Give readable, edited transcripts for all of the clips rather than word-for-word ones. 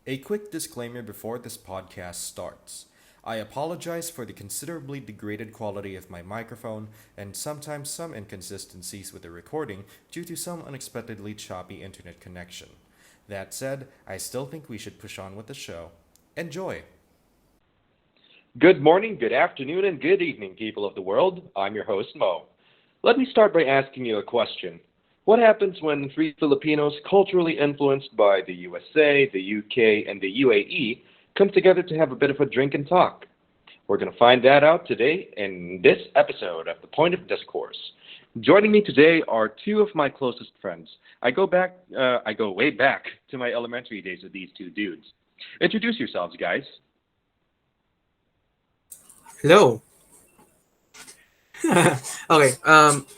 A quick disclaimer before this podcast starts. I apologize for the considerably degraded quality of my microphone and sometimes some inconsistencies with the recording due to some unexpectedly choppy internet connection. That said, I still think we should push on with the show. Enjoy! Good morning, good afternoon, and good evening, people of the world. I'm your host, Mo. Let me start by asking you a question. What happens when three Filipinos, culturally influenced by the USA, the UK, and the UAE, come together to have a bit of a drink and talk? We're going to find that out today in this episode of The Point of Discourse. Joining me today are two of my closest friends. I go way back to my elementary days with these two dudes. Introduce yourselves, guys. Hello. Okay.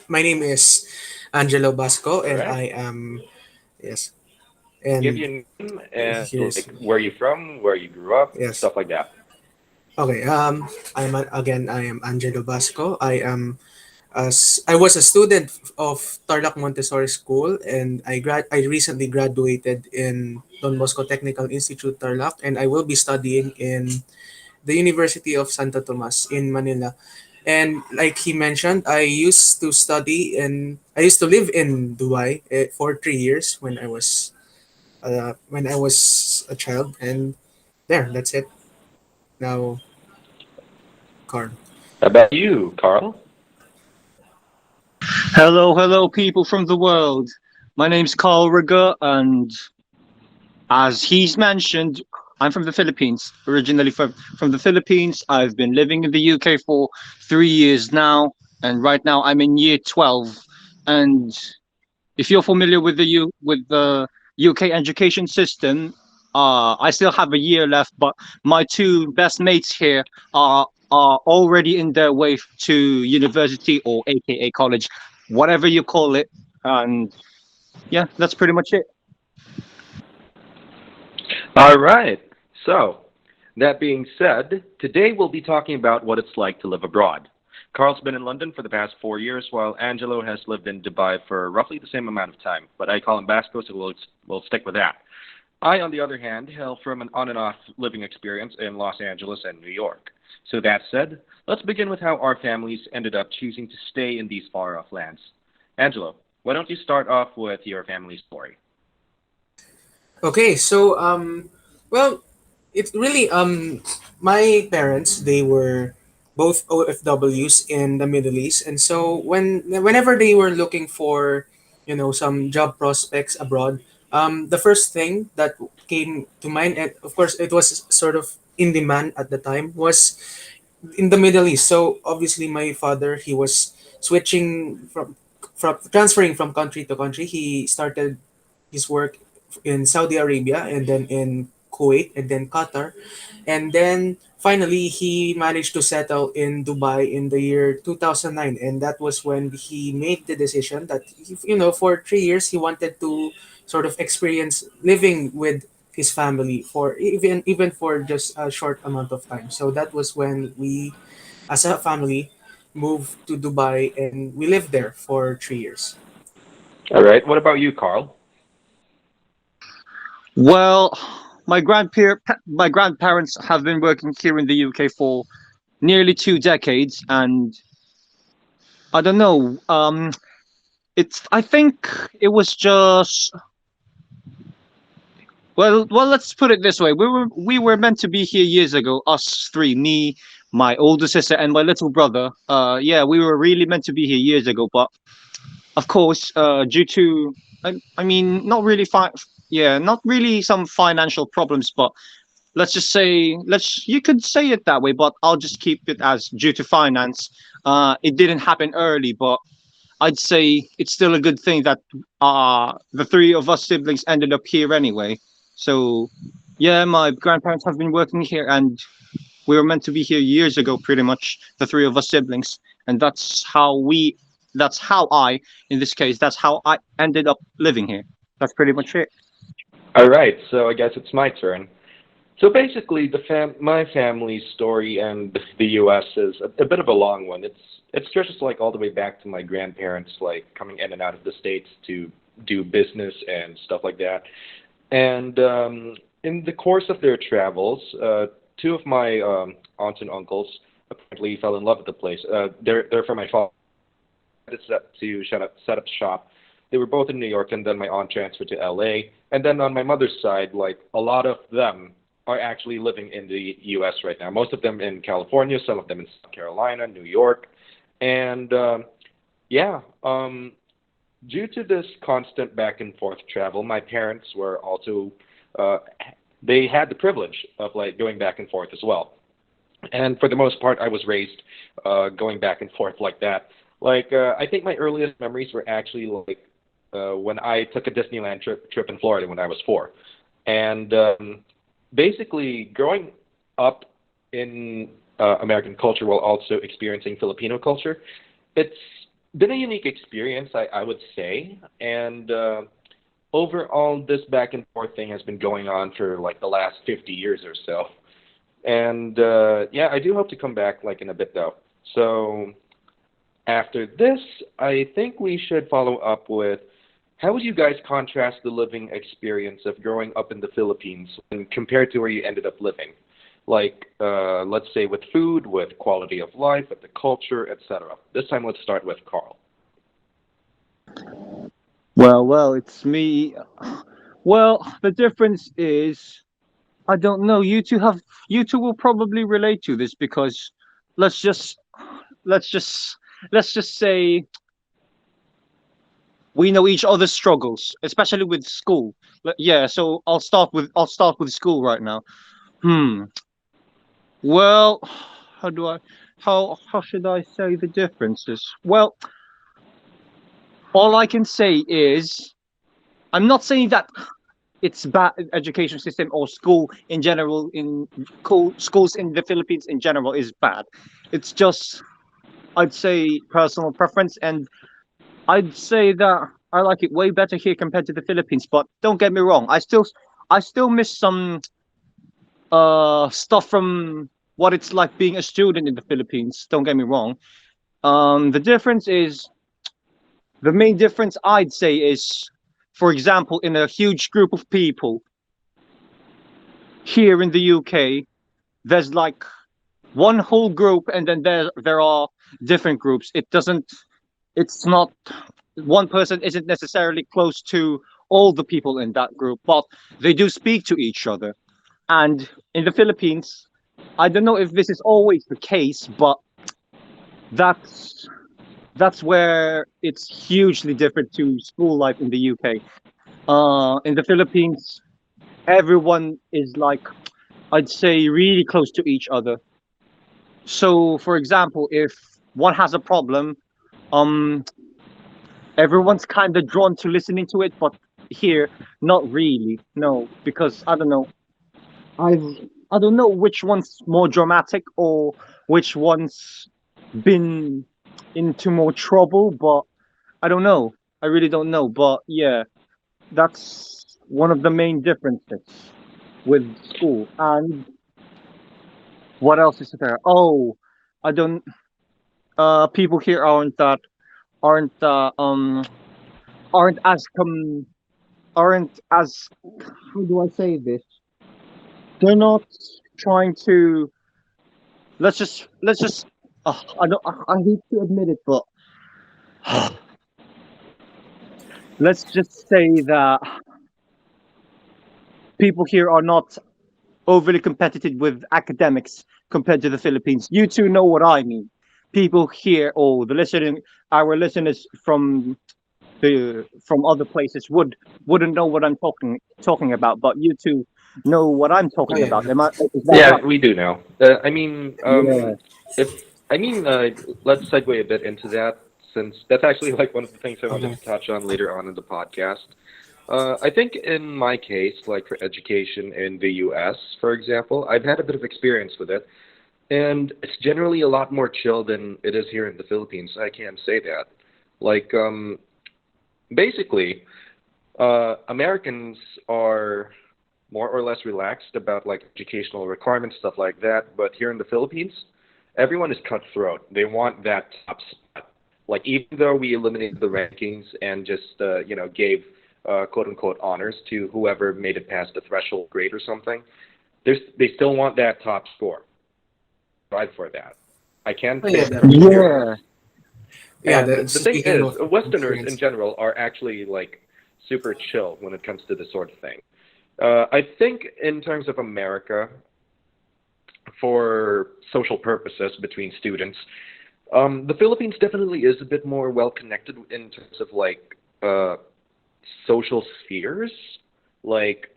My name is Angelo Basco, All and right. I am yes, Give and your name and here's like where you from, where you grew up, yes. stuff like that. Okay. I am Angelo Basco. I was a student of Tarlac Montessori School, and I recently graduated in Don Bosco Technical Institute Tarlac, and I will be studying in the University of Santo Tomas in Manila. And like he mentioned, I used to live in Dubai for 3 years when I was a child, and that's it. Now, Carl. How about you, Carl? Hello, people from the world. My name's Carl Riger, and as he's mentioned, I'm from the Philippines, originally from the Philippines. I've been living in the UK for 3 years now, and right now I'm in year 12. And if you're familiar with the UK education system, I still have a year left, but my two best mates here are already in their way to university or AKA college, whatever you call it. And yeah, that's pretty much it. All right. So, that being said, today we'll be talking about what it's like to live abroad. Carl's been in London for the past 4 years, while Angelo has lived in Dubai for roughly the same amount of time. But I call him Basco, so we'll stick with that. I, on the other hand, hail from an on and off living experience in Los Angeles and New York. So that said, let's begin with how our families ended up choosing to stay in these far off lands. Angelo, why don't you start off with your family story? Okay, so well, it's really my parents, they were both OFWs in the Middle East, and so whenever they were looking for some job prospects abroad, the first thing that came to mind, and of course it was sort of in demand at the time, was in the Middle East. So obviously my father, he was switching from transferring from country to country. He started his work in Saudi Arabia, and then in Kuwait, and then Qatar, and then finally he managed to settle in Dubai in the year 2009, and that was when he made the decision that for 3 years he wanted to sort of experience living with his family for even for just a short amount of time. So that was when we, as a family, moved to Dubai, and we lived there for 3 years. All right. What about you, Carl? Well, my grandparents have been working here in the UK for nearly 2 decades, and I don't know. I think it was just Let's put it this way. We were meant to be here years ago. Us three, me, my older sister, and my little brother. Yeah, we were really meant to be here years ago. But of course, due to I mean, not really some financial problems, but let's just say you could say it that way. But I'll just keep it as due to finance. It didn't happen early, but I'd say it's still a good thing that the three of us siblings ended up here anyway. So yeah, my grandparents have been working here, and we were meant to be here years ago, pretty much the three of us siblings, and that's how I, in this case, that's how I ended up living here. That's pretty much it. All right. So I guess it's my turn. So basically, my family's story and the U.S. is a bit of a long one. It stretches like all the way back to my grandparents, like coming in and out of the states to do business and stuff like that. And in the course of their travels, two of my aunts and uncles apparently fell in love with the place. They're from my father to set up shop. They were both in New York, and then my aunt transferred to L.A. And then on my mother's side, like a lot of them are actually living in the U.S. right now. Most of them in California, some of them in South Carolina, New York, and yeah. Due to this constant back and forth travel, my parents were also uh, they had the privilege of like going back and forth as well. And for the most part, I was raised going back and forth like that. Like I think my earliest memories were actually like when I took a Disneyland trip in Florida when I was 4, and basically growing up in American culture while also experiencing Filipino culture, it's been a unique experience, I would say, and overall, this back and forth thing has been going on for like the last 50 years or so. And yeah, I do hope to come back like in a bit though. So after this, I think we should follow up with how would you guys contrast the living experience of growing up in the Philippines when compared to where you ended up living? Like, let's say with food, with quality of life, with the culture, etc. This time, let's start with Carl. Well, it's me. Well, the difference is I don't know. You two will probably relate to this because let's just let's just let's just say we know each other's struggles, especially with school. Yeah, so I'll start with school right now. Hmm. Well, how do I how should I say the differences? Well, all I can say is I'm not saying that it's bad education system or school in general in schools in the Philippines in general is bad. It's just I'd say personal preference, and I'd say that I like it way better here compared to the Philippines. But don't get me wrong, I still miss some stuff from what it's like being a student in the Philippines. Don't get me wrong. The difference is the main difference I'd say is, for example, in a huge group of people here in the UK, there's like one whole group, and then there are different groups. It's not one person isn't necessarily close to all the people in that group, but they do speak to each other. And in the Philippines, I don't know if this is always the case, but that's that's where it's hugely different to school life in the UK. In the Philippines, everyone is like I'd say really close to each other. So, for example, if one has a problem, um, everyone's kind of drawn to listening to it, but here, not really. No, because I don't know. I've I don't know which one's more dramatic or which one's been into more trouble, but I don't know. I really don't know. But yeah, that's one of the main differences with school. And what else is there? Oh, I don't. People here aren't uh, um aren't as aren't as how do I say this? They're not trying to. Let's just. I don't. I hate to admit it, but let's just say that people here are not overly competitive with academics compared to the Philippines. You two know what I mean. People here, or our listeners from other places wouldn't know what I'm talking about, but you two know what I'm Oh talking yeah, about. yeah. Is that Yeah, right? we do know. I mean, Yeah. if I mean, let's segue a bit into that since that's actually like one of the things I wanted Mhm. to touch on later on in the podcast. I think in my case, like for education in the U.S., for example, I've had a bit of experience with it, and it's generally a lot more chill than it is here in the Philippines. I can say that. Like, basically, Americans are more or less relaxed about like educational requirements, stuff like that. But here in the Philippines, everyone is cutthroat. They want that top spot. Like even though we eliminated the rankings and just gave quote unquote honors to whoever made it past the threshold grade or something. They still want that top score. Strive for that. I can't Oh, say yeah, it from definitely. experience. Yeah. Yeah, And the thing speaking is, of Westerners in experience. general are actually like super chill when it comes to this sort of thing. I think in terms of America, for social purposes between students, the Philippines definitely is a bit more well connected in terms of like social spheres. Like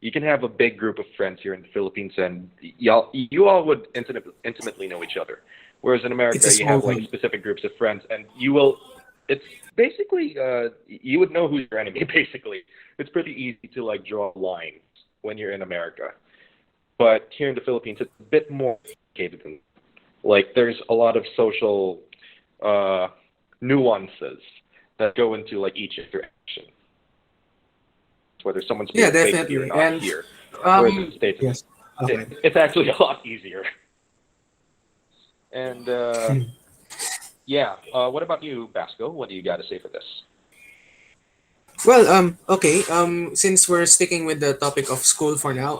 you can have a big group of friends here in the Philippines, and you all would intimately know each other. Whereas in It's a America, you small have like world. specific groups of friends, and you will. It's basically you would know who's your enemy. Basically, it's pretty easy to like draw lines when you're in America. But here in the Philippines, it's a bit more complicated than like there's a lot of social uh, nuances that go into like each interaction, whether someone's Yeah, being fake with you or definitely. not And here. Whereas in um, the States, yes. Okay. it's actually a lot easier. And yeah, what about you, Basco? What do you got to say for this? Well, okay. Since we're sticking with the topic of school for now,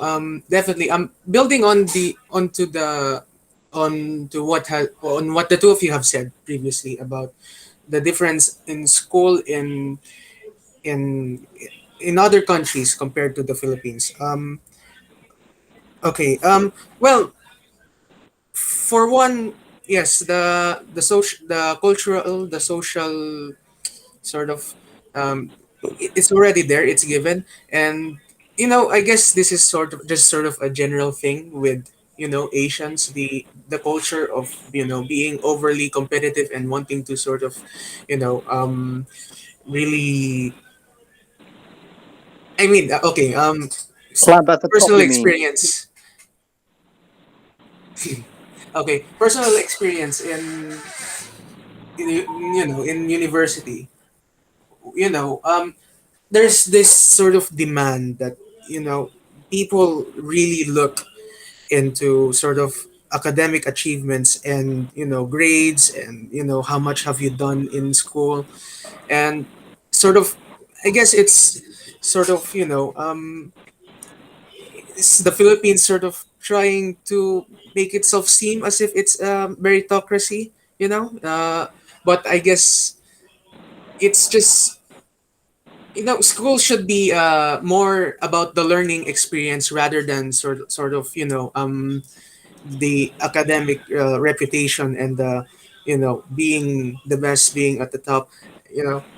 definitely, building on the onto the on to what has on what the two of you have said previously about the difference in school in in other countries compared to the Philippines. Okay. Well, for one, yes, the cultural, the social sort of it's already there, it's given. And I guess this is sort of a general thing with Asians, the culture of being overly competitive and wanting to sort of really, I mean, okay, s- Climb at the top, personal you mean? experience. Okay, personal experience in university. you know um there's this sort of demand that people really look into sort of academic achievements and grades, and how much have you done in school, and sort of, I guess it's sort of, it's the Philippines sort of trying to make itself seem as if it's a meritocracy, but I guess it's just, school should be more about the learning experience rather than sort of the academic reputation and the being the best, being at the top.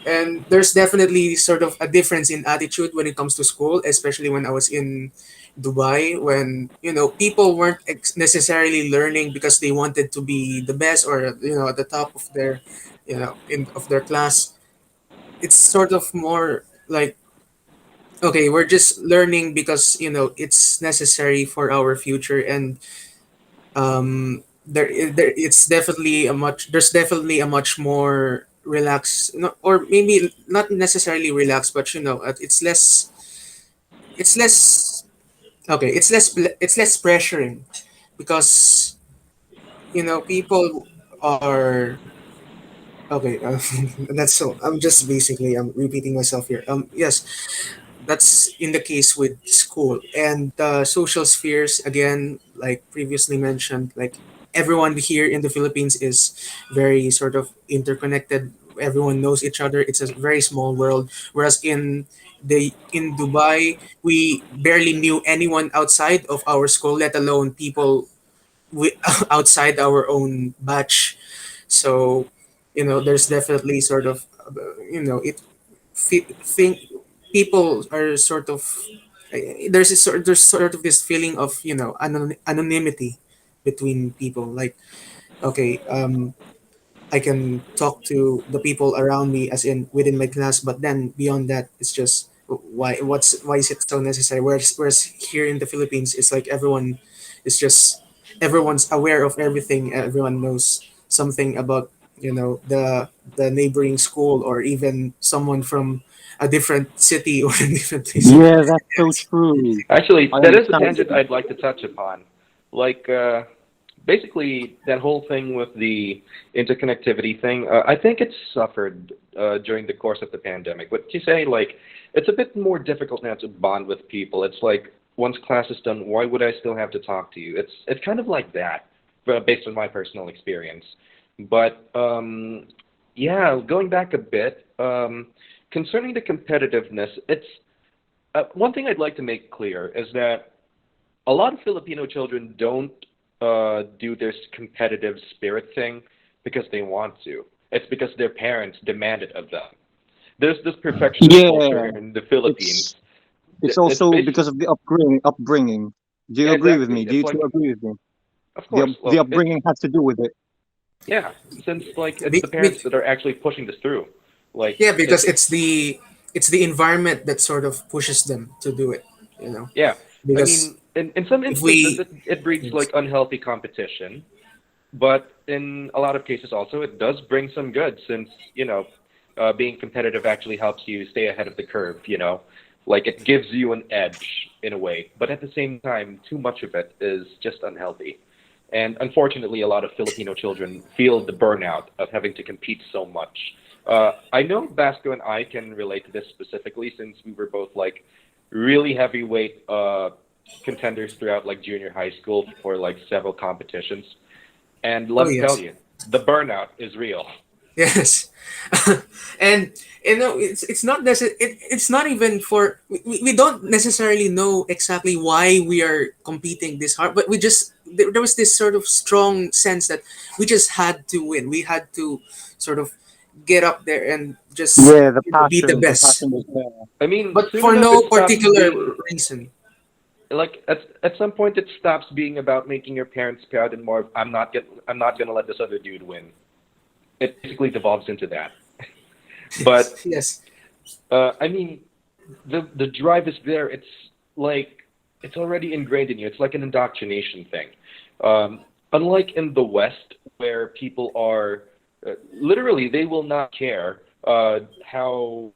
And there's definitely sort of a difference in attitude when it comes to school, especially when I was in Dubai, when people weren't necessarily learning because they wanted to be the best, or at the top of their in of their class. It's sort of more like, okay, we're just learning because it's necessary for our future. And it's definitely a much there's definitely a much more relaxed, no, or maybe not necessarily relaxed, but it's less okay, it's less pressuring, because people are okay. That's so I'm just basically I'm repeating myself here. Yes, that's in the case with school. And social spheres, again, like previously mentioned, like everyone here in the Philippines is very sort of interconnected. Everyone knows each other. It's a very small world, whereas in Dubai, we barely knew anyone outside of our school, let alone people outside our own batch. So there's definitely sort of it think people are sort of, there's sort of this feeling of anonymity between people. Like, okay, I can talk to the people around me, as in within my class, but then beyond that, it's just why is it so necessary? Whereas here in the Philippines, it's like everyone's aware of everything. Everyone knows something about the neighboring school, or even someone from a different city or a different place. So Yeah, that's so true. Actually, I that is a understand what you tangent mean. I'd like to touch upon. Like basically that whole thing with the interconnectivity thing, I think it's suffered during the course of the pandemic. What you say, like, it's a bit more difficult now to bond with people. It's like once class is done, why would I still have to talk to you? It's kind of like that, based on my personal experience. But yeah, going back a bit, concerning the competitiveness, it's one thing I'd like to make clear is that a lot of Filipino children don't do this competitive spirit thing because they want to. It's because their parents demand it of them. There's this perfectionist culture Yeah, here in the Philippines. it's it's It's also basically because of the upbringing. Do you yeah, agree with exactly. me? Do It's you like, two agree with me? of The course, the well, it's upbringing has to do with it. yeah, since like it's the Be, be, parents that are actually pushing this through. Like yeah, because it's it's the environment that sort of pushes them to do it. You know, yeah. I because mean, in some if instances, we it breeds yes. like unhealthy competition, but in a lot of cases also it does bring some good since being competitive actually helps you stay ahead of the curve. Like it gives you an edge in a way, but at the same time, too much of it is just unhealthy. And unfortunately, a lot of Filipino children feel the burnout of having to compete so much. I know Basco and I can relate to this specifically since we were both like really heavyweight contenders throughout like junior high school for like several competitions. And let Oh me tell yes. you, the burnout is real. Yes, and it's not it's not even for we don't necessarily know exactly why we are competing this hard, but we just there was this sort of strong sense that we just had to win. We had to sort of get up there and just Yeah, be the the best, passion is there. I mean, but soon for enough, no it stops particular being reason. like at some point it stops being about making your parents proud and more of I'm not gonna let this other dude win. It basically devolves into that. But Yes, I mean, the drive is there. It's like it's already ingrained in you. It's like an indoctrination thing. Unlike in the West, where people are literally they will not care how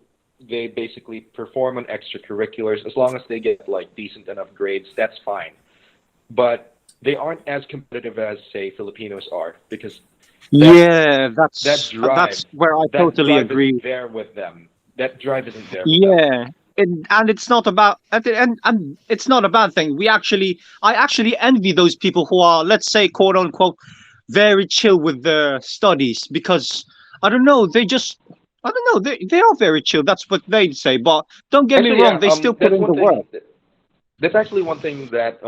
they basically perform on extracurriculars as long as they get like decent enough grades. That's fine. But they aren't as competitive as say Filipinos are because that Yeah, that drive that's where I that totally drive agree. isn't there with them. That drive isn't there with them. Yeah, and it's not about and it's not a bad thing. I actually envy those people who are, let's say, quote unquote, very chill with their studies because I don't know, I don't know, they are very chill. That's what they say. But don't get me Actually, wrong, yeah, they still put that's in one the work. thing. That's actually one thing that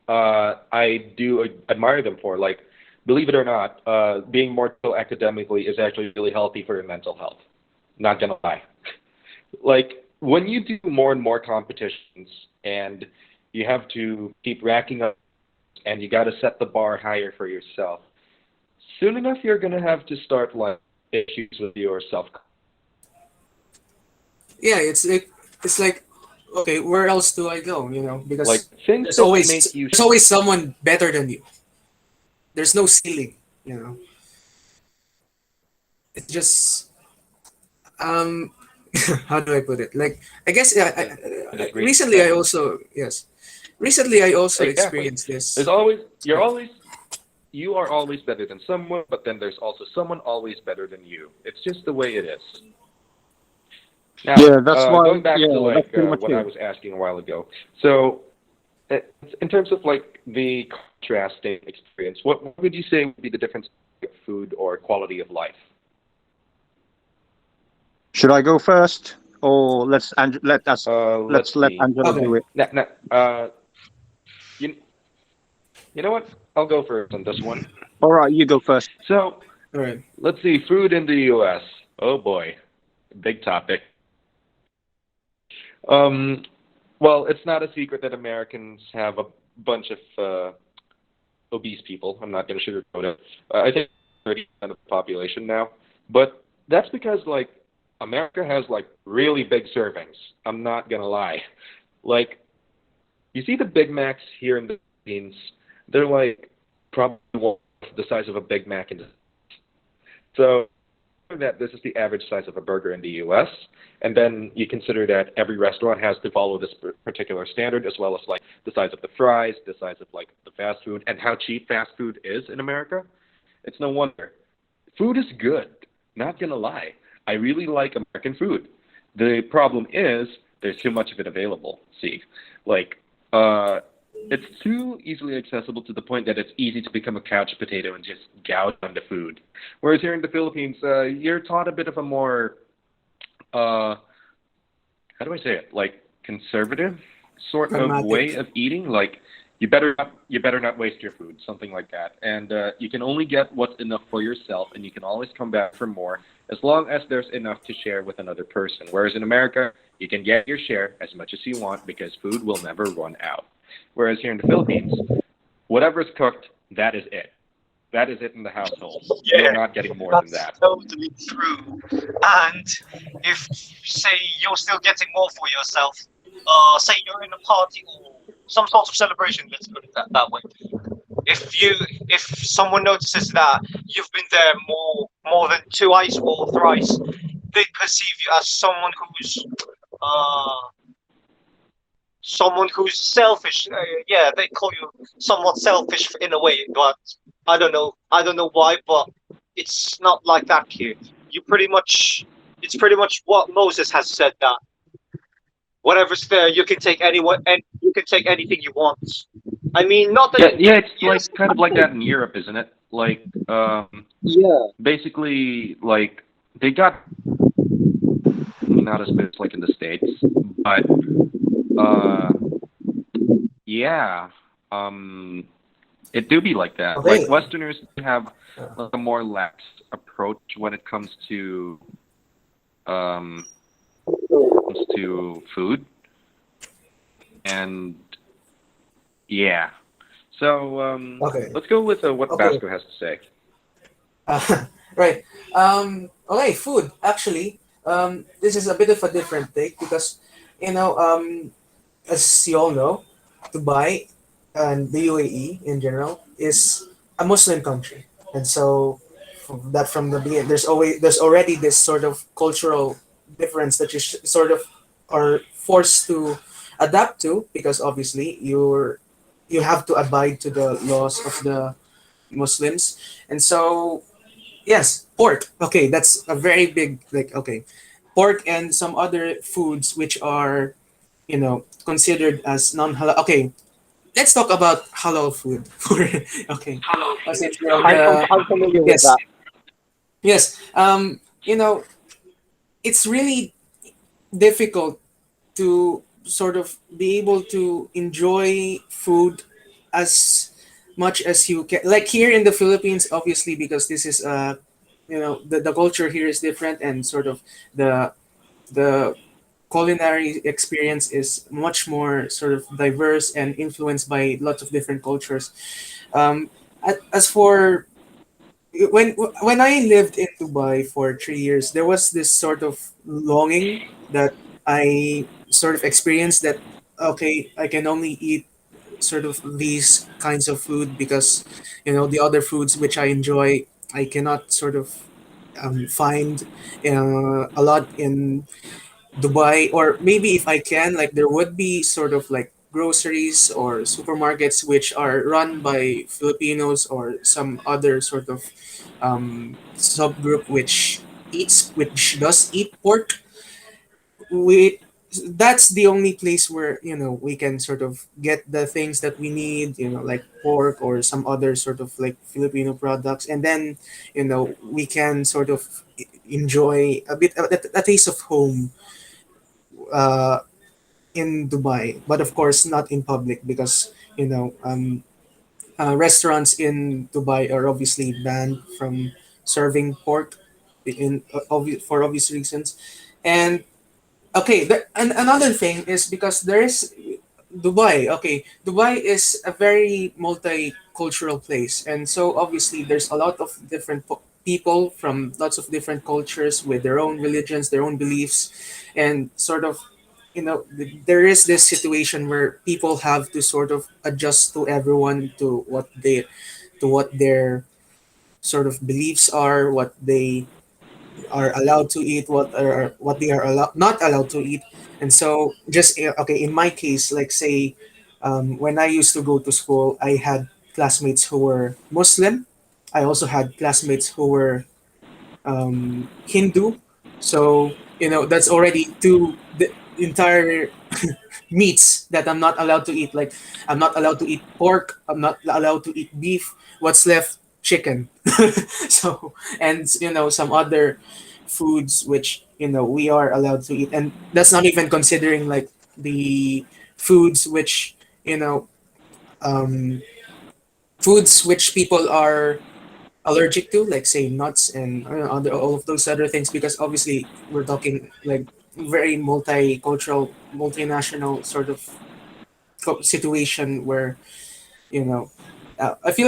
I do admire them for. Like, believe it or not, being more chill academically is actually really healthy for your mental health. Not gonna lie. Like when you do more and more competitions and you have to keep racking up and you got to set the bar higher for yourself, soon enough you're gonna have to start like issues with your self. yeah, it's like okay, where else do I go? You know, Like because things that make you there's always someone better than you. There's no ceiling. You know, it's just um how do I put it? Like I guess yeah, in a great recently I extent. also yes, recently I also Exactly. experienced There's this. always you're Yeah. always you are always better than someone, but then there's also someone always better than you. It's just the way it is. Now, Yeah, that's why. going back to Yeah, that's like pretty much what I it. was asking a while ago. So, uh, in terms of like the contrasting experience, what would you say would be the difference in food or quality of life? Should I go first, or Let's let's let see. Angela Okay. do it? You you know what? I'll go first on this one. All right, you go first. So, All right. let's see. Food in the U.S. Oh boy, big topic. Um, well, it's not a secret that Americans have a bunch of obese people. I'm not going to sugarcoat it. I think 30% of the population now, but that's because like America has like really big servings. I'm not gonna lie. Like you see the Big Macs here in the Philippines, they're like probably the size of a Big Mac in the so consider that this is the average size of a burger in the US, and then you consider that every restaurant has to follow this particular standard, as well as like the size of the fries, the size of like the fast food, and how cheap fast food is in America, it's no wonder. Food is good. Not gonna lie. I really like American food. The problem is there's too much of it available. See, like it's too easily accessible to the point that it's easy to become a couch potato and just gouge on the food. Whereas here in the Philippines, you're taught a bit of a more uh, how do I say it? Like conservative sort of way Pragmatic. of eating. Like you better not waste your food, something like that. And you can only get what's enough for yourself, and you can always come back for more as long as there's enough to share with another person. Whereas in America, you can get your share as much as you want because food will never run out. Whereas here in the Philippines, whatever's cooked, that is it. That is it in the household. You're Yeah, not getting more than that's that. totally true. And if say you're still getting more for yourself, say you're in a party or some sort of celebration, let's put it that way. If you if someone notices that you've been there more than twice or thrice, they perceive you as uh someone who's selfish. Yeah, they call you somewhat selfish in a way, but I don't know why, but it's not like that here. You pretty much, it's pretty much what Moses has said, that whatever's there, you can take anyone, and you can take anything you want. I mean, not that Yeah, it, yeah, it's yes, like kind of like that in Europe, isn't it? Like, yeah, basically, like they got not as big as like in the States, but uh, yeah, um, it do be like that. Like Okay. Westerners have Uh, like a more lax approach when it um comes to food, and yeah. So okay. let's go with what Okay. Vasco has to say. Right. Okay. Food. Actually, this is a bit of a different take because, you know, as you all know, Dubai and the UAE in general is a Muslim country, and so from the beginning, there's already this sort of cultural difference that sort of are forced to adapt to because obviously you have to abide to the laws of the Muslims, and so yes, pork. Okay, that's a very big like okay, pork and some other foods which are considered as non-halal. Okay, let's talk about halal food. Okay, since I'm familiar with yes, that. yes, it's really difficult to sort of be able to enjoy food as much as you can. Like here in the Philippines, obviously, because this is the culture here is different and sort of the the culinary experience is much more sort of diverse and influenced by lots of different cultures. As for when I lived in Dubai for 3 years, there was this sort of longing that I sort of experienced that okay, I can only eat sort of these kinds of food because the other foods which I enjoy I cannot sort of find a lot in Dubai, or maybe if I can, like there would be sort of like groceries or supermarkets which are run by Filipinos or some other sort of subgroup which does eat pork. We That's the only place where we can sort of get the things that we need, like pork or some other sort of like Filipino products, and then we can sort of enjoy a bit a taste of home uh, in Dubai, but of course not in public because restaurants in Dubai are obviously banned from serving pork for obvious reasons. And okay, and another thing is because there is Dubai. Okay, Dubai is a very multicultural place, and so obviously there's a lot of different people from lots of different cultures with their own religions, their own beliefs, and sort of there is this situation where people have to sort of adjust to everyone to what their sort of beliefs are, what they are allowed to eat, what they are not allowed to eat. And so just okay, in my case, like say, when I used to go to school, I had classmates who were Muslim. I also had classmates who were Hindu. So that's already two the entire meats that I'm not allowed to eat. Like I'm not allowed to eat pork. I'm not allowed to eat beef. What's left? Chicken. So and some other foods which we are allowed to eat, and that's not even considering like the foods which you know um, foods which people are allergic to, like say nuts and other all of those other things, because obviously we're talking like very multicultural, multinational sort of situation where you know I feel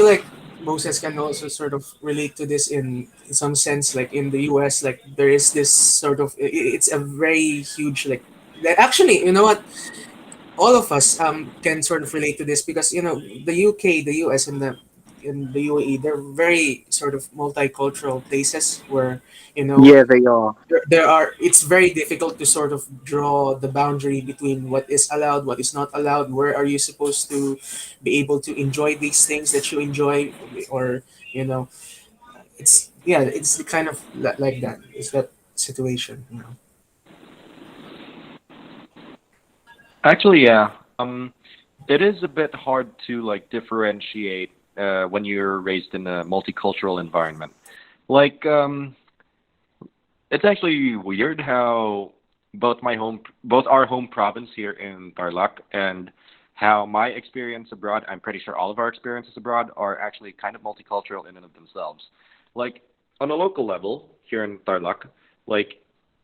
like Moses can also sort of relate to this in some sense, like in the US, like there is this sort of it's a very huge actually, you know what, all of us can sort of relate to this, because the UK, the US, and the in the UAE, they're very sort of multicultural places where you know Yeah, they are. there are it's very difficult to sort of draw the boundary between what is allowed, what is not allowed, where are you supposed to be able to enjoy these things that you enjoy, or you know it's the kind of like that, it's that situation. Actually, yeah. It is a bit hard to like differentiate when you're raised in a multicultural environment. Like, it's actually weird how both our home province here in Tarlac and how my experience abroad, I'm pretty sure all of our experiences abroad are actually kind of multicultural in and of themselves. Like on a local level here in Tarlac, like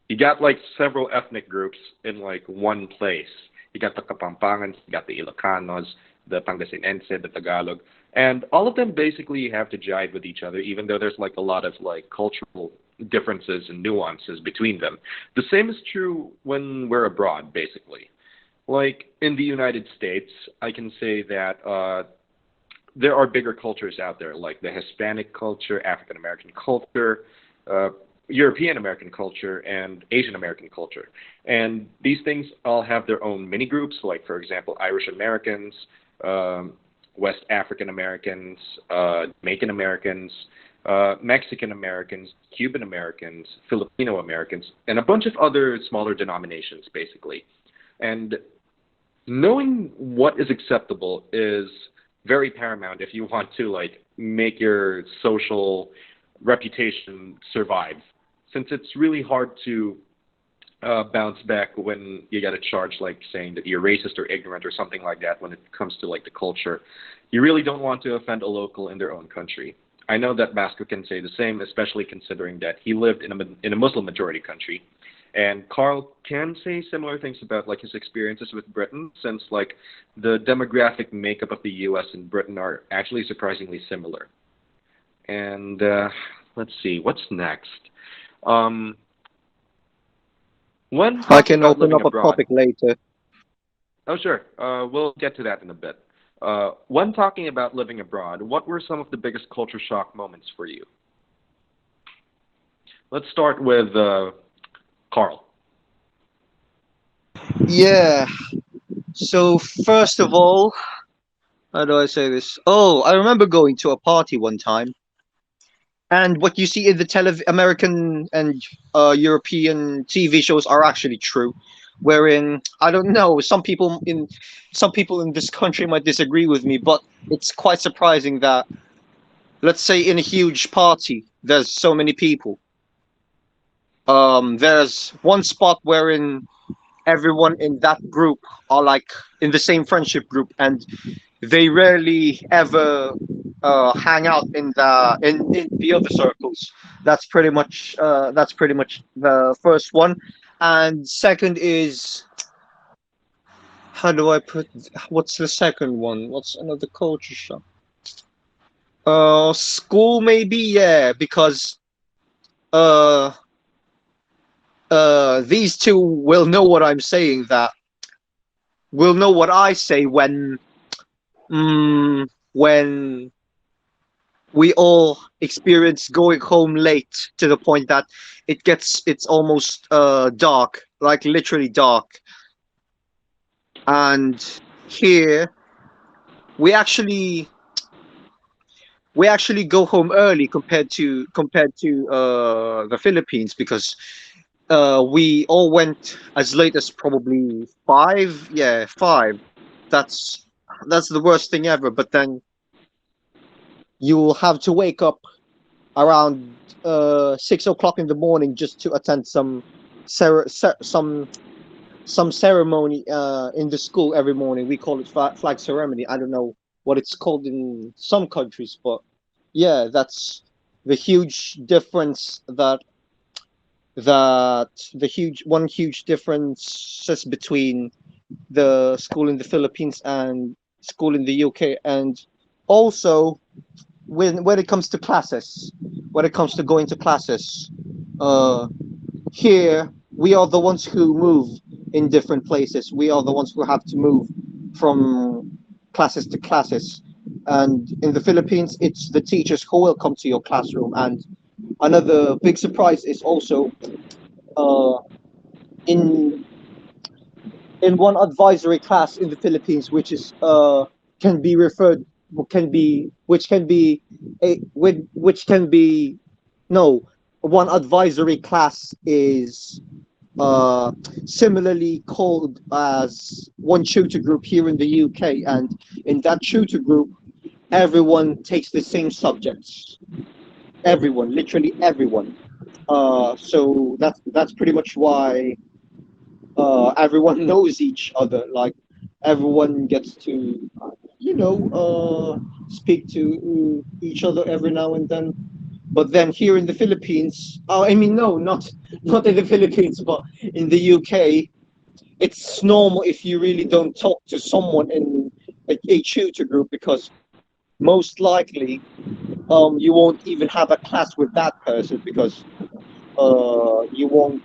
you got like several ethnic groups in like one place. You got the Kapampangans, you got the Ilocanos, the Pangasinense, the Tagalog, and all of them basically have to jive with each other, even though there's like a lot of like cultural differences and nuances between them. The same is true when we're abroad, basically. Like in the United States, I can say that there are bigger cultures out there, like the Hispanic culture, African American culture, uh, European American culture, and Asian American culture. And these things all have their own mini groups, like, for example, Irish Americans, um, West African Americans, Jamaican Americans, Mexican Americans, Cuban Americans, Filipino Americans, and a bunch of other smaller denominations, basically. And knowing what is acceptable is very paramount if you want to like make your social reputation survive, since it's really hard to bounce back when you get a charge like saying that you're racist or ignorant or something like that when it comes to like the culture. You really don't want to offend a local in their own country. I know that Vasco can say the same, especially considering that he lived in a Muslim majority country. And Carl can say similar things about like his experiences with Britain, since like the demographic makeup of the U.S. and Britain are actually surprisingly similar. And let's see, what's next? Um, when I talking can about open living up a abroad, topic later. oh sure, we'll get to that in a bit. When talking about living abroad, what were some of the biggest culture shock moments for you? Let's start with Carl. Yeah. So first of all, how do I say this? Oh, I remember going to a party one time, and what you see in the American and European TV shows are actually true. Wherein I don't know, some people in this country might disagree with me, but it's quite surprising that, let's say, in a huge party, there's so many people. There's one spot wherein everyone in that group are like in the same friendship group, and they rarely ever hang out in the other circles. That's pretty much the first one, and second is, how do I put, what's the second one? What's another culture shock? School maybe, yeah, because uh these two will know what I'm saying, that will know what I say when, mm, when we all experience going home late to the point that it's almost dark, like literally dark. And here we actually we actually go home early compared to the Philippines, because we all went as late as probably 5. Yeah, 5. That's that's the worst thing ever. But then you'll have to wake up around 6 o'clock in the morning just to attend some ceremony in the school every morning. We call it flag ceremony. I don't know what it's called in some countries, but yeah, that's the huge difference that the huge differences between the school in the Philippines and school in the UK. And also when it comes to classes, when it comes to going to classes, uh here we are the ones who move in different places. We are the ones who have to move from classes to classes. And in the Philippines, it's the teachers who will come to your classroom. And another big surprise is also uh, in in one advisory class in the Philippines, which is can be referred can be which can be which can be no one advisory class is uh, similarly called as one tutor group here in the UK. And in that tutor group, everyone takes the same subjects. Everyone, literally everyone. So that's pretty much why everyone knows each other. Like everyone gets to, speak to each other every now and then. But then here in the Philippines, oh, I mean, no, not in the Philippines, but in the UK, it's normal if you really don't talk to someone in a tutor group, because most likely you won't even have a class with that person, because you won't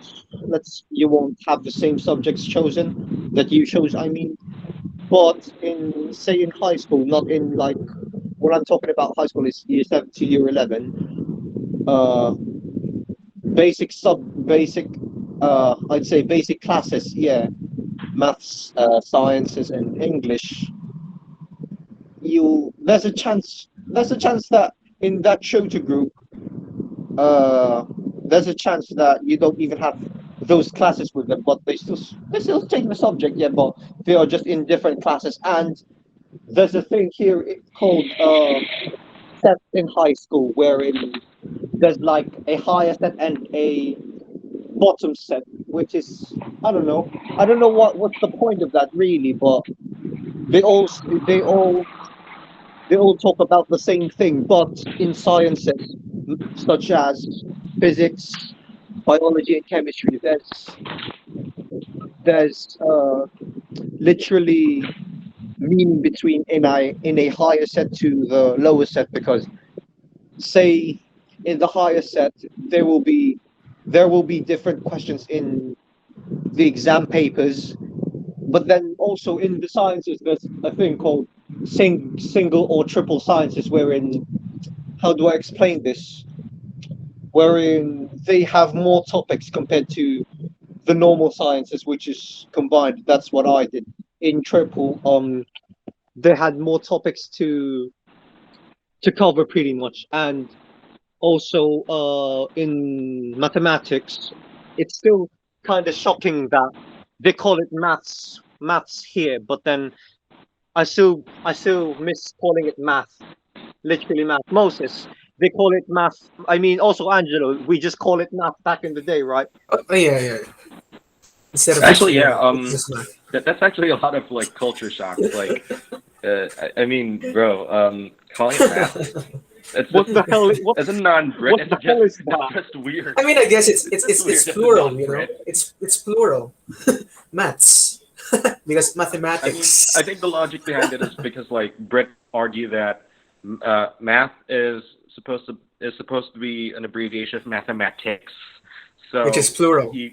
have the same subjects chosen that you chose. I mean, but in say in high school, not in like what I'm talking about. High school is year 7 to year 11. Uh, basic I'd say basic classes, yeah, maths, sciences, and English. You there's a chance that in that tutor group, uh there's a chance that you don't even have those classes with them, but they still take the subject, yeah, but they are just in different classes. And there's a thing here called set in high school, wherein there's like a higher set and a bottom set, which is I don't know what's the point of that really, but they all they all they all talk about the same thing, but in sciences such as physics, biology, and chemistry, there's literally meaning between in a higher set to the lower set, because say in the higher set there will be different questions in the exam papers. But then also in the sciences, there's a thing called single or triple sciences, wherein, how do I explain this? Wherein they have more topics compared to the normal sciences, which is combined. That's what I did in triple. They had more topics to cover pretty much. And also in mathematics, it's still kind of shocking that they call it maths here, but then I still miss calling it math, literally math. Moses, they call it math. I mean, also Angelo, we just call it math back in the day, right? Oh, yeah, yeah. Instead of Actually, yeah. it's just not. That's actually a lot of like culture shock. Like, I mean, bro, calling it math. It's What just the hell? as a non-Brit, What the hell is that? it's just weird. I mean, I guess It's just weird it's as a plural, non-Brit. It's plural. Maths, because I mean, mathematics. I think the logic behind it is because like Brit argue that math is supposed to be an abbreviation of mathematics, Which is so plural. you,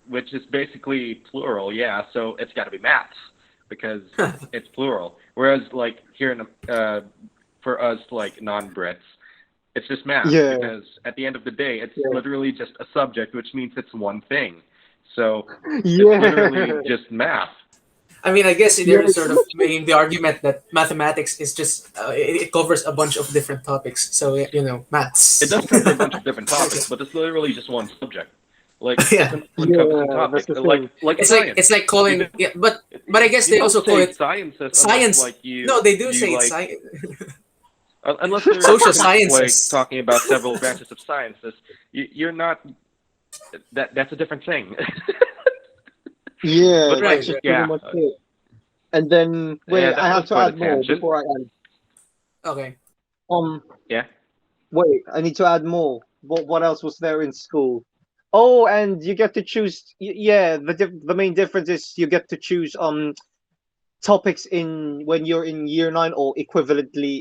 which is basically plural, yeah. So it's got to be maths because it's plural. Whereas like here in for us like non-Brits, It's just math Yeah. because at the end of the day, it's Yeah. literally just a subject, which means it's one thing. So it's literally Yeah. just math. I mean, I guess Yeah. they're sort of making the argument that mathematics is just it covers a bunch of different topics. So It maths. does cover a bunch of different topics, but it's literally just one subject. Like it's Yeah, an all-encompassing Yeah. That's topic, the like thing. science. it's like You calling, don't yeah, but I guess you they don't also call say it sciences unless science. like you No, they do you say it's like science. unless they're Social like sciences. talking about several branches of sciences. You're not that's a different thing. Yeah, But Right, like that's right. just pretty yeah, much it. And then yeah, wait, I that was have to quite a add more tangent. before I end. Okay. Um, Yeah. wait, I need to add more. What else was there in school? Oh, and you get to choose. Yeah, the main difference is you get to choose topics in when you're in year 9 or equivalently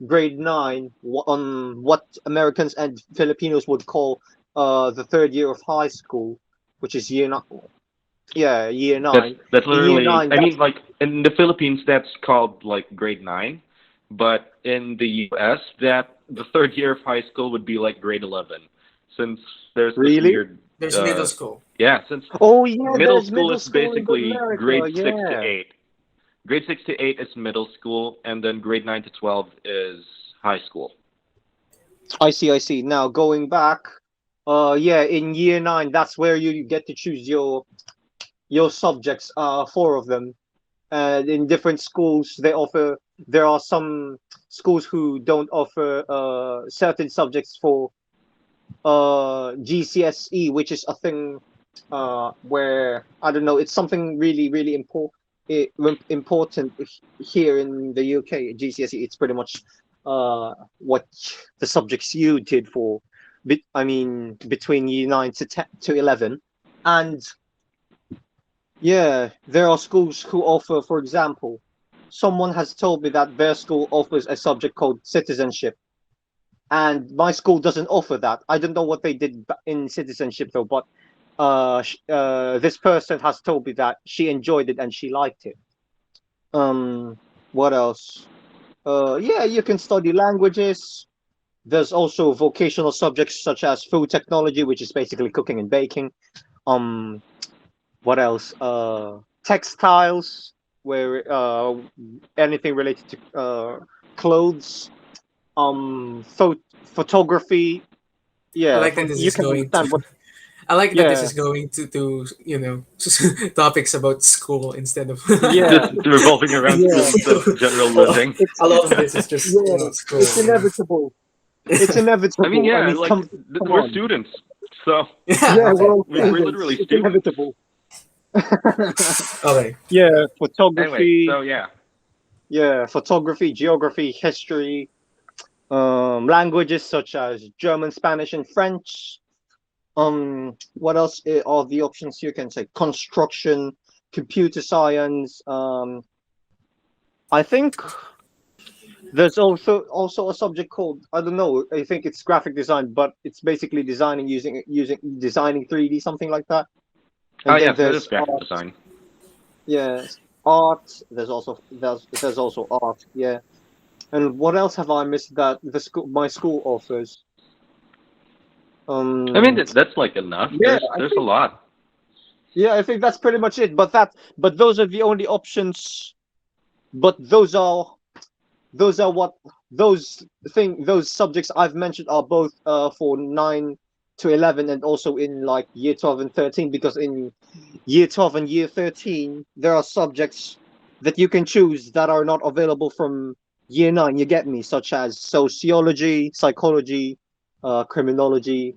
grade 9 on what Americans and Filipinos would call the third year of high school, which is year 9. Yeah, year That's 9. that's In year literally. 9, I that's mean, like in the Philippines, that's called like grade 9, but in the U.S., that the third year of high school would be like grade 11, since there's this really. weird. There's middle Uh, school. yeah, since Oh yeah, middle there's school middle is school in basically America. grade 6 to Yeah. 8. Grade 6 to 8 is middle school, and then grade 9 to 12 is high school. I see, I see. Now going back, yeah, in year 9, that's where you get to choose your subjects. Four of them, and in different schools they offer. There are some schools who don't offer certain subjects for GCSE, which is a thing where I don't know. It's something really important here in the UK. GCSE. It's pretty much what the subjects you did for. I mean, between year 9 to 10 to 11, and yeah, there are schools who offer, for example, someone has told me that their school offers a subject called citizenship, and my school doesn't offer that. I don't know what they did in citizenship though, but this person has told me that she enjoyed it and she liked it. What else? Yeah, you can study languages. There's also vocational subjects such as food technology, which is basically cooking and baking. Um, what else? Textiles, where anything related to clothes. Photography. I Yeah, like that this you is can going to. understand what. I like that this Yeah, is going to topics about school instead of yeah, Just revolving around yeah. school instead of general a lot living. It's a lot of this is just yeah, school. it's inevitable. It's I mean, inevitable. I yeah, mean, like come we're on. students, so Yeah. Yeah, we're Okay. all Yeah. we're students. literally It's students. inevitable. Okay. Yeah, Anyway, photography. so yeah, Yeah, photography, geography, history, languages such as German, Spanish, and French. What else are the options you can say? Construction, computer science. I think there's also a subject called, I don't know, I think it's graphic design, but it's basically designing using designing 3D, something like that. oh And then yes, that is there's graphic art. design. Yes, art. There's also art. Yeah. And what else have I missed that my school offers? I mean, Um, that's like enough. yeah, I There's a think lot. yeah, I think that's pretty much it. But those are the only options. But those are what those subjects I've mentioned are both for 9 to 11 and also in like year 12 and 13, because in year 12 and year 13 there are subjects that you can choose that are not available from year 9. You get me, such as sociology, psychology, criminology.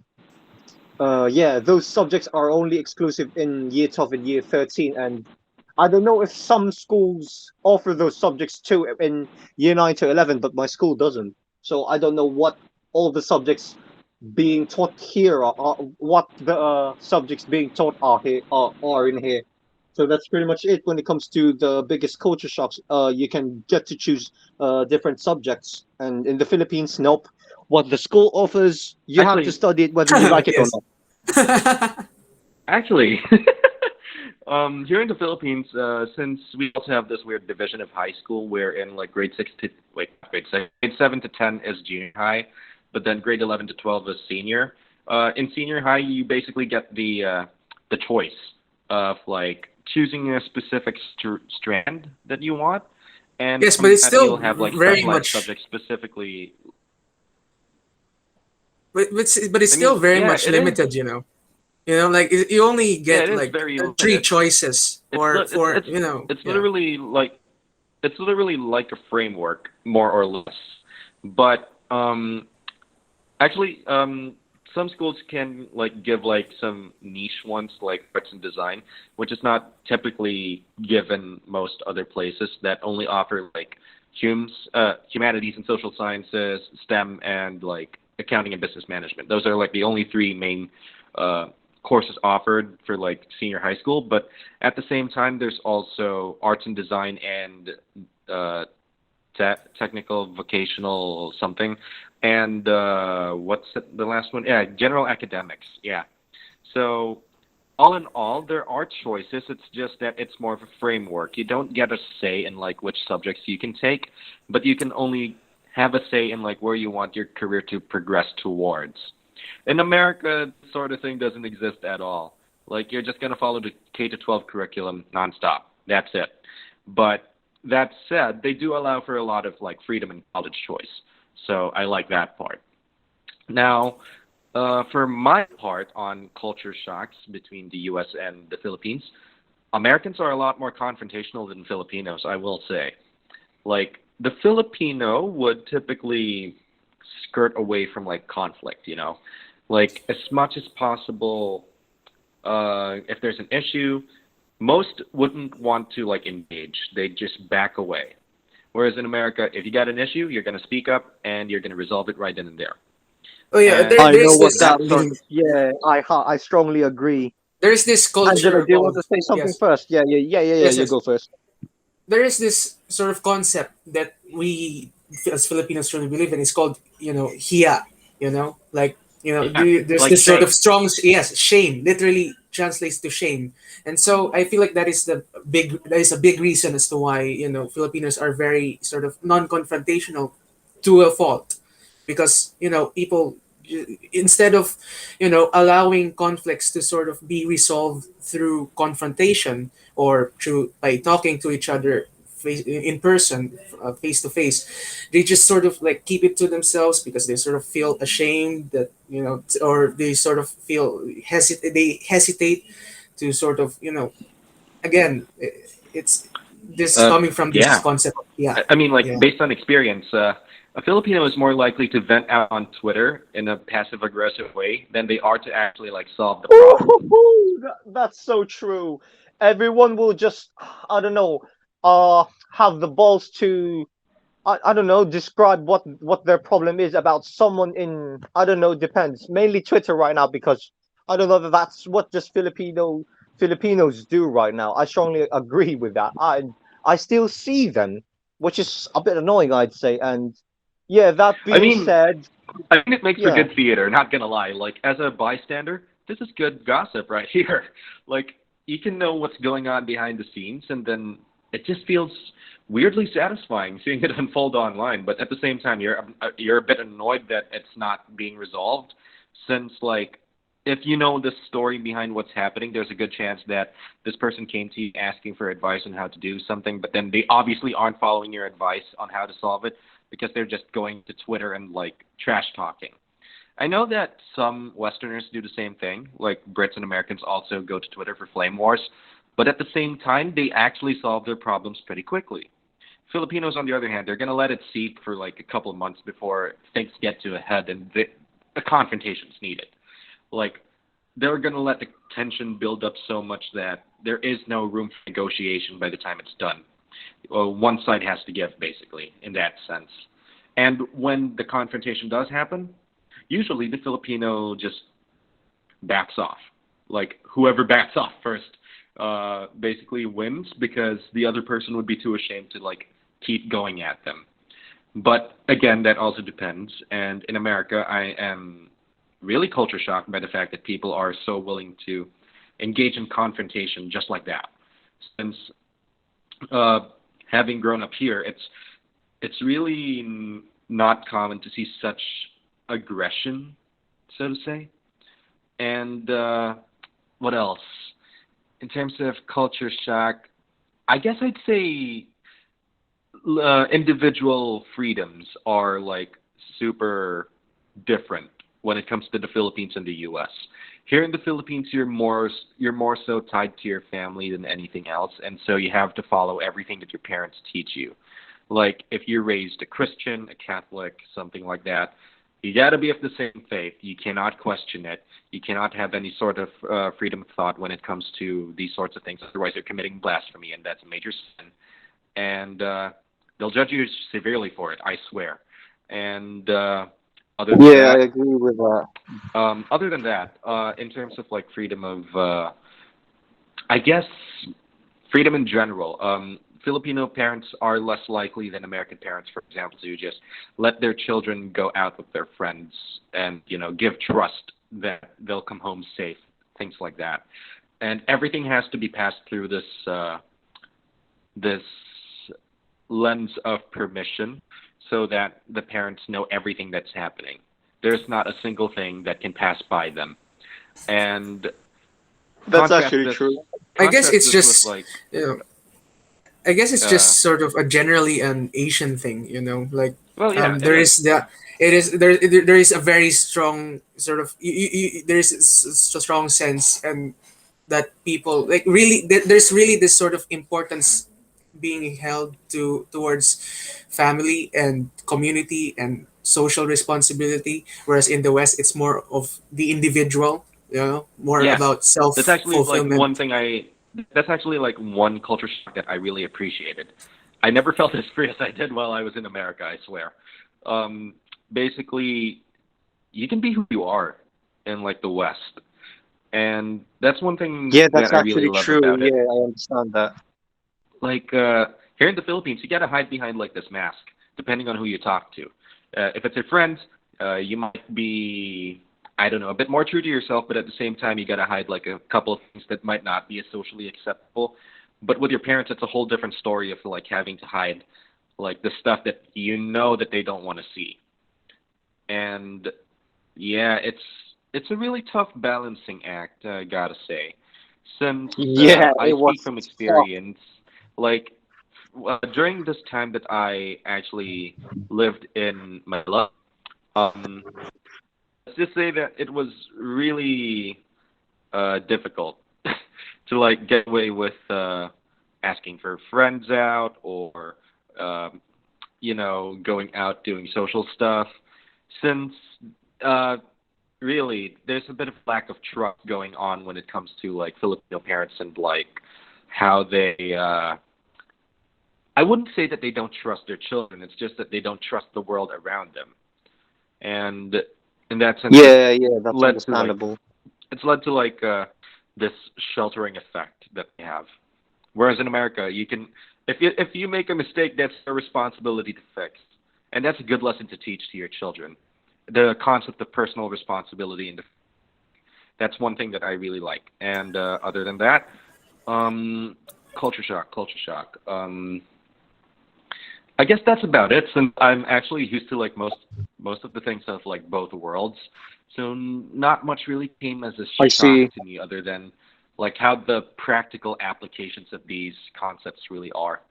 Yeah, those subjects are only exclusive in year 12 and year 13, and I don't know if some schools offer those subjects too in year 9 to 11, but my school doesn't. So I don't know what all the subjects being taught here are what the subjects being taught are in here. So that's pretty much it when it comes to the biggest culture shocks. You can get to choose different subjects, and in the Philippines, nope. What the school offers, you have to Actually, study it whether you like it or Yes. not. actually, here in the Philippines, since we also have this weird division of high school, where in like grade 6 to grade 7 to 10 is junior high, but then grade 11 to 12 is senior. In senior high, you basically get the choice of like choosing a specific strand that you want, and Yes, but from it's that still you'll have like very specialized much, subjects specifically. but it's I still mean, very yeah, much it is. limited. Like you only Yeah, get it is like very three limited. choices It's or li- it's for it's it's yeah. literally like a framework, more or less. But actually, some schools can like give like some niche ones, like arts and design, which is not typically given most other places that only offer like humanities and social sciences, STEM, and like accounting and business management. Those are like the only three main uh, courses offered for like senior high school. But at the same time, there's also arts and design and uh, technical, vocational something, and what's the last one? Yeah, general academics. Yeah. So all in all, there are choices. It's just that it's more of a framework. You don't get a say in like which subjects you can take, but you can only have a say in like where you want your career to progress towards. In America, this sort of thing doesn't exist at all. Like you're just gonna follow the K to 12 curriculum nonstop. That's it. But that said, they do allow for a lot of like freedom and college choice. So I like that part. Now, for my part on culture shocks between the U.S. and the Philippines, Americans are a lot more confrontational than Filipinos, I will say. Like the Filipino would typically skirt away from like conflict, like as much as possible. If there's an issue, most wouldn't want to like engage. They'd just back away. Whereas in America, if you got an issue, you're going to speak up and you're going to resolve it right then and there. Oh yeah, And I know there's what this that that sort means. Yeah, I strongly agree. there's this Angela, culture do you want of to say something yes, first? Yeah. yes, You yes. go first. There is this sort of concept that we as Filipinos really believe in. It's called hiya. Like yeah, there's like this sort of shame. strong yes shame. Literally translates to shame, and so I feel like that is a big reason as to why Filipinos are very sort of non-confrontational to a fault, because people instead of allowing conflicts to sort of be resolved through confrontation or through by talking to each other in person, face to face, they just sort of like keep it to themselves because they sort of feel ashamed that or they sort of hesitate to sort of again it's this Uh, coming from this yeah. concept of yeah, I mean, like, yeah. based on experience, a Filipino is more likely to vent out on Twitter in a passive aggressive way than they are to actually, like, solve the problem. That's so true. Everyone will just, I don't know, have the balls to, I don't know, describe what their problem is about someone in, I don't know, depends. Mainly Twitter right now because I don't know that that's what just Filipinos do right now. I strongly agree with that. I still see them, which is a bit annoying, I'd say. And yeah, that I being mean, said, I think it makes for yeah. good theater, not gonna lie. Like, as a bystander, this is good gossip right here. Like, you can know what's going on behind the scenes, and then it just feels weirdly satisfying seeing it unfold online. But at the same time, you're a bit annoyed that it's not being resolved, since like if you know the story behind what's happening, there's a good chance that this person came to you asking for advice on how to do something, but then they obviously aren't following your advice on how to solve it because they're just going to Twitter and like trash talking. I know that some Westerners do the same thing, like Brits and Americans also go to Twitter for flame wars, but at the same time, they actually solve their problems pretty quickly. Filipinos, on the other hand, they're going to let it seep for like a couple of months before things get to a head and a confrontation is needed. Like, they're going to let the tension build up so much that there is no room for negotiation by the time it's done. One side has to give, basically, in that sense. And when the confrontation does happen, usually the Filipino just backs off. Like whoever backs off first, basically wins because the other person would be too ashamed to like keep going at them. But again, that also depends. And in America, I am really culture shocked by the fact that people are so willing to engage in confrontation just like that. Since uh, having grown up here, it's really not common to see such aggression, so to say. And what else? In terms of culture shock, I guess I'd say individual freedoms are like super different when it comes to the Philippines and the U.S. Here in the Philippines, you're more so tied to your family than anything else, and so you have to follow everything that your parents teach you. Like if you're raised a Christian, a Catholic, something like that, you got to be of the same faith. You cannot question it. You cannot have any sort of freedom of thought when it comes to these sorts of things. Otherwise, you're committing blasphemy, and that's a major sin. And they'll judge you severely for it. I swear. And other than Yeah, I that, agree with that. in terms of like freedom of, I guess, freedom in general. Filipino parents are less likely than American parents, for example, to just let their children go out with their friends and give trust that they'll come home safe, things like that. And everything has to be passed through this lens of permission, so that the parents know everything that's happening. There's not a single thing that can pass by them. And That's contrast actually this true. I guess contrast it's this with just like you know, I guess it's uh just sort of a generally an Asian thing, like well, yeah, it there is. is the it is there is a very strong sort of there is a strong sense and that people like really there's really this sort of importance being held towards family and community and social responsibility, whereas in the West it's more of the individual, more Yeah. about self That's actually like one fulfillment. thing I that's actually like one culture shock that I really appreciated. I never felt as free as I did while I was in America, I swear. Um Basically, you can be who you are in like the West. And that's one thing Yeah, that that's I really actually love true. about it. Yeah, I understand that. Like here in the Philippines, you got to hide behind like this mask, depending on who you talk to. If it's your friends, you might be, I don't know, a bit more true to yourself, but at the same time, you got to hide like a couple of things that might not be as socially acceptable. But with your parents, it's a whole different story of like having to hide like the stuff that that they don't want to see. And yeah, it's a really tough balancing act, I gotta say. Since Yeah, I it speak was from tough. experience, like during this time that I actually lived in Manila, um, let's just say that it was really difficult to like get away with asking for friends out or um, going out doing social stuff, since uh, really there's a bit of lack of trust going on when it comes to like Filipino parents and like how they I wouldn't say that they don't trust their children. It's just that they don't trust the world around them. And in that sense, Yeah, yeah, that's led to like understandable. it's led to like this sheltering effect that they have. Whereas in America, you can if you make a mistake, that's a responsibility to fix, and that's a good lesson to teach to your children. The concept of personal responsibility, and that's one thing that I really like. And other than that, um, culture shock, culture shock. I guess that's about it. Since I'm actually used to like most of the things of like both worlds, so not much really came as a I shock see. to me, other than like how the practical applications of these concepts really are.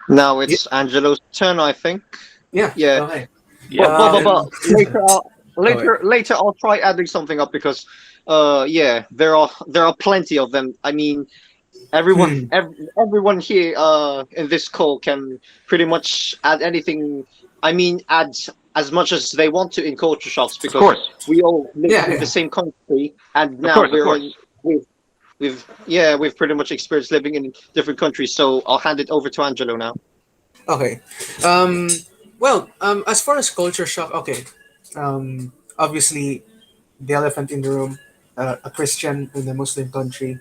Now Yeah, it's Angelo's turn, I think. yeah, Yeah, okay. Yep. but Um, okay. later I'll try adding something up because yeah, there are plenty of them. I mean, Hmm. everyone here in this call can pretty much add anything. I mean, add as much as they want to in culture shocks Of because course. we all live Yeah, in the yeah. same country, and Of now course. Of course. we've pretty much experienced living in different countries. So I'll hand it over to Angelo now. Okay. Um, well, as far as culture shock, okay. Obviously, the elephant in the room, a Christian in a Muslim country.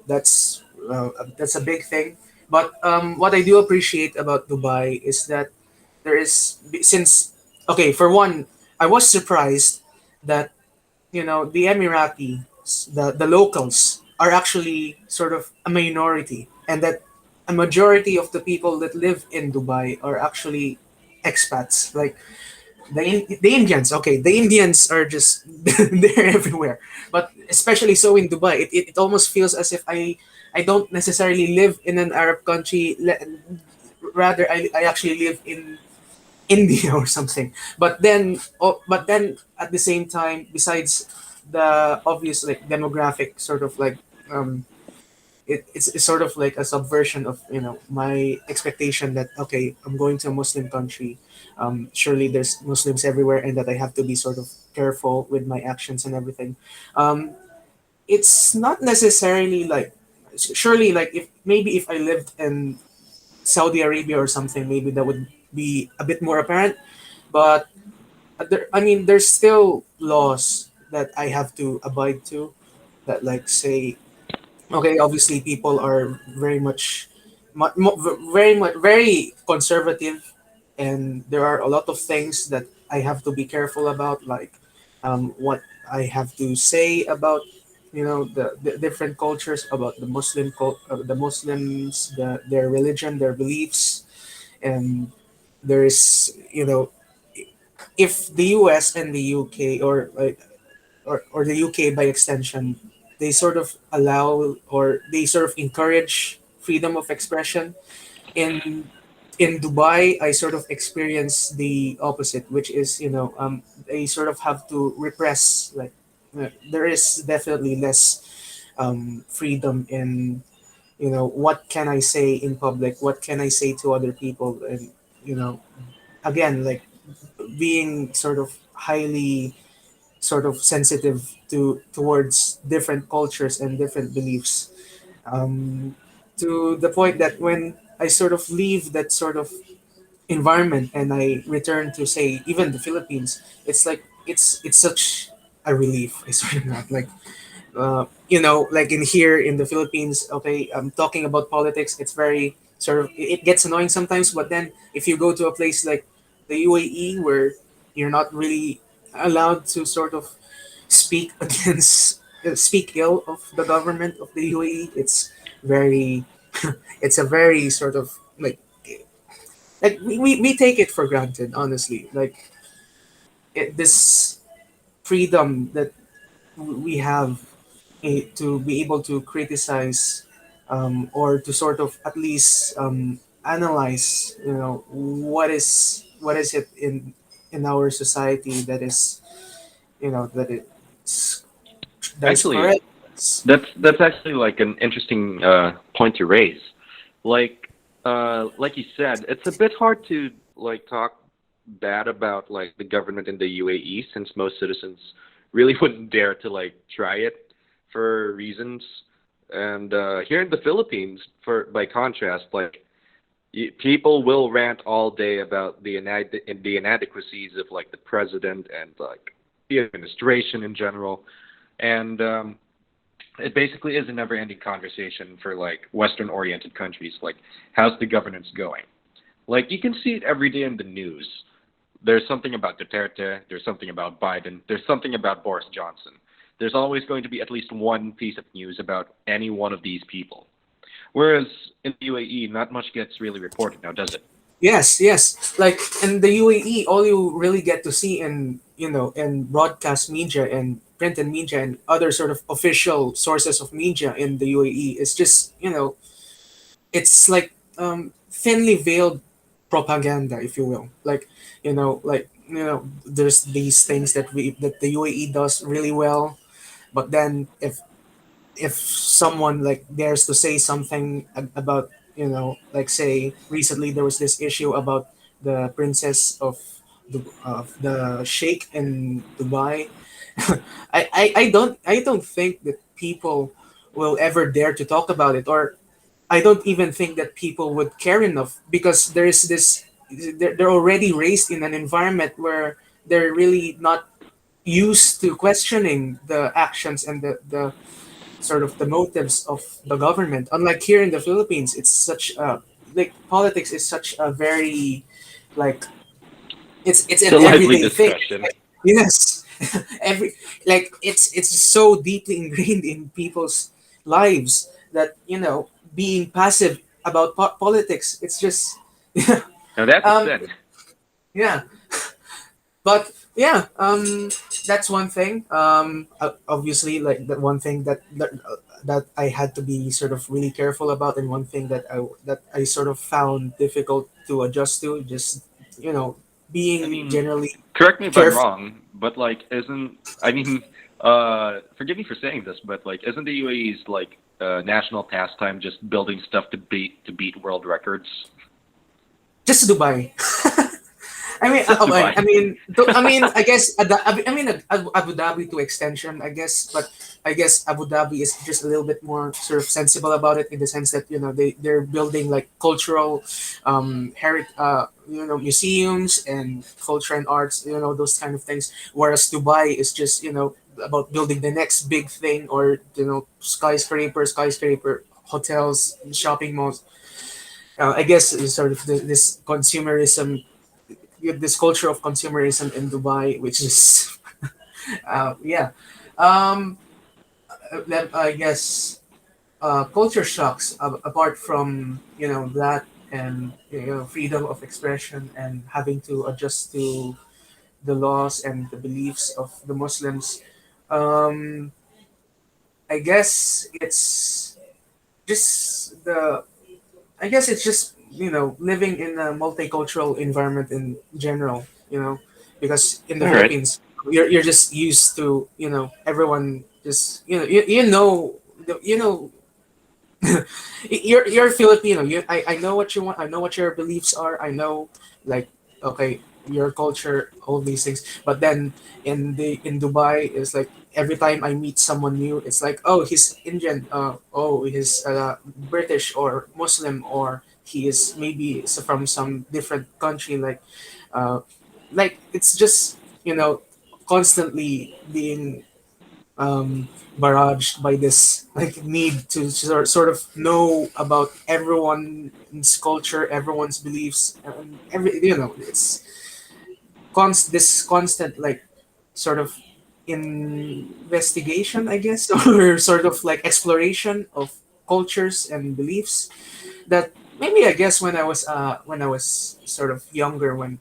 That's a big thing. But what I do appreciate about Dubai is that there is since okay, for one, I was surprised that the Emiratis, the locals are actually sort of a minority, and that a majority of the people that live in Dubai are actually expats, like the Indians. Okay, the Indians are just they're everywhere, but especially so in Dubai, it almost feels as if I don't necessarily live in an Arab country. Rather, I actually live in India or something. But then at the same time, besides the obvious like demographic sort of like um it's sort of like a subversion of my expectation that okay, I'm going to a Muslim country, surely there's Muslims everywhere and that I have to be sort of careful with my actions and everything. um it's not necessarily like, surely like if maybe if I lived in Saudi Arabia or something, maybe that would be a bit more apparent. But I mean, there's still laws that I have to abide to, that like say, okay, obviously people are very much, very conservative, and there are a lot of things that I have to be careful about, like what I have to say about the different cultures, about the Muslims, their religion, their beliefs. And there is if the US and the UK, or like or the UK by extension, they sort of allow, or they sort of encourage freedom of expression. In Dubai, I sort of experience the opposite, which is they sort of have to repress, like there is definitely less freedom in what can I say in public, what can I say to other people. And you know again, like being sort of highly sort of sensitive towards different cultures and different beliefs, um, to the point that when I sort of leave that sort of environment and I return to, say, even the Philippines, it's like it's such a relief. I sort of not like like in here in the Philippines. Okay, I'm talking about politics. It's very sort of, it gets annoying sometimes. But then if you go to a place like the UAE, where you're not really allowed to sort of speak against, speak ill of the government of the UAE, it's very, it's a very sort of we take it for granted, honestly. Like this freedom that we have, to be able to criticize, or to sort of at least analyze, what is it in our society that is, that it's that is Actually, correct. that's actually like an interesting point to raise. Like you said, it's a bit hard to like talk bad about like the government in the UAE, since most citizens really wouldn't dare to like try it for reasons. And here in the Philippines, for by contrast, like people will rant all day about the inadequacies of like the president and like the administration in general. And it basically is a never-ending conversation for like Western-oriented countries. Like, how's the governance going? Like, you can see it every day in the news. There's something about Duterte. There's something about Biden. There's something about Boris Johnson. There's always going to be at least one piece of news about any one of these people. Whereas in the UAE, not much gets really reported now, does it? Yes, yes. Like in the UAE, all you really get to see in in broadcast media and print and media and other sort of official sources of media in the UAE is just it's like thinly veiled propaganda, if you will. Like there's these things that the UAE does really well, but then if someone like dares to say something about like say recently there was this issue about the princess of the sheikh in Dubai. I don't think that people will ever dare to talk about it, or I don't even think that people would care enough, because there is this, they're already raised in an environment where they're really not used to questioning the actions and the sort of the motives of the government. Unlike here in the Philippines, it's such a, like, politics is such a very, like, it's It's a an lively everyday thing. discussion. Like, yes, every, like, it's so deeply ingrained in people's lives that being passive about politics, it's just Now that's a um sin. Yeah, but yeah, that's one thing. Obviously, like that one thing that I had to be sort of really careful about, and one thing that I sort of found difficult to adjust to, just you know, I being mean, generally correct me if I'm careful. wrong, but like, isn't I mean, forgive me for saying this, but like, isn't the UAE's like national pastime just building stuff to beat world records? Just Dubai. Just Dubai. I mean, I guess, I mean, Abu Dhabi to extension, I guess, but I guess Abu Dhabi is just a little bit more sort of sensible about it in the sense that they're building like cultural, museums and culture and arts, those kind of things. Whereas Dubai is just about building the next big thing, or skyscraper, hotels, shopping malls. I guess is sort of this consumerism, this culture of consumerism in Dubai, which is yeah. Um, then I guess culture shocks apart from that, and freedom of expression and having to adjust to the laws and the beliefs of the Muslims. Um, I guess it's just the I guess it's just living in a multicultural environment in general. Because in the All right. Philippines, you're just used to everyone just you're Filipino. I know what you want. I know what your beliefs are. I know, like, okay, your culture, all these things. But then in Dubai, it's like every time I meet someone new, it's like, oh, he's Indian. Oh, he's British or Muslim, or he is maybe from some different country. Uh, it's just constantly being barraged by this like need to sort of know about everyone's culture, everyone's beliefs, and it's this constant like sort of investigation, I guess, or sort of like exploration of cultures and beliefs that maybe I guess when I was sort of younger, when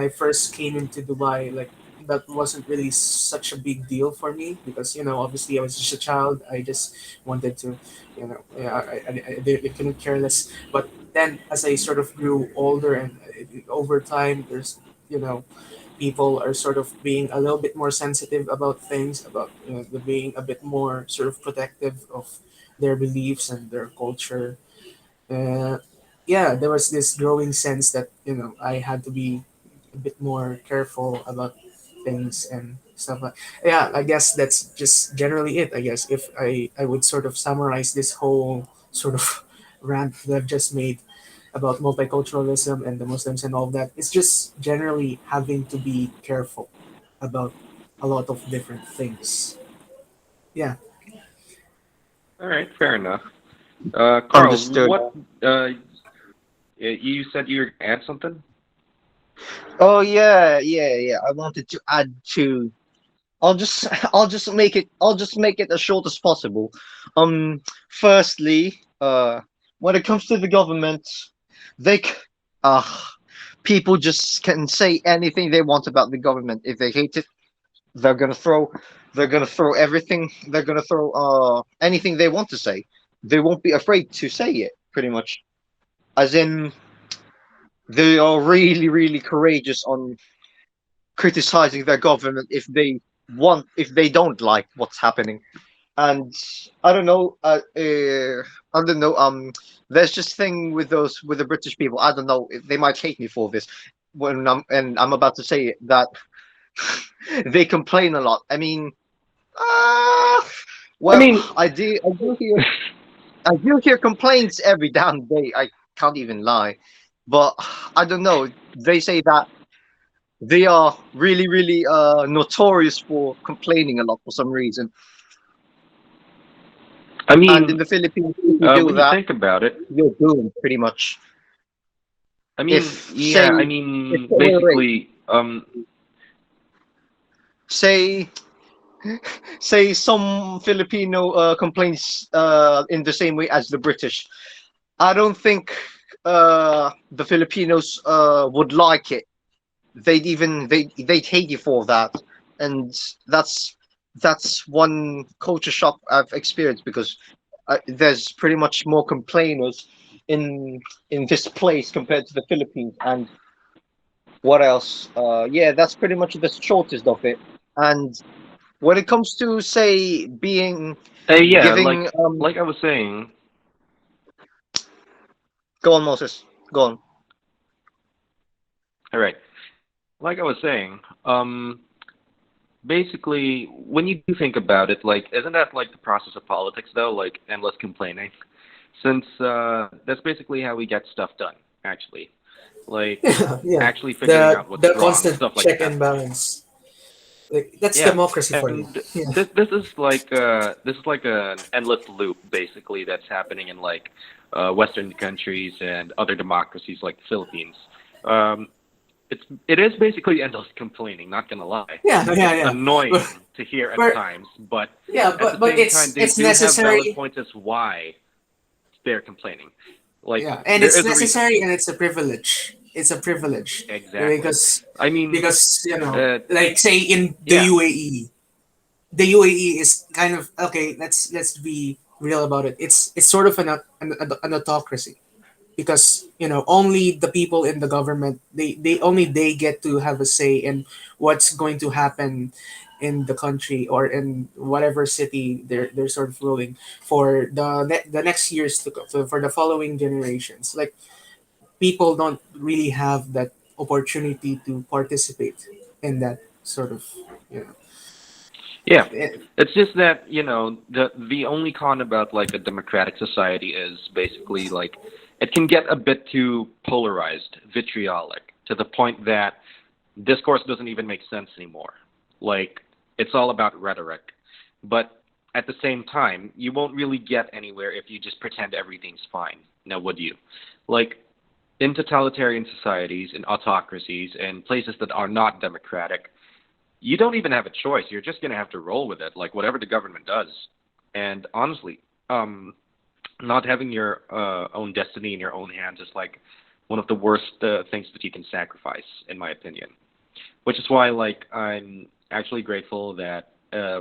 I first came into Dubai, like that wasn't really such a big deal for me because obviously I was just a child. I just wanted to, yeah, I couldn't care less. But then as I sort of grew older and over time, there's you know people are sort of being a little bit more sensitive about things, about the being a bit more sort of protective of their beliefs and their culture. uh, yeah, there was this growing sense that I had to be a bit more careful about things and stuff like. Yeah, I guess that's just generally it. I guess if I would sort of summarize this whole sort of rant that I've just made about multiculturalism and the Muslims and all that, it's just generally having to be careful about a lot of different things. Yeah. All right. Fair enough. Carl, Understood. you said you were gonna add something? Oh yeah, yeah, yeah. I wanted to add to. I'll just I'll just make it as short as possible. Firstly, when it comes to the government, they c- uh people just can say anything they want about the government. If they hate it, they're gonna throw everything. They're gonna throw anything they want to say. They won't be afraid to say it. Pretty much, as in they are really really courageous on criticizing their government if they don't like what's happening. And I don't know, I don't know. There's just thing with the British people. I don't know. They might hate me for this I'm about to say it, that they complain a lot. I mean, uh, I well, mean, I do hear complaints every damn day. I can't even lie, but I don't know. They say that they are really, really notorious for complaining a lot for some reason. I And in mean, the Philippines, if you do when you that, think about it, you're doomed pretty much. I mean, If say, yeah, I if mean, wait, wait, basically, say, say some Filipino complains in the same way as the British. I don't think the Filipinos would like it. they'd hate you for that, and that's that's one culture shock I've experienced because there's pretty much more complainers in this place compared to the Philippines. And what else? Yeah, that's pretty much the shortest of it. And when it comes to say being Yeah, giving like I was saying, go on, Moses, go on. all right. Like I was saying, basically, when you do think about it, like, isn't that like the process of politics, though? Like, endless complaining? Since that's basically how we get stuff done, actually. Like, Yeah, yeah. actually figuring The out what's the wrong, constant stuff like check that. and balance. Like that's Yeah, democracy for you. and Yeah. this is like an endless loop, basically, that's happening in like Western countries and other democracies like the Philippines. Um, it is basically endless complaining. Not gonna lie, Yeah, yeah, it's yeah. But, annoying to hear at but times, but yeah, at the but same time, they it's do have valid necessary. points as why they're complaining. Like Yeah, and there it's is a reason. necessary and it's a privilege. It's a privilege Exactly. because I mean, uh, like say in the yeah, UAE, the UAE is kind of okay. Let's be real about it. It's sort of an autocracy because only the people in the government they only they get to have a say in what's going to happen in the country or in whatever city they're sort of ruling for the next years to come, so for the following generations. Like people don't really have that opportunity to participate in that sort of you know yeah. eh, It's just that, the only con about like a democratic society is basically like it can get a bit too polarized, vitriolic, to the point that discourse doesn't even make sense anymore. Like it's all about rhetoric. But at the same time, you won't really get anywhere if you just pretend everything's fine. Now, would you? Like in totalitarian societies, in autocracies, in places that are not democratic, you don't even have a choice. You're just going to have to roll with it, like whatever the government does. And honestly, not having your own destiny in your own hands is like one of the worst things that you can sacrifice, in my opinion. Which is why, like, I'm actually grateful that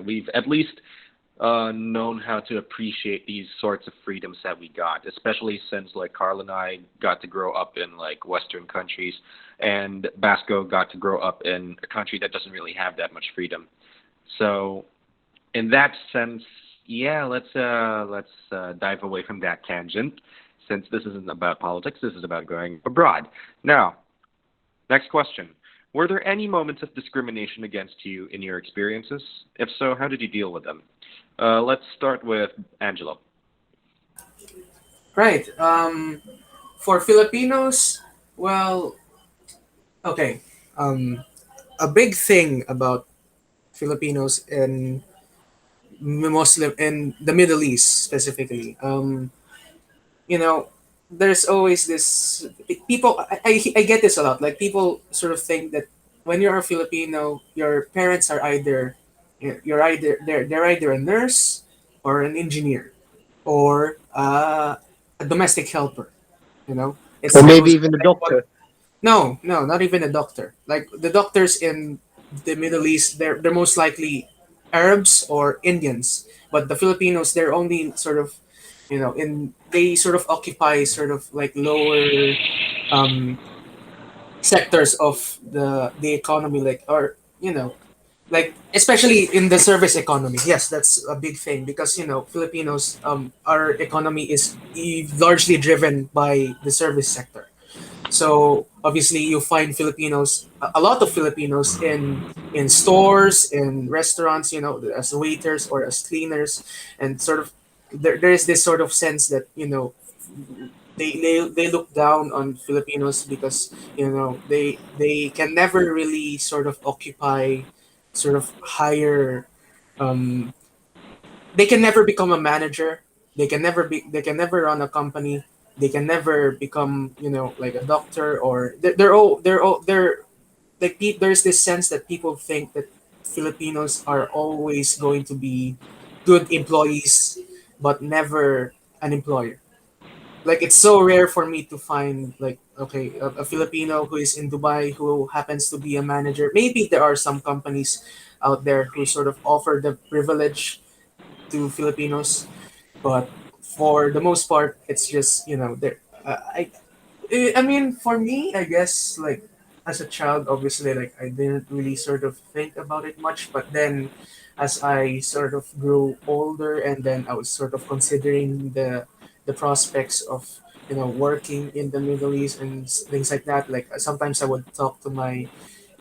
we've at least known how to appreciate these sorts of freedoms that we got, especially since like Carl and I got to grow up in like Western countries, and Basco got to grow up in a country that doesn't really have that much freedom. So in that sense, yeah, let's dive away from that tangent, since this isn't about politics. This is about going abroad. Now, next question. Were there any moments of discrimination against you in your experiences? If so, how did you deal with them? Let's start with Angelo. right. For Filipinos, well, okay. A big thing about Filipinos in Muslim in the Middle East specifically. You know, there's always this people. I get this a lot. Like people sort of think that when you're a Filipino, your parents are either they're either a nurse or an engineer or a domestic helper. It's Or maybe mostly even a like what. doctor. No, no, not even a doctor. Like the doctors in the Middle East, they're most likely Arabs or Indians, but the Filipinos, they're only sort of, in they sort of occupy sort of like lower um, sectors of the economy, like or like especially in the service economy. Yes, that's a big thing because Filipinos, our economy is largely driven by the service sector. So obviously, you find Filipinos, a lot of Filipinos in stores, in restaurants, as waiters or as cleaners, and sort of there is this sort of sense that they look down on Filipinos because they can never really sort of occupy sort of higher um, they can never become a manager. They can never run a company. They can never become like a doctor or they're like there's this sense that people think that Filipinos are always going to be good employees but never an employer. like it's so rare for me to find like okay a Filipino who is in Dubai who happens to be a manager. Maybe there are some companies out there who sort of offer the privilege to Filipinos, but for the most part, it's just there. I mean, for me, I guess like as a child, obviously, like I didn't really sort of think about it much. But then, as I sort of grew older, and then I was sort of considering the prospects of working in the Middle East and things like that. Like sometimes I would talk to my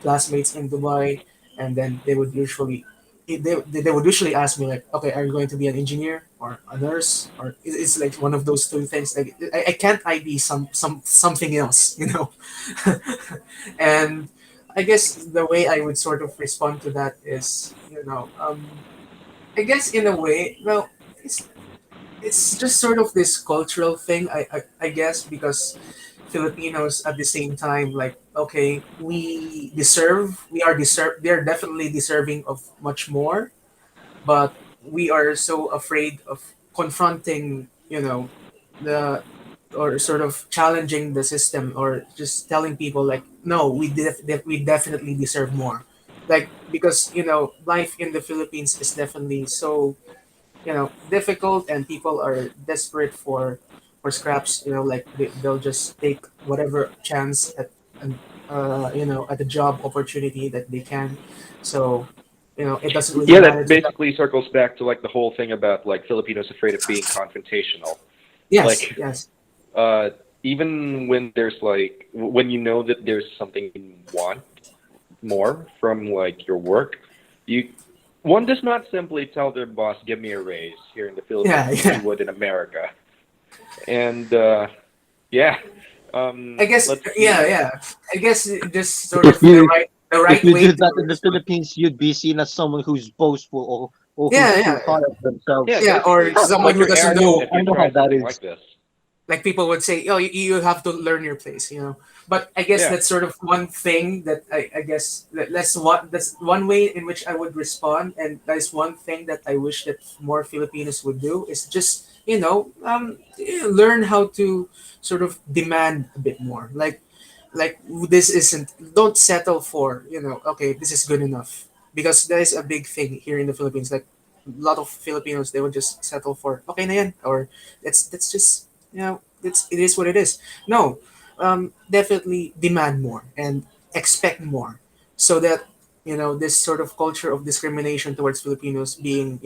classmates in Dubai, and then they would usually ask me like, okay, are you going to be an engineer or a nurse or it's like one of those two things. Like, I can't I be something else, and I guess the way I would sort of respond to that is, I guess in a way, well, it's it's just sort of this cultural thing. I guess because Filipinos at the same time, like, okay, we are definitely deserving of much more, but we are so afraid of confronting, the or sort of challenging the system or just telling people like, no, we definitely deserve more, like because life in the Philippines is definitely so difficult and people are desperate for scraps, like they'll just take whatever chance at an at a job opportunity that they can. So it doesn't really Yeah, matter that to them. basically circles back to like the whole thing about like Filipinos afraid of being confrontational. Yes, Like, yes, uh, even when there's like when you know that there's something you want more from like your work, you one does not simply tell their boss, "Give me a raise" here in the Philippines yeah, like you yeah. would in America. And yeah, I guess, let's yeah, see. yeah. I guess just sort If of you the if right you way did to that in the respond. Philippines, you'd be seen as someone who's boastful or who's Yeah, too yeah, high of Yeah, themselves. yeah. Or basically, someone like who you're doesn't arrogant know. if I you know try how that something like is. this. Like people would say, "Oh, you have to learn your place," But I guess Yeah, that's sort of one thing that I guess that's one way in which I would respond, and that is one thing that I wish that more Filipinos would do is just learn how to sort of demand a bit more. Like this isn't don't settle for okay, this is good enough, because that is a big thing here in the Philippines. Like a lot of Filipinos, they would just settle for okay na yan, or that's just it is what it is. No, definitely demand more and expect more, so that this sort of culture of discrimination towards Filipinos being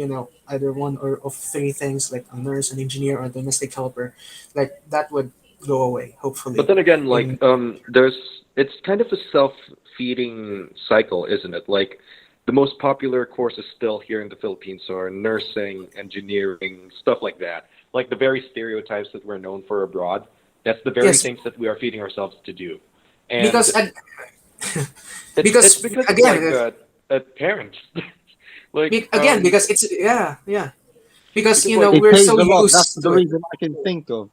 either one or of three things like a nurse, an engineer, or a domestic helper, like that would go away but hopefully. then again, like In there's it's kind of a self-feeding cycle, isn't it? Like the most popular courses still here in the Philippines are nursing, engineering, stuff like that. Like the very stereotypes that we're known for abroad. That's the very Yes, things that we are feeding ourselves to do, and because I, it's because because of again, like parents, like again because it's yeah, because because like It we're pays so a lot. That's used the to it. reason I can think of.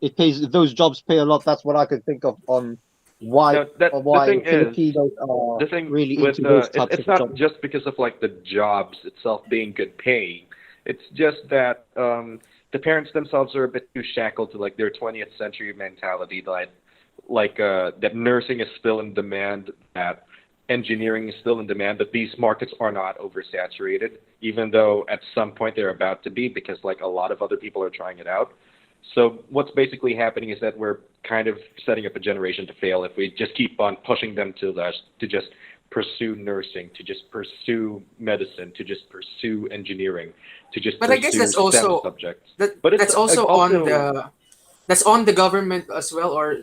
It pays those jobs pay a lot. That's what I could think of on why now that the why thing is Filipinos are the thing really with into those types it's of not jobs. just because of like the jobs itself being good paying. It's just that the parents themselves are a bit too shackled to like their 20th century mentality that that nursing is still in demand, that engineering is still in demand, that these markets are not oversaturated, even though at some point they're about to be because like a lot of other people are trying it out. So what's basically happening is that we're kind of setting up a generation to fail if we just keep on pushing them to just pursue nursing, to just pursue medicine, to just pursue engineering, to just But I guess pursue that's STEM also subjects. that But it's that's also on also that's on the government as well, or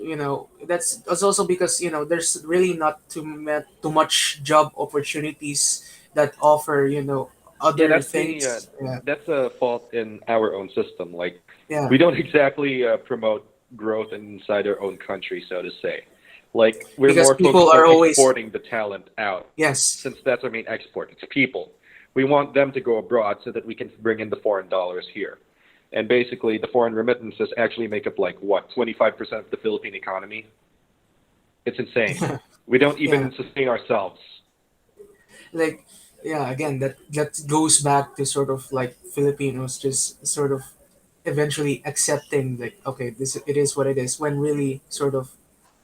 that's also because there's really not too much job opportunities that offer yeah, other things. Yeah, that's a fault in our own system. Like yeah, we don't exactly promote growth inside our own country, so to say. Like we're because more people focused on are always exporting the talent out, yes. since that's our main export. It's people. We want them to go abroad so that we can bring in the foreign dollars here. And basically, the foreign remittances actually make up like what 25% of the Philippine economy. It's insane. We don't Yeah, even sustain ourselves. like yeah, again, that goes back to sort of like Filipinos just sort of eventually accepting like, okay, this it is what it is, when really sort of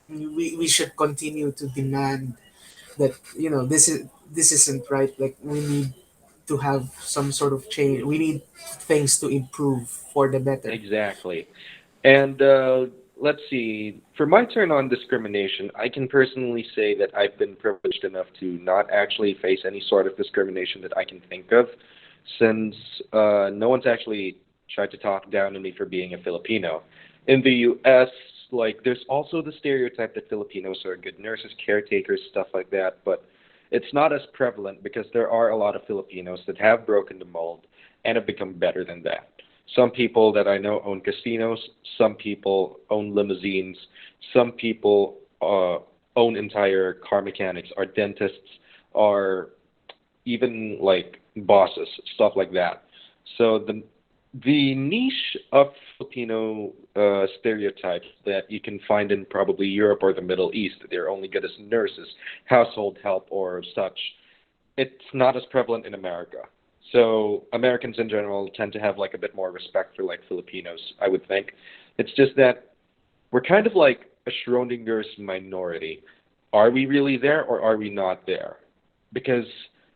we should continue to demand that, this isn't right, like we need to have some sort of change, we need things to improve for the better. Exactly. And let's see. For my turn on discrimination, I can personally say that I've been privileged enough to not actually face any sort of discrimination that I can think of, since no one's actually tried to talk down on me for being a Filipino. In the U.S., like, there's also the stereotype that Filipinos are good nurses, caretakers, stuff like that, but it's not as prevalent because there are a lot of Filipinos that have broken the mold and have become better than that. Some people that I know own casinos. Some people own limousines. Some people own entire car mechanics, are dentists, are even like bosses, stuff like that. So the niche of Filipino stereotypes that you can find in probably Europe or the Middle East, they're only good as nurses, household help, or such. It's not as prevalent in America. So Americans in general tend to have like a bit more respect for like Filipinos, I would think. It's just that we're kind of like a Schrodinger's minority. Are we really there or are we not there? Because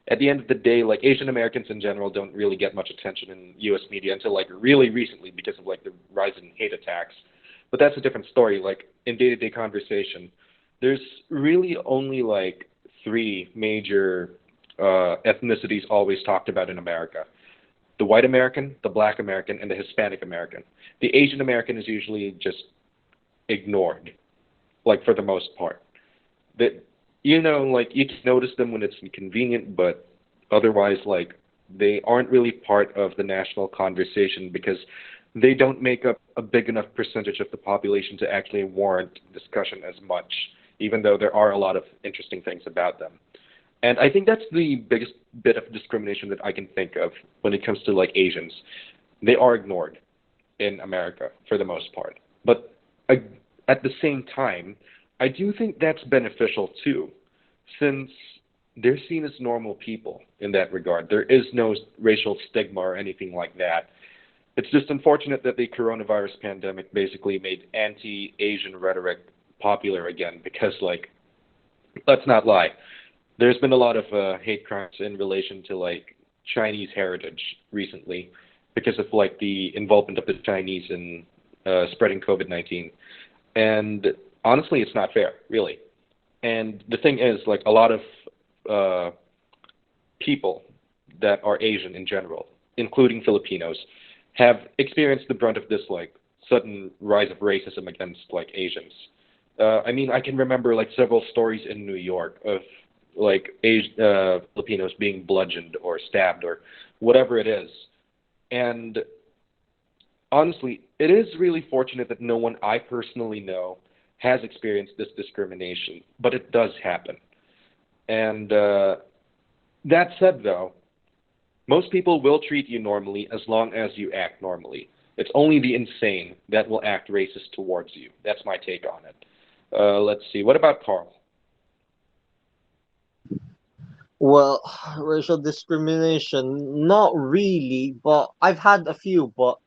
at the end of the day, like Asian Americans in general don't really get much attention in U.S. media until like really recently because of like the rise in hate attacks. But that's a different story. Like in day-to-day conversation, there's really only like three major ethnicities always talked about in America: the white American, the black American, and the Hispanic American. The Asian American is usually just ignored, like for the most part. That, like you can notice them when it's convenient, but otherwise, like they aren't really part of the national conversation because they don't make up a big enough percentage of the population to actually warrant discussion as much, even though there are a lot of interesting things about them. And I think that's the biggest bit of discrimination that I can think of when it comes to like Asians. They are ignored in America for the most part. But I, at the same time, I do think that's beneficial too, since they're seen as normal people in that regard. There is no racial stigma or anything like that. It's just unfortunate that the coronavirus pandemic basically made anti-Asian rhetoric popular again because, like, let's not lie, there's been a lot of hate crimes in relation to like Chinese heritage recently because of like the involvement of the Chinese in spreading COVID-19. And honestly, it's not fair, really. And the thing is, like a lot of uh, people that are Asian in general, including Filipinos, have experienced the brunt of this like sudden rise of racism against like Asians. I mean, I can remember like several stories in New York of like Filipinos being bludgeoned or stabbed or whatever it is. And honestly, it is really fortunate that no one I personally know has experienced this discrimination, but it does happen. And that said, though, most people will treat you normally as long as you act normally. It's only the insane that will act racist towards you. That's my take on it. Let's see. What about Carl? Well, racial discrimination, not really, but I've had a few, but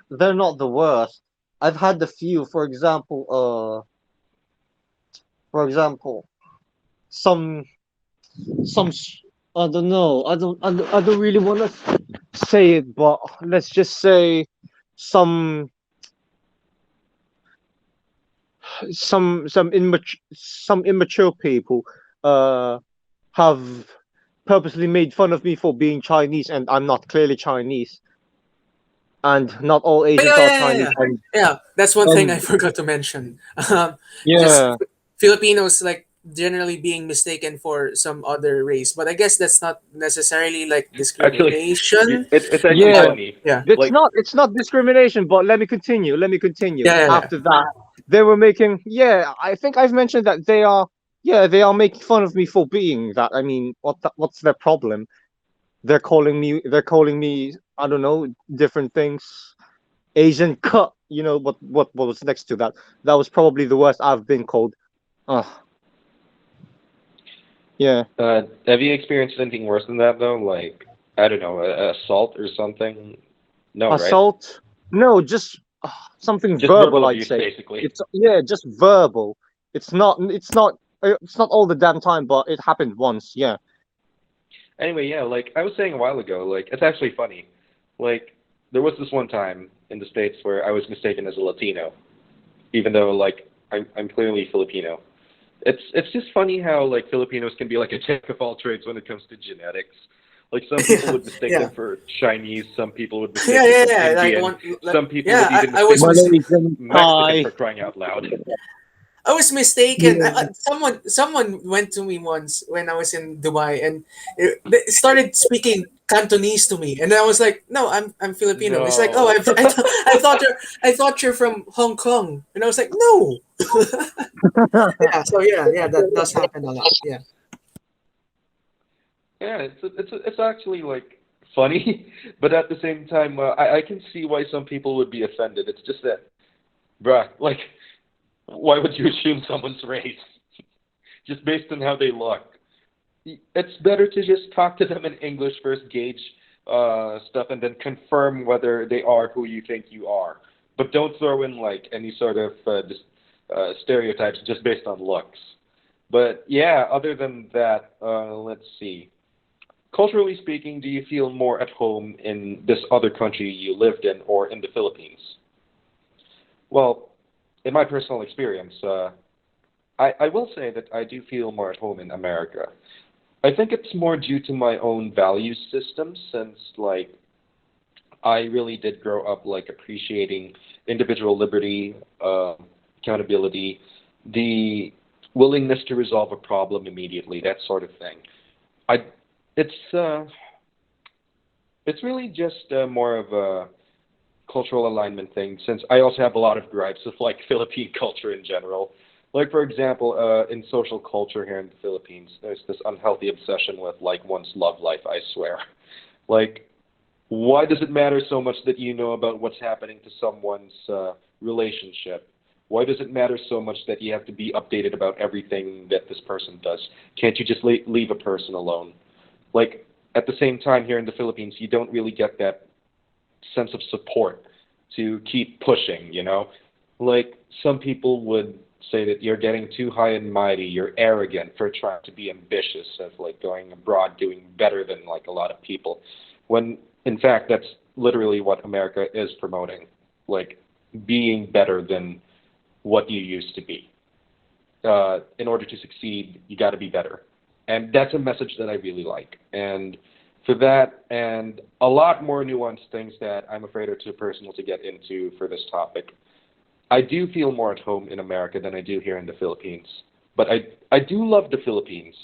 they're not the worst. I've had a few, for example, some I don't know, I don't really want to say it, but let's just say some some immature people uh have purposely made fun of me for being Chinese, and I'm not clearly Chinese, and not all Oh, Asians yeah, are yeah, yeah, Chinese, yeah. Yeah, that's one thing I and forgot to mention. Just yeah, Filipinos like generally being mistaken for some other race, but I guess that's not necessarily like Actually, discrimination. it's actually yeah. Oh, funny. yeah, Like, It's not discrimination, but let me continue. Let me continue. yeah, yeah, yeah. After that, they were making, yeah, I think I've mentioned that they are, yeah, they are making fun of me for being that. I mean, what's their problem? They're calling me, I don't know, different things. Asian cut, what was next to that? That was probably the worst I've been called. Uh, yeah. have you experienced anything worse than that though? Like, I don't know, assault or something? No, right? Assault? No, just something Just verbal verbal. I'd abuse, say basically. it's yeah, just verbal. It's not. It's not. It's not all the damn time, but it happened once. Yeah. Anyway, yeah, like I was saying a while ago, like it's actually funny. Like there was this one time in the States where I was mistaken as a Latino, even though like I'm clearly Filipino. It's just funny how like Filipinos can be like a jack of all trades when it comes to genetics. Like some people Yeah, would mistake them yeah, for Chinese, some people would yeah, mistake them yeah, for yeah. Like Indian, one, like, some people yeah. would even I was mistake them for Malaysian, Mexican Thai. for crying out loud. I was mistaken. Yeah. Someone went to me once when I was in Dubai, and they started speaking Cantonese to me, and I was like, "No, I'm Filipino." It's like, "Oh, No. I thought you're from Hong Kong," and I was like, "No." Yeah. So yeah, that does happen a lot. Yeah. Yeah, it's actually like funny, but at the same time, I can see why some people would be offended. It's just that, bruh, like, why would you assume someone's race just based on how they look? It's better to just talk to them in English first, gauge stuff, and then confirm whether they are who you think you are. But don't throw in like any sort of stereotypes just based on looks. But yeah, other than that, let's see. Culturally speaking, do you feel more at home in this other country you lived in or in the Philippines? Well, in my personal experience, I will say that I do feel more at home in America. I think it's more due to my own value system since, like, I really did grow up, like, appreciating individual liberty, accountability, the willingness to resolve a problem immediately, that sort of thing. I, it's, uh, it's really just more of a cultural alignment thing since I also have a lot of gripes with like Philippine culture in general. Like for example, in social culture here in the Philippines, there's this unhealthy obsession with like one's love life. I swear. Like, why does it matter so much that you know about what's happening to someone's relationship? Why does it matter so much that you have to be updated about everything that this person does? Can't you just leave a person alone? Like, at the same time, here in the Philippines, you don't really get that sense of support to keep pushing, you know? Like some people would say that you're getting too high and mighty, you're arrogant for trying to be ambitious of like going abroad, doing better than like a lot of people. When in fact that's literally what America is promoting. Like being better than what you used to be. In order to succeed, you got to be better. And that's a message that I really like. And for that and a lot more nuanced things that I'm afraid are too personal to get into for this topic, I do feel more at home in America than I do here in the Philippines. But I do love the Philippines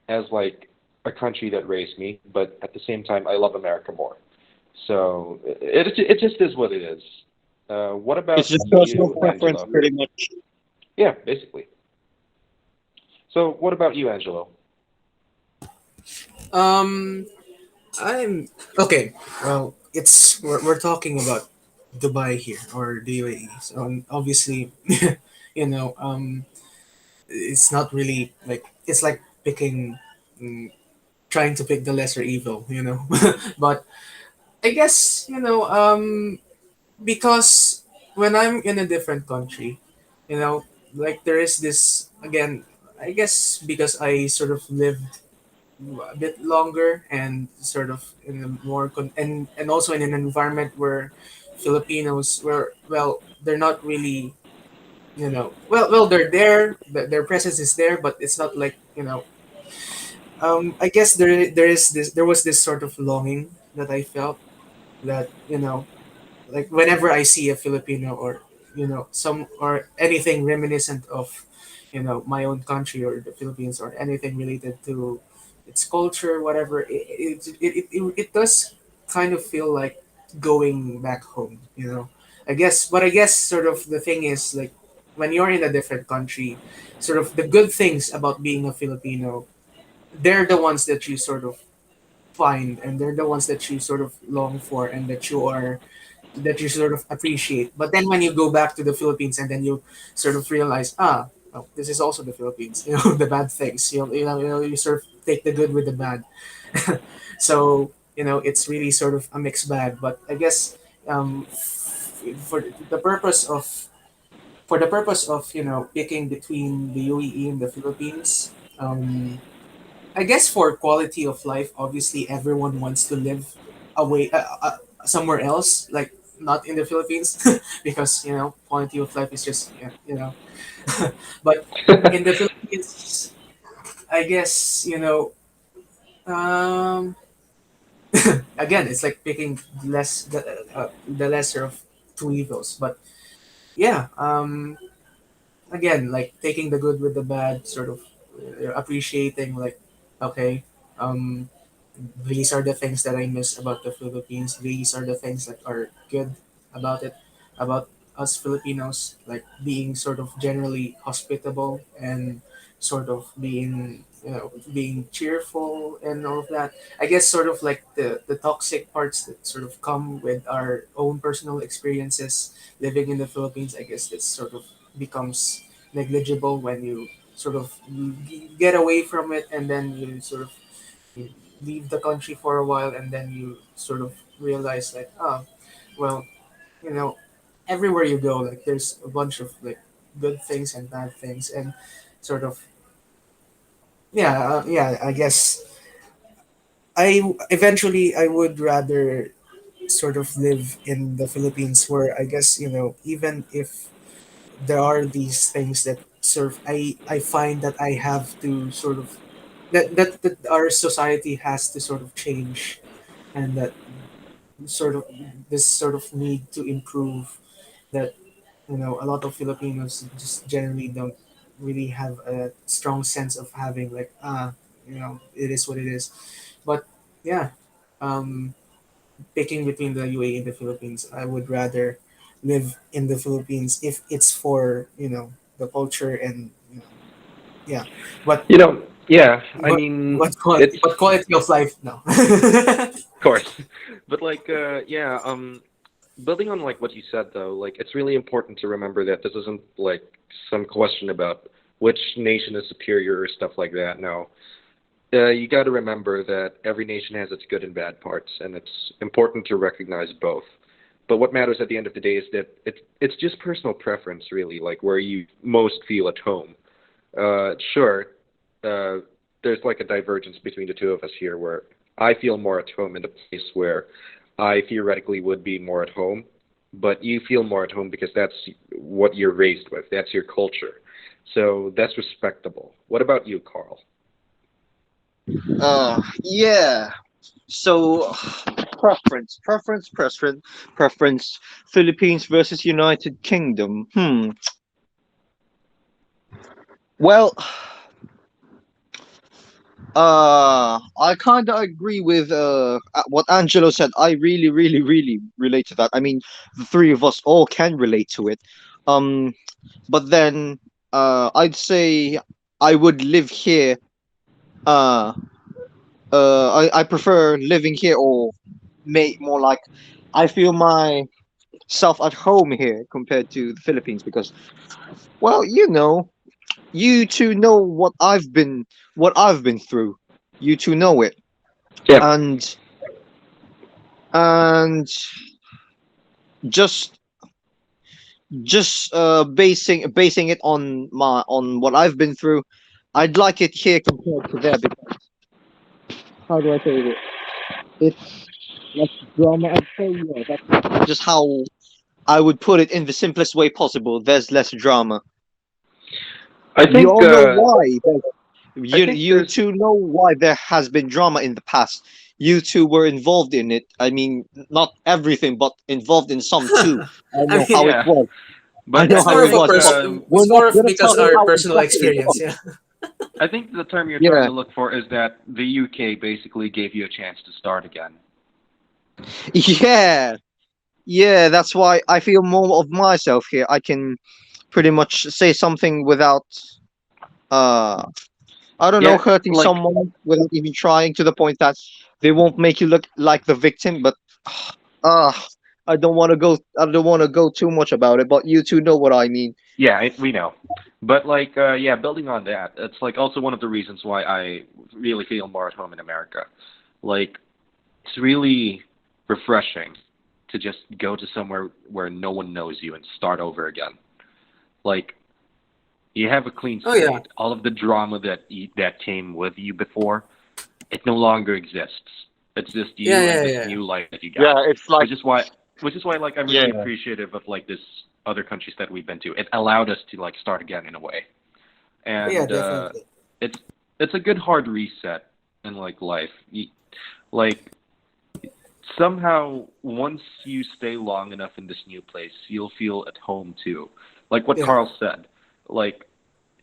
as like a country that raised me, but at the same time, I love America more. So it just is what it is. What It's about just personal you, preference, Angelo? pretty much. Yeah, basically. So what about you, Angelo? Um, I'm okay. Well, we're talking about Dubai here or the UAE. So obviously, it's not really like it's like picking, mm, trying to pick the lesser evil. But I guess because when I'm in a different country, like there is this again. I guess because I sort of lived a bit longer and sort of in a more and also in an environment where Filipinos were well, they're not really well they're there, their presence is there, but it's not like I guess there was this sort of longing that I felt that like whenever I see a Filipino or some or anything reminiscent of my own country or the Philippines or anything related to its culture, whatever, it does kind of feel like going back home. I guess sort of the thing is like when you're in a different country, sort of the good things about being a Filipino, they're the ones that you sort of find and they're the ones that you sort of long for and that you sort of appreciate. But then when you go back to the Philippines and then you sort of realize, oh, this is also the Philippines. The bad things. You sort of take the good with the bad. So it's really sort of a mixed bag. But I guess for the purpose of picking between the UAE and the Philippines. Um, I guess for quality of life, obviously everyone wants to live away somewhere else, like not in the Philippines, because quality of life is just but in the Philippines, I guess um, again it's like picking the lesser of two evils. But yeah, again, like taking the good with the bad, sort of appreciating, like, okay, um these are the things that I miss about the Philippines. These are the things that are good about it, about us Filipinos, like being sort of generally hospitable and sort of being cheerful and all of that. I guess sort of like the toxic parts that sort of come with our own personal experiences living in the Philippines. I guess that sort of becomes negligible when you sort of get away from it, and then you leave the country for a while, and then you sort of realize like, oh, well, you know everywhere you go, like there's a bunch of like good things and bad things, and sort of yeah, I guess I would rather sort of live in the Philippines, where I guess even if there are these things that I find that I have to sort of that our society has to sort of change, and that sort of this sort of need to improve, that a lot of Filipinos just generally don't really have a strong sense of having, like, it is what it is. But yeah, um picking between the UAE and the Philippines, I would rather live in the Philippines if it's for the culture, and yeah. but You know, yeah, I but mean, but quality, it's but quality of life, no. of course, but like, yeah, building on like what you said though, like it's really important to remember that this isn't like some question about which nation is superior or stuff like that. No, you got to remember that every nation has its good and bad parts, and it's important to recognize both. But what matters at the end of the day is that it's just personal preference, really, like where you most feel at home. Sure, uh, there's like a divergence between the two of us here, where I feel more at home in the place where I theoretically would be more at home, but you feel more at home because that's what you're raised with, that's your culture. So that's respectable. What about you, Carl? Yeah. So, preference. Philippines versus United Kingdom. Well, I kind of agree with what Angelo said. I really, really, really relate to that. I mean, the three of us all can relate to it. Um, but then, I'd say I would live here. Uh, I prefer living here, or make more like I feel myself at home here compared to the Philippines, because, well, you two know what I've been through. You two know it, Yeah, and and just basing it on what I've been through, I'd like it here compared to there, because how do I say it? It's less drama. I'd say, yeah, that's just how I would put it in the simplest way possible. There's less drama. I You think all know uh, why. I You think you there's two know why there has been drama in the past. You two were involved in it. I mean, not everything, but involved in some too. I I know how mean, it yeah, was. I but know it's I how more it of a think was, but it's we're not more of gonna because tell you our how personal exactly it experience, was. yeah. I think the term you're trying Yeah, to look for is that the UK basically gave you a chance to start again. yeah, yeah. That's why I feel more of myself here. I can pretty much say something without, uh, I don't know, Yeah, hurting like someone without even trying, to the point that they won't make you look like the victim. But ah, I don't want to go too much about it. But you two know what I mean. yeah, we know. But like yeah, building on that, it's like also one of the reasons why I really feel more at home in America. Like it's really refreshing to just go to somewhere where no one knows you and start over again. Like, you have a clean Oh slate. yeah. All of the drama that came with you before, it no longer exists. It's just Yeah, you and yeah, this yeah. new life that you Yeah, got. it's like, Which is why like I'm really yeah. appreciative of like this other countries that we've been to. It allowed us to like start again in a way. Yeah, And definitely. it's it's a good hard reset in like life. Like somehow once you stay long enough in this new place, you'll feel at home too. Like what Yeah. Carl said. Like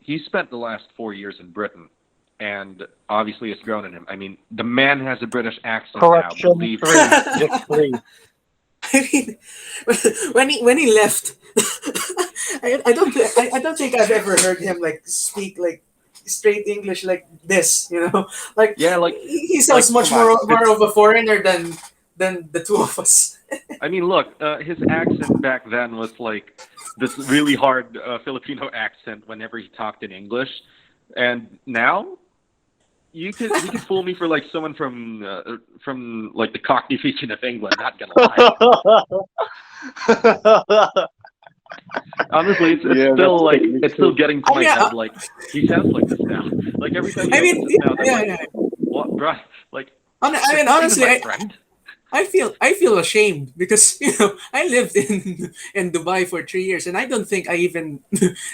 he spent the last 4 years in Britain, and obviously it's grown in him. I mean, the man has a British accent now. Correction, Believe me. three, just three. I mean, when he left, I don't think I've ever heard him like speak like straight English like this. Like Yeah, he sounds like much come on. more of a foreigner than the two of us. I mean, look, his accent back then was like this really hard Filipino accent whenever he talked in English, and now you could fool me for like someone from like the Cockney region of England. Not gonna lie. Honestly, it's Yeah, still that's like totally it's still true. getting to Oh my yeah, head. Like he sounds like this now. Like every time he I mean opens his yeah, mouth, I'm yeah, like, yeah. what, bruh? Like I is mean this even honestly, my friend? I feel ashamed because I lived in Dubai for 3 years, and I don't think I even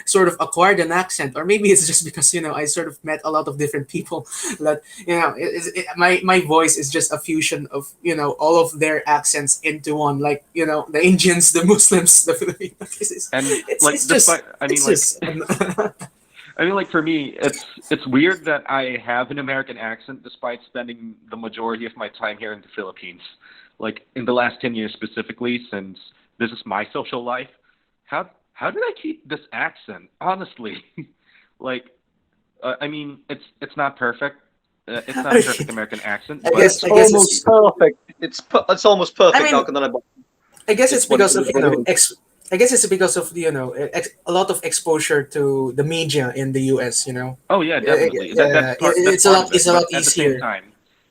sort of acquired an accent, or maybe it's just because I sort of met a lot of different people that my voice is just a fusion of all of their accents into one, like the Indians, the Muslims, the Filipinos. And It's like it's just despite, I mean, it's like just I mean, like for me, it's weird that I have an American accent despite spending the majority of my time here in the Philippines. Like in the last 10 years specifically, since this is my social life, how did I keep this accent? Honestly, like I mean, it's not perfect. It's not a perfect American accent, I but guess It's I guess almost it's perfect. It's almost I perfect. Not mean gonna lie, but I guess it's it's what it because of is. What it is. I guess it's because of a lot of exposure to the media in the U.S. oh yeah, definitely. That's Yeah, that's it's a part lot of it. easier.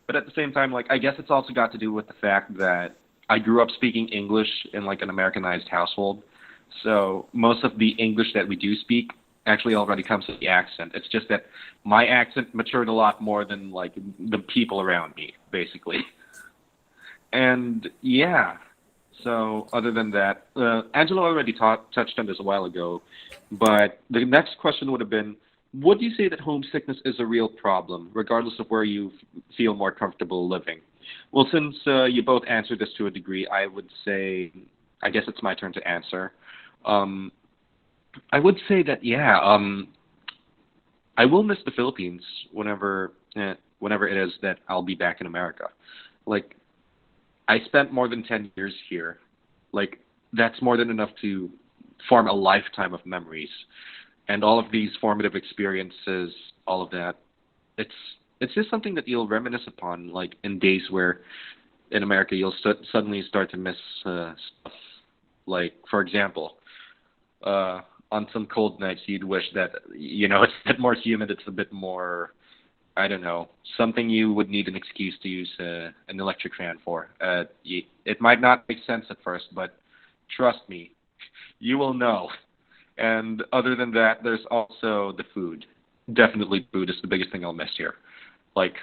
But at the same time, like I guess it's also got to do with the fact that I grew up speaking English in like an Americanized household. So most of the English that we do speak actually already comes with the accent. It's just that my accent matured a lot more than like the people around me, basically. And yeah, so other than that, Angela already touched on this a while ago, but the next question would have been, would you say that homesickness is a real problem, regardless of where you feel more comfortable living? Well, since you both answered this to a degree, I would say, I guess it's my turn to answer. Um, I would say that yeah, I will miss the Philippines whenever it is that I'll be back in America. Like I spent more than 10 years here. Like that's more than enough to form a lifetime of memories, and all of these formative experiences, all of that. It's it's just something that you'll reminisce upon, like in days where in America you'll suddenly start to miss stuff. Like for example, uh, on some cold nights you'd wish that it's a bit more humid, it's a bit more I don't know, something you would need an excuse to use an electric fan for. It might not make sense at first, but trust me, you will know. And other than that, there's also the food. Definitely, food is the biggest thing I'll miss here. Like,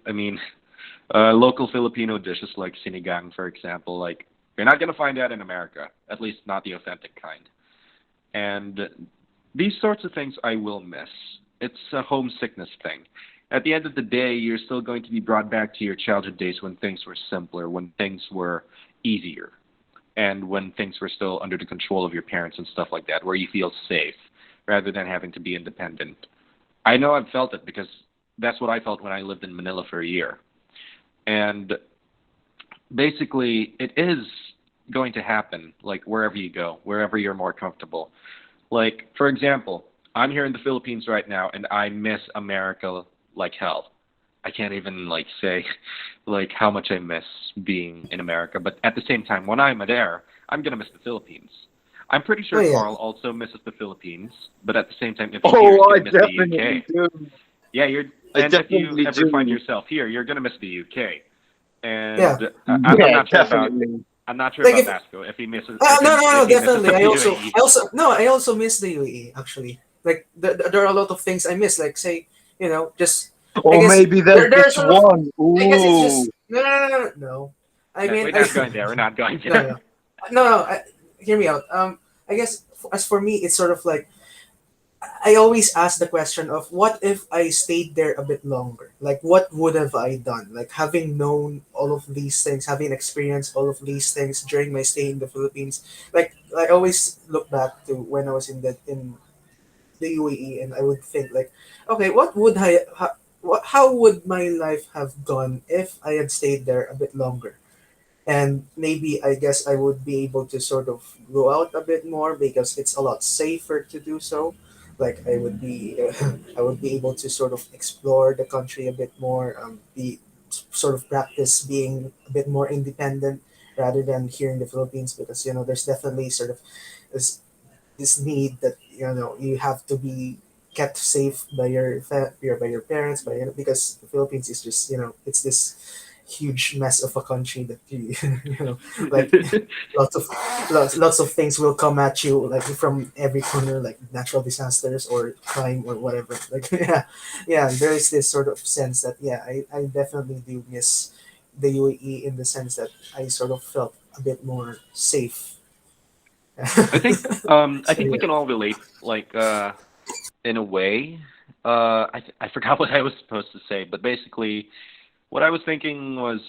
I mean, local Filipino dishes like sinigang, for example, like you're not gonna find that in America, at least not the authentic kind. And these sorts of things I will miss. It's a homesickness thing. At the end of the day, you're still going to be brought back to your childhood days when things were simpler, when things were easier, and when things were still under the control of your parents and stuff like that, where you feel safe rather than having to be independent. I know I've felt it because that's what I felt when I lived in Manila for a year. And basically, it is going to happen, like wherever you go, wherever you're more comfortable. Like, for example, I'm here in the Philippines right now, and I miss America like hell. I can't even like say like how much I miss being in America. But at the same time, when I'm there, I'm gonna miss the Philippines. I'm pretty Oh sure yeah. Carl also misses the Philippines, but at the same time, if he's here, he's Oh, I gonna miss the definitely UK. do. Yeah, I and if you definitely ever find do. yourself here, you're gonna miss the UK. and Yeah. I'm Yeah, not sure about definitely. Like if Vasco if he misses no, no, if no, he misses definitely. the I UAE. also no, I also miss the UAE actually. Like there are a lot of things I miss. Like say, just I Or guess maybe there's there are this sort of one. I guess it's Ooh. just no. I No, mean we're not going there. We're not going no, there. no, no. Hear me out. I guess as for me, it's sort of like I always ask the question of what if I stayed there a bit longer? Like, what would have I done? Like, having known all of these things, having experienced all of these things during my stay in the Philippines, like I always look back to when I was in the UAE, and I would think like, okay, how would my life have gone if I had stayed there a bit longer? And maybe I guess I would be able to sort of go out a bit more because it's a lot safer to do so. Like I would be I would be able to sort of explore the country a bit more, be sort of practice being a bit more independent rather than here in the Philippines, because there's definitely sort of this this need that you have to be kept safe by by your parents, because the Philippines is just it's this huge mess of a country that you like lots of lots of things will come at you like from every corner, like natural disasters or crime or whatever. Like yeah, there is this sort of sense that I definitely do miss the UAE in the sense that I sort of felt a bit more safe. I So think we yeah. can all relate, like in a way. I forgot what I was supposed to say, but basically, what I was thinking was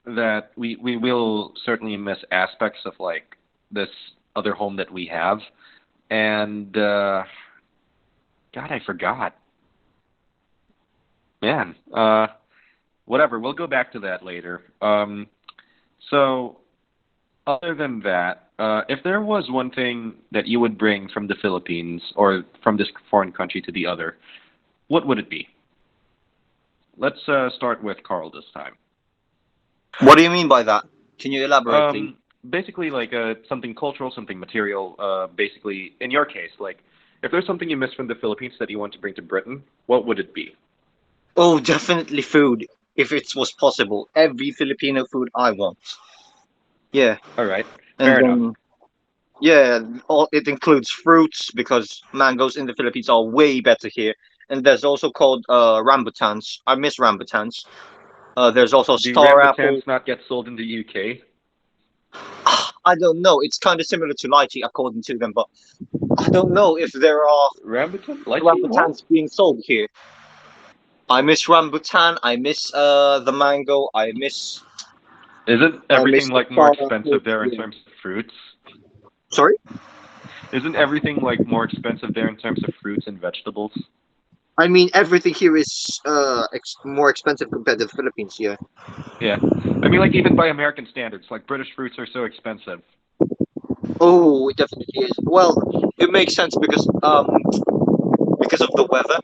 that we will certainly miss aspects of like this other home that we have, and God, I forgot. Man, whatever. We'll go back to that later. So other than that, if there was one thing that you would bring from the Philippines or from this foreign country to the other, what would it be? Let's start with Carl this time. What do you mean by that? Can you elaborate, please? Um, Basically, like something cultural, something material. Basically, in your case, like if there's something you miss from the Philippines that you want to bring to Britain, what would it be? Oh, definitely food. If it was possible, every Filipino food I want. Yeah, All right, and fair enough. then yeah, it includes fruits because mangoes in the Philippines are way better here. And there's also called rambutans. I miss rambutans. There's also Do star apple. rambutans not get sold in the UK? I don't know. It's kind of similar to lychee according to them, but I don't know if there are Rambutan? Lychee? What? rambutans being sold here. I miss rambutan. I miss the mango. Isn't I miss everything the like more star apple. expensive there in Yeah. terms of fruits? Sorry. Isn't everything like more expensive there in terms of fruits and vegetables? I mean everything here is more expensive compared to the Philippines. Yeah. Yeah. I mean, like even by American standards, like British fruits are so expensive. Oh, it definitely is. Well, it makes sense because of the weather.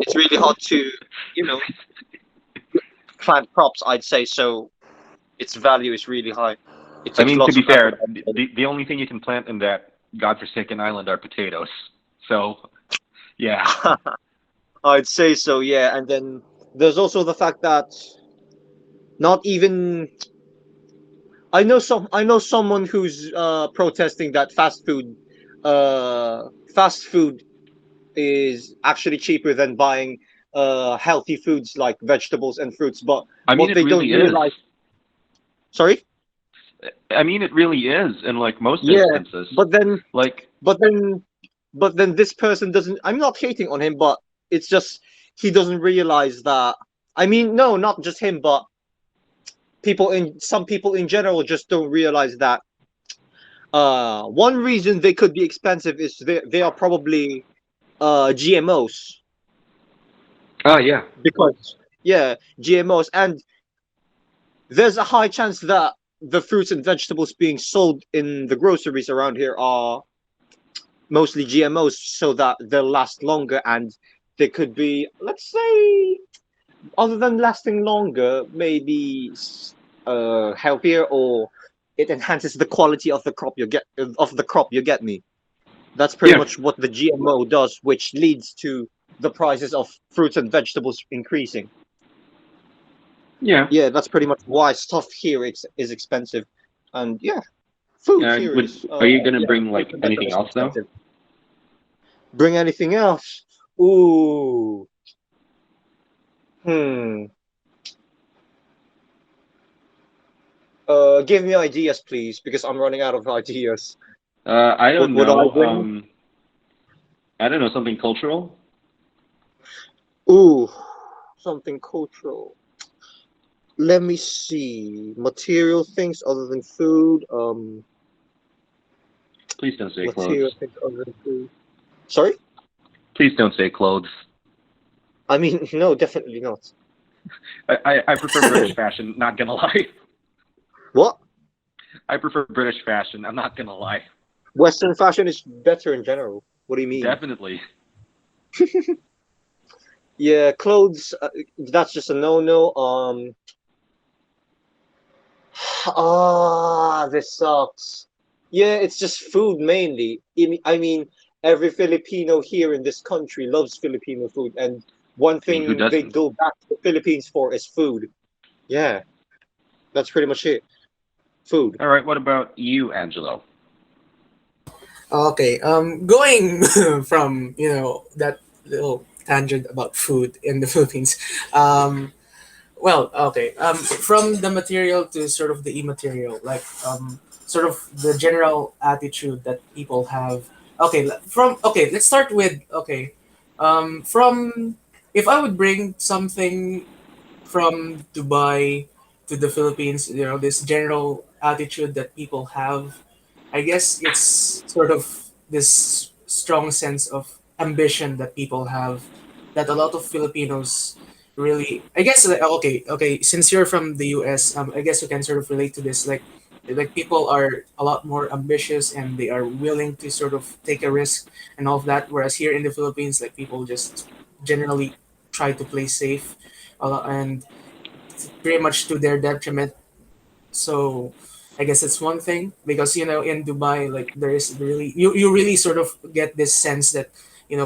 It's really hard to you know plant crops. I'd say so. Its value is really high. It I takes mean, to lots be of effort. fair, the only thing you can plant in that godforsaken island are potatoes. So, yeah. I'd say so. Yeah, and then there's also the fact that not even I know someone who's protesting that fast food is actually cheaper than buying healthy foods like vegetables and fruits, but I mean, what it they don't really is. realize. Sorry. I mean, it really is in like most Yeah, instances. but then Like, but then this person doesn't. I'm not hating on him, but it's just he doesn't realize that. I mean, no, not just him, but some people in general just don't realize that one reason they could be expensive is they are probably GMOs oh yeah, because yeah, GMOs, and there's a high chance that the fruits and vegetables being sold in the groceries around here are mostly GMOs so that they'll last longer, and they could be, let's say, other than lasting longer, maybe healthier, or it enhances the quality of the crop you get me. That's pretty yeah. much what the GMO does, which leads to the prices of fruits and vegetables increasing. Yeah. Yeah, that's pretty much why stuff here is expensive, and yeah, food here Would is are you gonna yeah, bring food like in general anything is else though? expensive. Bring anything else? Ooh, hmm. Give me ideas, please, because I'm running out of ideas. I What don't would I know. bring? I don't know, something cultural. Ooh, something cultural. Let me see. Material things other than food. Please don't say clothes. Material things other than food. Sorry? Please don't say clothes. I mean, no, definitely not. I prefer British fashion. Not gonna lie. What? I prefer British fashion. I'm not gonna lie. Western fashion is better in general. What do you mean? Definitely. Yeah, clothes. That's just a no-no. This sucks. Yeah, it's just food mainly. I mean, every Filipino here in this country loves Filipino food, and one I mean, who thing they doesn't? go back to the Philippines for is food. Yeah, that's pretty much it. Food. All right. What about you, Angelo? Okay, going from that little tangent about food in the Philippines, um, well, okay, from the material to sort of the immaterial, like sort of the general attitude that people have. Okay, let's start with from if I would bring something from Dubai to the Philippines, this general attitude that people have, I guess it's sort of this strong sense of ambition that people have, that a lot of Filipinos really, I guess, okay, since you're from the US, I guess you can sort of relate to this, like people are a lot more ambitious and they are willing to sort of take a risk and all of that, whereas here in the Philippines, like people just generally try to play safe, and pretty much to their detriment. So I guess it's one thing, because in Dubai, like there is really, you really sort of get this sense that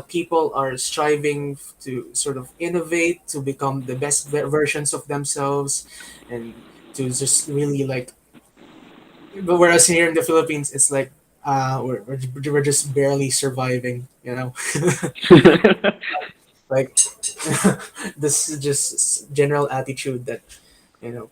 people are striving to sort of innovate, to become the best versions of themselves, and to just really like. But whereas here in the Philippines, it's like we're just barely surviving, like this is just general attitude that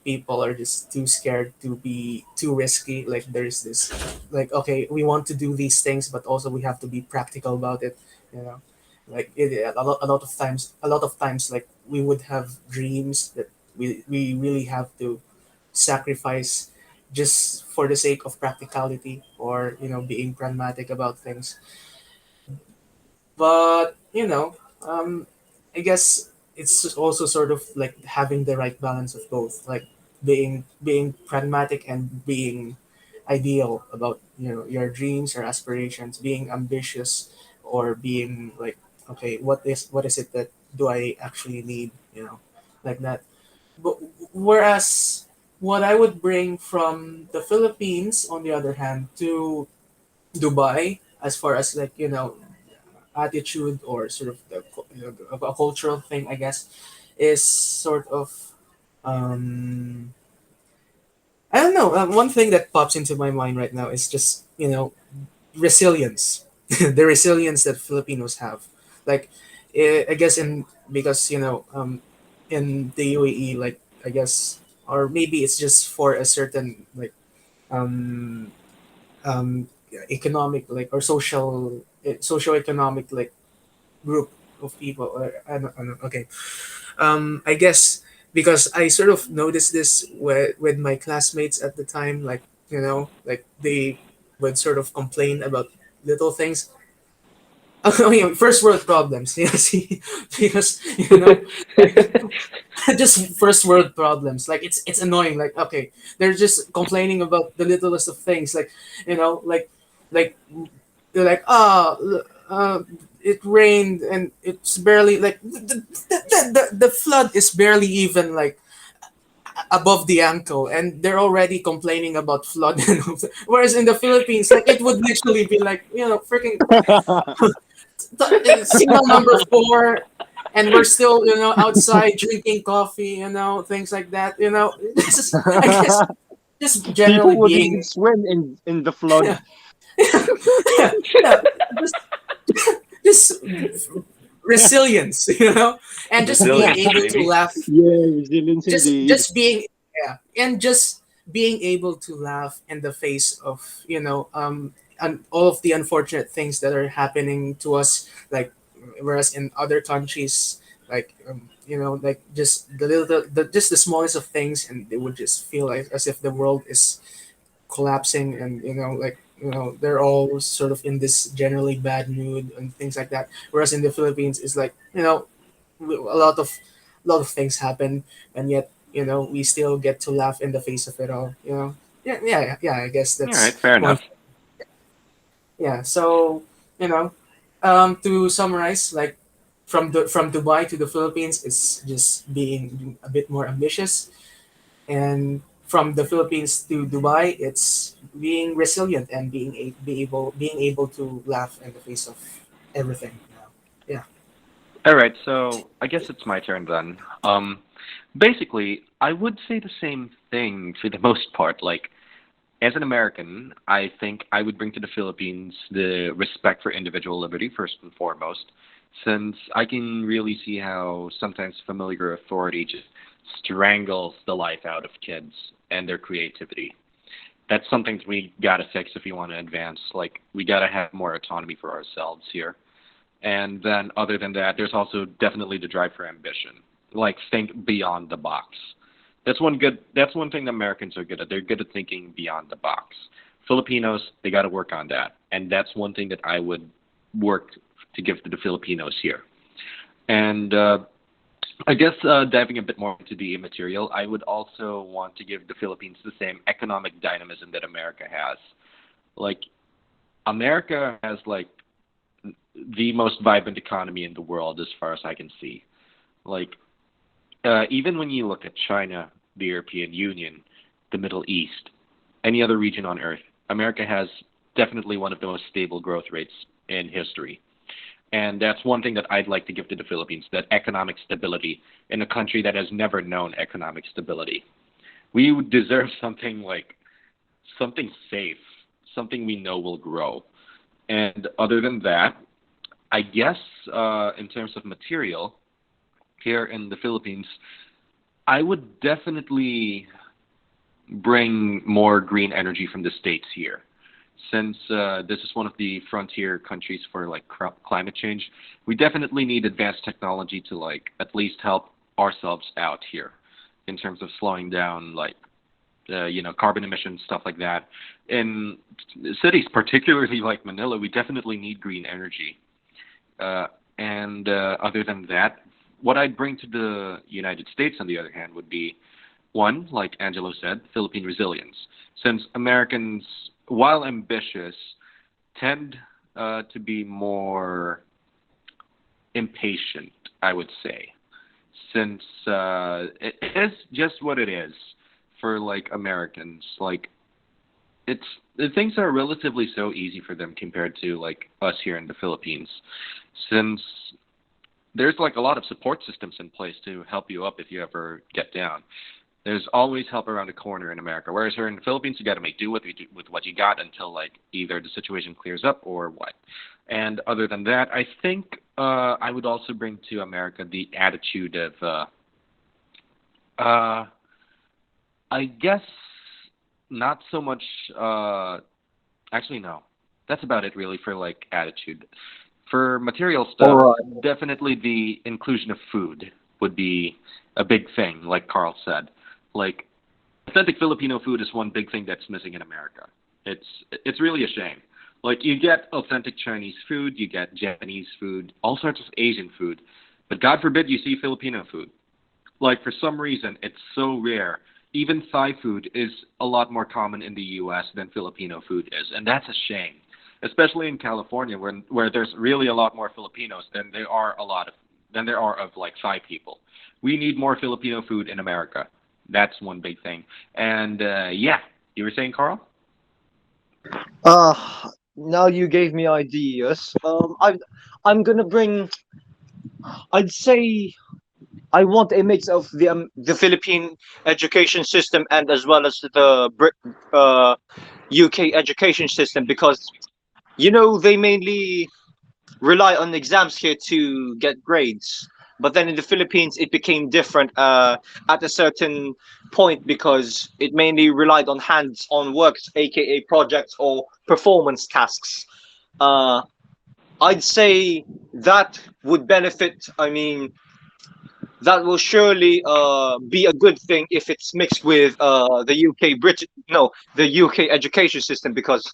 people are just too scared to be too risky. Like there's this, like, okay, we want to do these things, but also we have to be practical about it, you know like a lot of times, like we would have dreams that we really have to sacrifice just for the sake of practicality, or being pragmatic about things. But I guess it's also sort of like having the right balance of both, like being pragmatic and being ideal about your dreams or aspirations, being ambitious, or being like, okay, what is it that do I actually need, like that. But whereas what I would bring from the Philippines, on the other hand, to Dubai, as far as like attitude, or sort of a cultural thing, I guess, is sort of, um, I don't know. One thing that pops into my mind right now is just resilience, the resilience that Filipinos have. Like, I guess in because in the UAE, like I guess, or maybe it's just for a certain like um um economic, like, or socio-economic, like, group of people, or I don't, okay, I guess because I sort of noticed this with my classmates at the time, like like they would sort of complain about little things. I mean, first world problems, yes, because like, just first world problems. Like it's annoying. Like, okay, they're just complaining about the littlest of things. Like, like they're like, it rained and it's barely like the flood is barely even like above the ankle, and they're already complaining about flood. Whereas in the Philippines, like it would literally be like freaking signal number 4. and we're still, outside drinking coffee, things like that. I guess just generally People wouldn't even being swim in the flood. yeah, yeah, yeah, just just resilience, and just being Resilience, able to baby. laugh, Yeah, resilience indeed. just being, yeah, and just being able to laugh in the face of, and all of the unfortunate things that are happening to us, like whereas in other countries, like, like just the little just the smallest of things, and they would just feel like as if the world is collapsing, and like, they're all sort of in this generally bad mood and things like that, whereas in the Philippines is like, a lot of things happen, and yet, we still get to laugh in the face of it all, yeah, yeah, yeah, I guess All right, that's fair one. enough. Yeah, so, you know to summarize, like, from Dubai to the Philippines, it's just being a bit more ambitious, and from the Philippines to Dubai, it's being resilient and being able to laugh in the face of everything. Yeah. All right, so I guess it's my turn then. Basically, I would say the same thing for the most part. Like, as an American, I think I would bring to the Philippines the respect for individual liberty first and foremost, since I can really see how sometimes familiar authority just strangles the life out of kids and their creativity. That's something we gotta fix if we want to advance. Like, we gotta have more autonomy for ourselves here. And then, other than that, there's also definitely the drive for ambition. Like, think beyond the box. That's one thing that Americans are good at. They're good at thinking beyond the box. Filipinos, they got to work on that. And that's one thing that I would work to give to the Filipinos here. And I guess diving a bit more into the immaterial, I would also want to give the Philippines the same economic dynamism that America has. Like, America has, like, the most vibrant economy in the world as far as I can see. Like, even when you look at China, the European Union, the Middle East, any other region on Earth, America has definitely one of the most stable growth rates in history. And that's one thing that I'd like to give to the Philippines, that economic stability in a country that has never known economic stability. We would deserve something like something safe, something we know will grow. And other than that, I guess in terms of material, here in the Philippines, I would definitely bring more green energy from the states here. Since this is one of the frontier countries for like climate change, we definitely need advanced technology to like at least help ourselves out here in terms of slowing down like carbon emissions, stuff like that. In cities, particularly like Manila, we definitely need green energy. And other than that, what I'd bring to the United States, on the other hand, would be one, like Angelo said, Philippine resilience. Since Americans, while ambitious, tend to be more impatient, I would say, since it is just what it is for like Americans. Like, it's the things are relatively so easy for them compared to like us here in the Philippines, since there's like a lot of support systems in place to help you up if you ever get down. There's always help around the corner in America. Whereas here in the Philippines, you got to make do with what you got until like either the situation clears up or what. And other than that, I think I would also bring to America the attitude of, I guess, not so much. Actually, no. That's about it, really, for like attitude. For material All stuff, right. definitely the inclusion of food would be a big thing, like Carl said. Like, authentic Filipino food is one big thing that's missing in America. It's really a shame. Like, you get authentic Chinese food, you get Japanese food, all sorts of Asian food, but God forbid you see Filipino food. Like, for some reason, it's so rare. Even Thai food is a lot more common in the U.S. than Filipino food is, and that's a shame. Especially in California, where there's really a lot more Filipinos than there are of like Thai people. We need more Filipino food in America. That's one big thing. And yeah, you were saying, Carl? Uh, Now you gave me ideas. I'm gonna bring I'd say I want a mix of the Philippine education system and as well as the UK education system, because they mainly rely on exams here to get grades. But then in the Philippines, it became different at a certain point because it mainly relied on hands-on works, aka projects or performance tasks. Uh, I'd say that would benefit. I mean, that will surely be a good thing if it's mixed with the UK British no the UK education system, because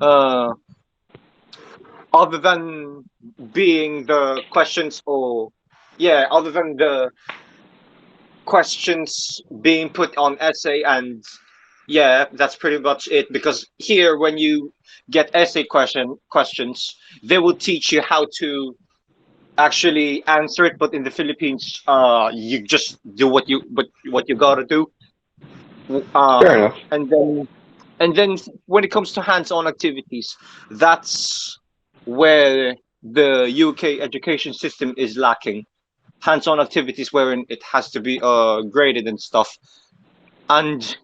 uh, other than being the questions or yeah other than the questions being put on essay, and yeah, that's pretty much it, because here when you get essay questions, they will teach you how to actually answer it, but in the Philippines you just do what you gotta do. Fair enough. And then when it comes to hands-on activities, that's where the UK education system is lacking. Hands-on activities wherein it has to be graded and stuff, and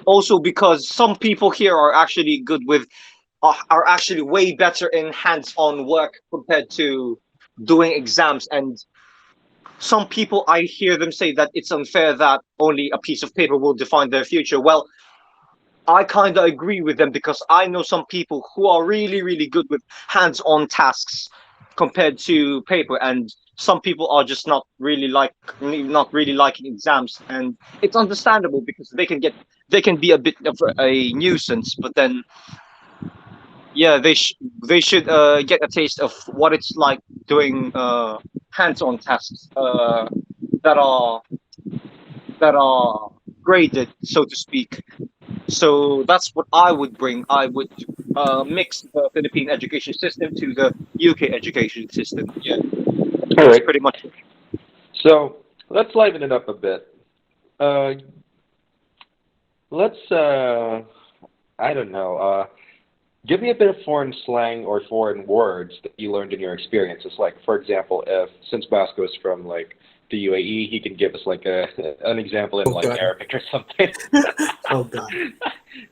also because some people here are actually good with are actually way better in hands-on work compared to doing exams. And some people, I hear them say that it's unfair that only a piece of paper will define their future. Well, I kind of agree with them, because I know some people who are really, really good with hands-on tasks compared to paper, and some people are just not really liking exams, and it's understandable because they can be a bit of a nuisance. But then, yeah, they should get a taste of what it's like doing hands-on tasks that are that are graded, so to speak. So that's what I would bring. I would mix the Philippine education system to the UK education system. Yeah, All that's right. pretty much it. So let's liven it up a bit. Uh, let's I don't know. Give me a bit of foreign slang or foreign words that you learned in your experiences. Like, for example, if since Basco is from like the UAE, he can give us like an example in Oh like god. Arabic or something. Oh god.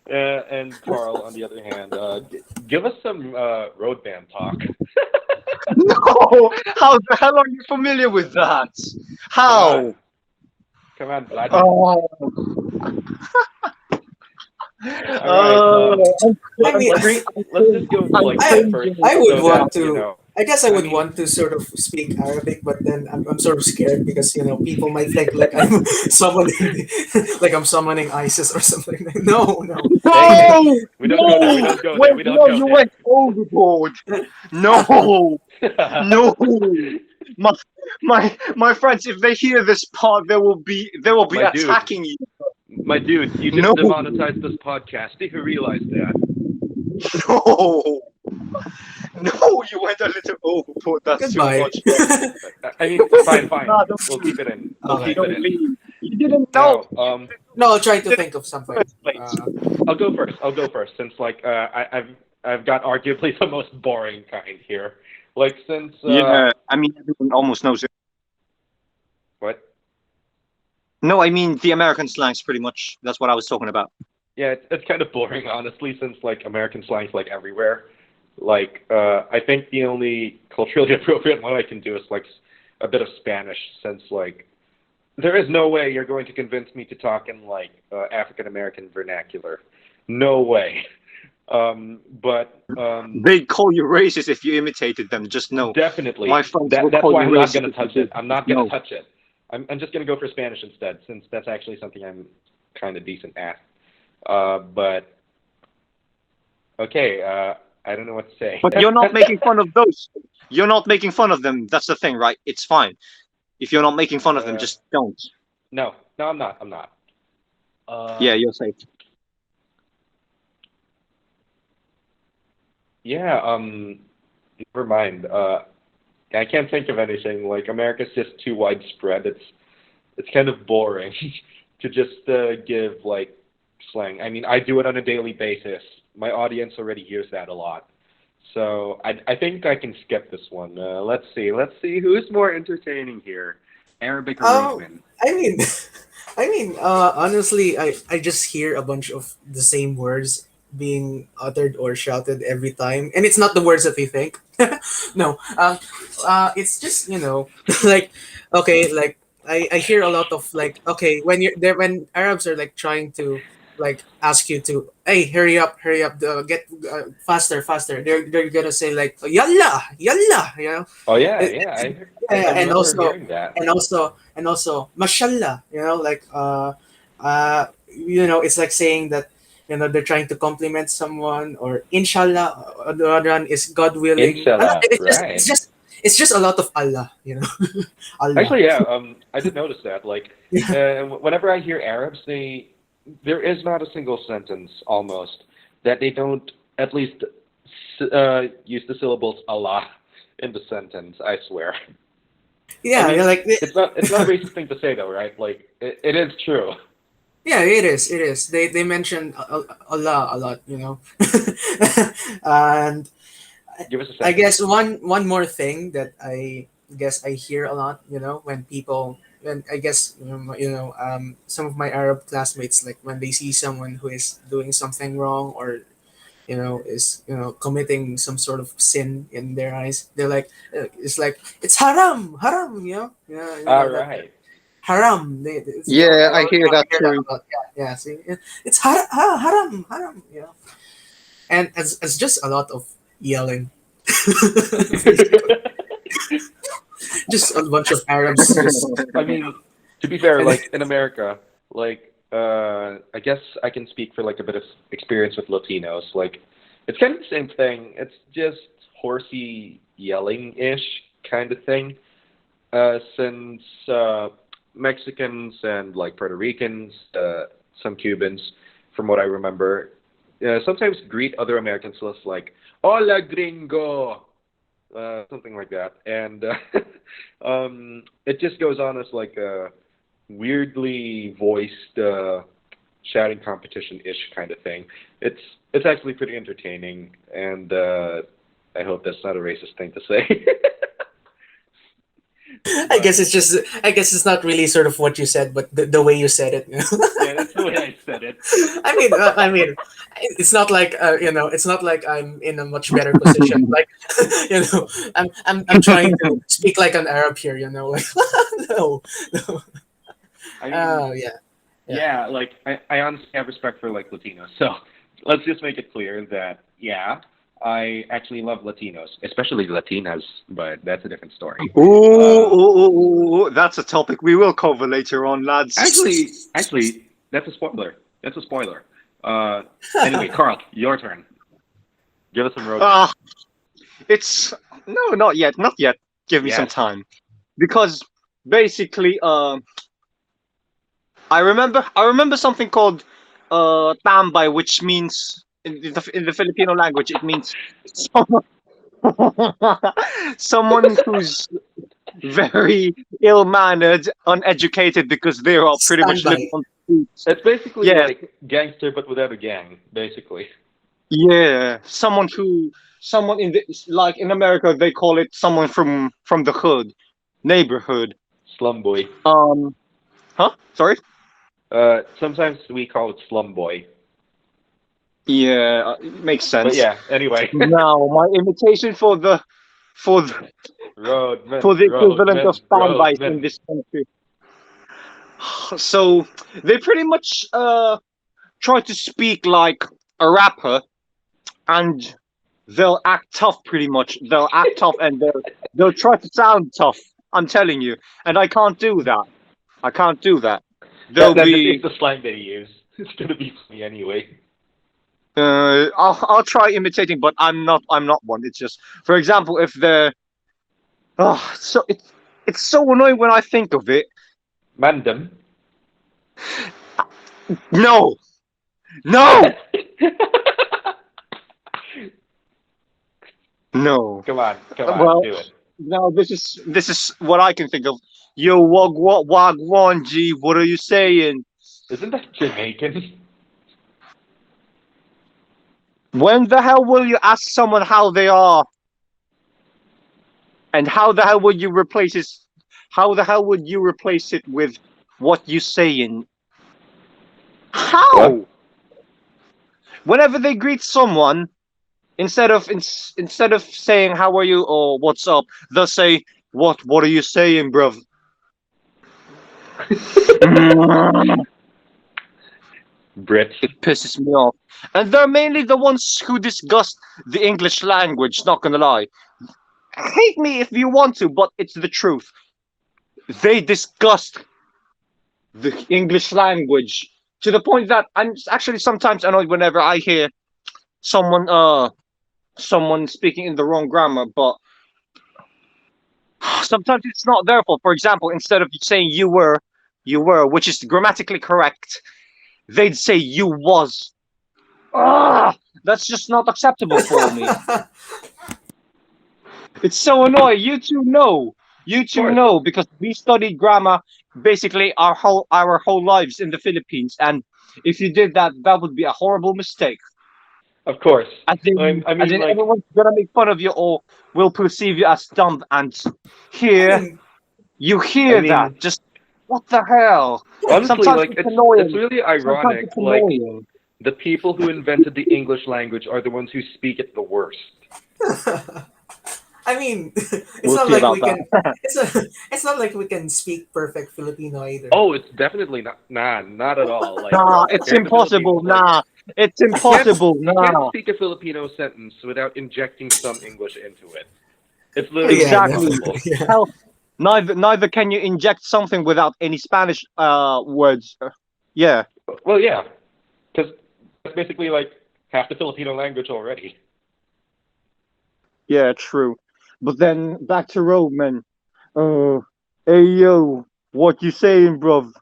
And Carl, on the other hand, give us some road band talk. No, how the hell are you familiar with that? Come How? on, come on, bloody. Oh, All right. I Let's mean, let's just go I'm like I that first, cringing I would so right that want you to. know. I guess I I would mean, want to sort of speak Arabic, but then I'm sort of scared because people might think like I'm summoning like I'm summoning ISIS or something. No, no. hey, hey, No, we don't go there. We no, don't go there. wait, We don't no, go you there. went overboard. No, no. My, my friends, if they hear this part, they will be My dude, attacking you. my dude, you just No, demonetized this podcast. Do you realize that? no, no, you went a little overboard. That's too Goodbye. much. I mean, fine, fine. No, don't We'll leave. keep it in. We'll Okay. keep it Don't in. leave. You didn't know. Now, No, I'll try You to didn't think of in the something. first place. I'll go first. I'll go first since like I've got arguably the most boring kind here. Like since Yeah, I mean, everyone almost knows it. what? No, I mean the American slangs, pretty much. That's what I was talking about. Yeah, it's kind of boring, honestly, since like American slang's like everywhere. Like, I think the only culturally appropriate one I can do is like a bit of Spanish, since like there is no way you're going to convince me to talk in like African American vernacular. No way. But They'd call you racist if you imitated them. Just know. My definitely, friends will that's call why you I'm not racist gonna if you touch it. did. I'm Just not gonna know. touch it. I'm just gonna go for Spanish instead, since that's actually something I'm kind of decent at. But okay, I don't know what to say. But you're not making fun of those. You're not making fun of them. That's the thing, right? It's fine. If you're not making fun of them, uh, just don't. no, no, I'm not. I'm not. Yeah, Um, you're safe. yeah. Never mind. I can't think of anything. Like America's just too widespread. It's kind of boring to just give like slang. I mean, I do it on a daily basis. My audience already hears that a lot. So I think I can skip this one. Let's see who's more entertaining here, Arabic or Oh, Roman. I mean, honestly, I just hear a bunch of the same words being uttered or shouted every time, and it's not the words that we think. No, it's just like okay, like I hear a lot of like okay when you're there when Arabs are like trying to like ask you to hey hurry up get faster faster they're gonna say like yalla yalla Oh yeah, it, yeah. I yeah, remember hearing that. and also mashallah like it's like saying that they're trying to compliment someone or inshallah the other one is god willing. I don't know, Inshallah, it's right? just it's just a lot of allah allah. Actually, yeah. I did notice that. Like, whenever I hear Arabs, there is not a single sentence almost that they don't at least use the syllables Allah in the sentence. I swear. I Yeah, mean, like it's not a racist thing to say though, right? Like, it is true. yeah, it is they mention allah a lot and Give us a I sentence. guess one more thing that I guess I hear a lot, when people when I guess some of my Arab classmates like when they see someone who is doing something wrong or is committing some sort of sin in their eyes, they're like it's like it's haram, haram, All that right. haram. Yeah, I I hear always that hear that too. a lot. Yeah, yeah. See, it's haram, haram, and it's just a lot of yelling. Just a bunch of Arabs just I mean, to be fair, and like in America, like I guess I can speak for like a bit of experience with Latinos. Like, it's kind of the same thing. It's just horsey yelling-ish kind of thing. Since Mexicans and like Puerto Ricans, some Cubans, from what I remember, sometimes greet other Americans with like "Hola, gringo," something like that, and it just goes on as like a weirdly voiced shouting competition-ish kind of thing. It's it's actually pretty entertaining, and I hope that's not a racist thing to say. But I guess it's not really sort of what you said, but the way you said it. yeah, that's the way I said it. I mean, it's not like it's not like I'm in a much better position. Like, I'm trying to speak like an Arab here. Like, no, no. I mean, Oh yeah, yeah. yeah, like I honestly have respect for like Latinos. So let's just make it clear that yeah, I actually love Latinos, especially Latinas, but that's a different story. Ooh, Uh, that's a topic we will cover later on, lads. actually, that's a spoiler. That's a spoiler. Uh, anyway, Carl, your turn. Give us some roadmap. Ah, it's no, not yet, not yet. Give me some Yes. time because basically, I remember something called tambay, which means in the Filipino language it means someone someone who's very ill-mannered, uneducated because they are pretty much living Standby. on the streets. It's basically Yeah, like gangster, but without a gang, basically. yeah, someone in the like in America they call it someone from the hood, neighborhood. Slum boy. Um, huh? Sorry. Sometimes we call it slum boy. Yeah, it makes But sense. yeah, anyway. Now, my imitation for the, Roadman, for the equivalent of Roadman, standbys in Roadman. this country. So they pretty much try to speak like a rapper, and they'll act tough. Pretty much, they'll act tough, and they'll try to sound tough. I'm telling you, and I can't do that. I can't do that. They'll That is be. the slang they use. It's gonna be funny anyway. I'll try imitating, but I'm not one. It's just, for example, if they're so it's so annoying when I think of it. Mandem. No, no, no. Come on, Well, do it. now this is what I can think of. Yo, wag one G. What are you saying? Isn't that Jamaican? When the hell will you ask someone how they are, and how the hell would you replace it? How the hell would you replace it with what you saying? What? How? Whenever they greet someone, instead of saying how are you or what's up, they'll say what are you saying, bruv? Brits. It pisses me off. And they're mainly the ones who disgust the English language, not gonna lie. Hate me if you want to, but it's the truth. They disgust the English language to the point that I'm actually sometimes annoyed whenever I hear someone someone speaking in the wrong grammar, but sometimes it's not their fault. For example, instead of saying you were, which is grammatically correct, they'd say you was. Ah, that's just not acceptable for me. It's so annoying. You two know. You Of two course. know because we studied grammar basically our whole lives in the Philippines, and if you did that, that would be a horrible mistake. Of course. I As mean, in like, everyone's gonna make fun of you or will perceive you as dumb. And I here mean, you I hear that. mean, Just what the hell? honestly, Sometimes like, it's it's annoying. really Sometimes ironic. it's Like, annoying. the people who invented the English language are the ones who speak it the worst. I mean, it's We'll not see like about we that. can. It's not like we can speak perfect Filipino either. Oh, it's definitely not. Nah, not at all. Like, Nah, it's here in the Philippines, impossible. like, Nah, it's you can't impossible. you can't Nah. speak a Filipino sentence without injecting some English into it. It's Oh literally yeah, Exactly. impossible. definitely. Yeah. Hell, neither can you inject something without any Spanish words. Yeah, Well, yeah, because that's basically like half the Filipino language already. yeah, true. But then back to Roman. Uh, hey yo, what you saying, bruv?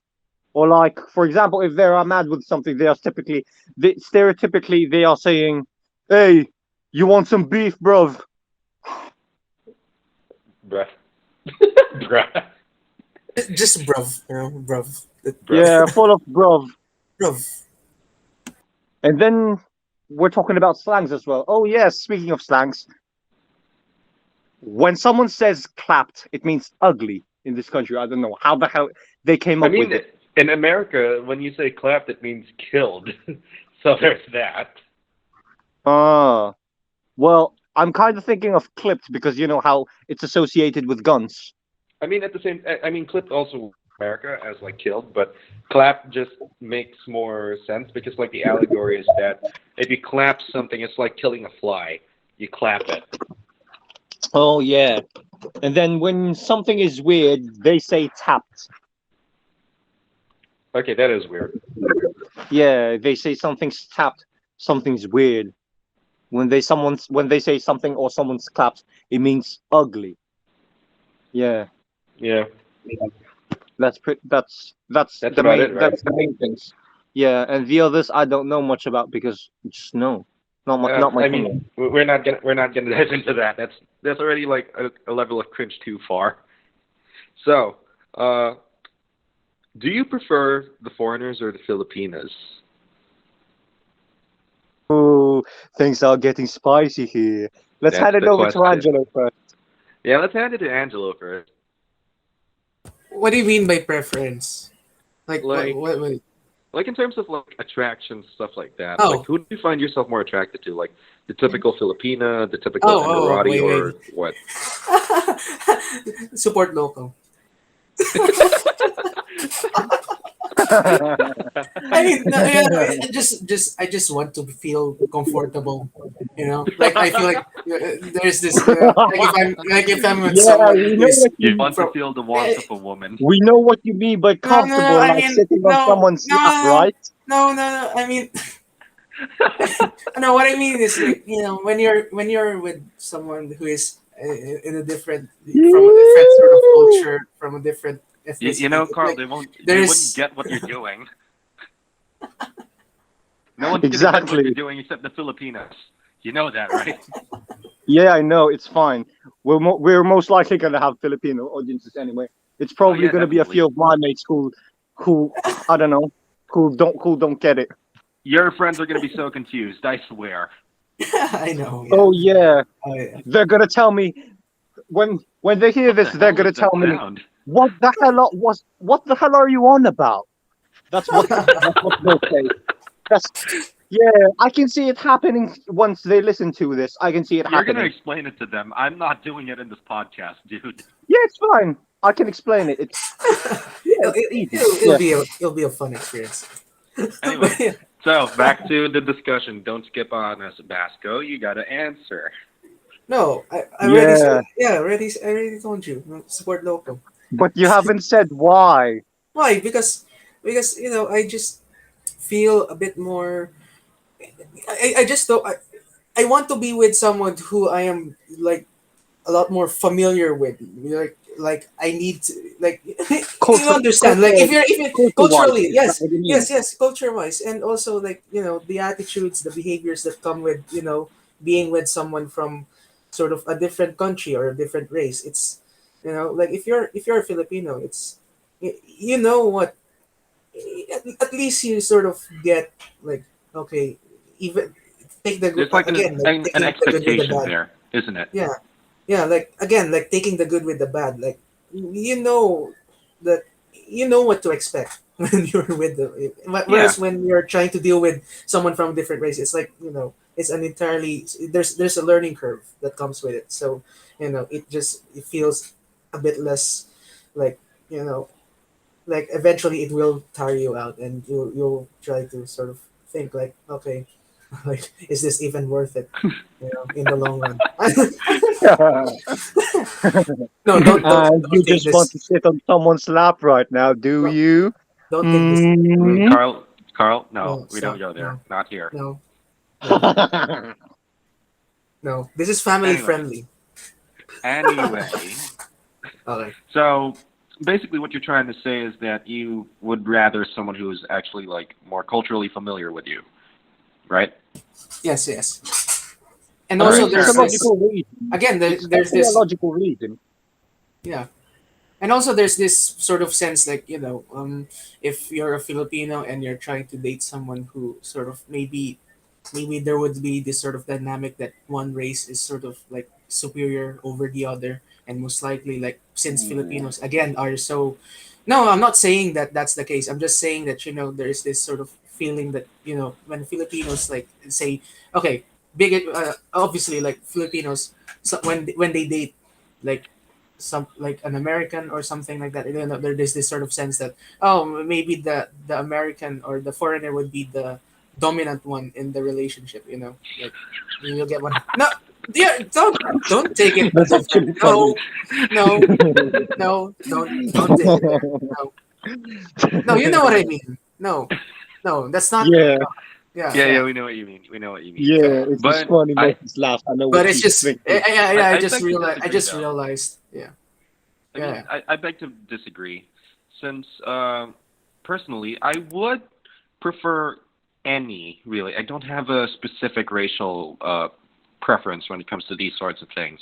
Or like, for example, if they are mad with something, stereotypically they are saying, "Hey, you want some beef, bruv?" Bruh. Bruh. Just bruv, bruv, Bruh. Yeah, full of bruv. bruv. And then we're talking about slangs as well. Oh yes, speaking of slangs, when someone says clapped, it means ugly in this country. I don't know how the hell they came I up mean, with it. in America, when you say clapped, it means killed. So there's that. Ah, well, I'm kind of thinking of clipped because you know how it's associated with guns. I mean, at the same, I mean, clipped also America as like killed, but clap just makes more sense because like the allegory is that if you clap something, it's like killing a fly. You clap it. Oh yeah. And then when something is weird, they say tapped. Okay, that is weird. Yeah, they say something's tapped, something's weird. When they say something or someone's clapped, it means ugly. Yeah, Yeah, that's about it, right? that's the main things. Yeah, and the others I don't know much about because just no, not my I thing. mean, we're not gonna dive into that. That's already like a level of cringe too far. So, do you prefer the foreigners or the Filipinos? Oh, things are getting spicy here. Let's That's hand it the over to question. Angelo first. Yeah, let's hand it to Angelo first. What do you mean by preference? Like what? Like, What? What? like in terms of like attraction stuff like that. Like, Oh, who do you find yourself more attracted to? Like the typical Filipina, the typical oh, Emirati, wait, or wait. what? Support local. I mean, no, yeah, no, I just want to feel comfortable. Like I feel like there's this. Like if I'm with Yeah, someone who is You want to from. feel the warmth eh, of a woman. we know what you mean by No, no, no. comfortable, I like mean, sitting on no, someone's no, lap, no, right? no, no, no. I mean, no. What I mean is like when you're with someone who is in a different from a different sort of culture, from a different You ethnicity. know, Carl, Like they wouldn't there's get what you're doing. No one's gonna get what you're Exactly. doing except the Filipinos. You know that, right? Yeah, I know. It's fine. We're most likely gonna have Filipino audiences anyway. It's Oh probably yeah, gonna be a definitely. few of my mates who I don't know, who don't get it. Your friends are gonna be so confused. I swear. I know. Yeah. Oh yeah, Oh yeah. they're gonna tell me when they hear What this, the they're hell gonna is that tell me sound? what the hell are you on about? That's what they'll say. That's yeah. I can see it happening once they listen to this. I can see it You're gonna happening. explain it to them. I'm not doing it in this podcast, dude. Yeah, it's fine. I can explain it. It's yeah, it's easy. Yeah. It'll be a fun experience. Anyway, But yeah. so back to the discussion. Don't skip on us, Basco. You gotta answer. No, I already Yeah, yeah, I already told you. Support local. but you haven't said why. Why? Because I just feel a bit more. I just don't. I want to be with someone who I am like a lot more familiar with. Like I need to like you Culture, understand. Like culture, if you're culture wise. culturally, Is that yes, what you mean? yes, culture wise, and also like the attitudes, the behaviors that come with being with someone from sort of a different country or a different race. It's like if you're a Filipino, it's you know what at least you sort of get like okay, even take the There's like again like an taking the good with the expectation bad. there, isn't it? Yeah, yeah, like again like taking the good with the bad. Like you know that you know what to expect when you're with the Yeah, whereas when you're trying to deal with someone from a different race, it's like it's an entirely there's a learning curve that comes with it. So it feels a bit less like you know like eventually it will tire you out and you'll try to sort of think like okay like is this even worth it in the long run. No, And you don't take just want this. to sit on someone's lap right now, do No, you? don't take this. Mm, Hmm. Carl. Carl, no, No, we don't stop. go there. No, Not here. no, no, no. This is family Anyway, friendly. anyway. Okay. So basically, what you're trying to say is that you would rather someone who's actually like more culturally familiar with you, right? Yes, yes. And All I right, also mean, it's fair a there's enough. this logical reason. again. It's There's actually a this logical reason. yeah. And also there's this sort of sense like if you're a Filipino and you're trying to date someone who sort of maybe there would be this sort of dynamic that one race is sort of like superior over the other, and most likely like since Ooh. Filipinos again are so no, I'm not saying that that's the case. I'm just saying that there is this sort of feeling that when Filipinos like say okay big obviously like Filipinos, so when they date like some like an American or something like that, there's this sort of sense that maybe the American or the foreigner would be the dominant one in the relationship. Like you'll get one. No, yeah, don't take it That's different. actually funny. No, no, no, don't take it there. No, no, you know what I mean. No, no, that's not. Yeah, Yeah, Yeah, yeah. yeah, we know what you mean. We know what you mean. So, yeah. It's just But funny. I, Makes us laugh. I know but what it's she's just thinking. I I just beg to realized disagree, though. yeah, I yeah, mean, yeah. I beg to disagree, since personally, I would prefer any, really. I don't have a specific racial preference when it comes to these sorts of things.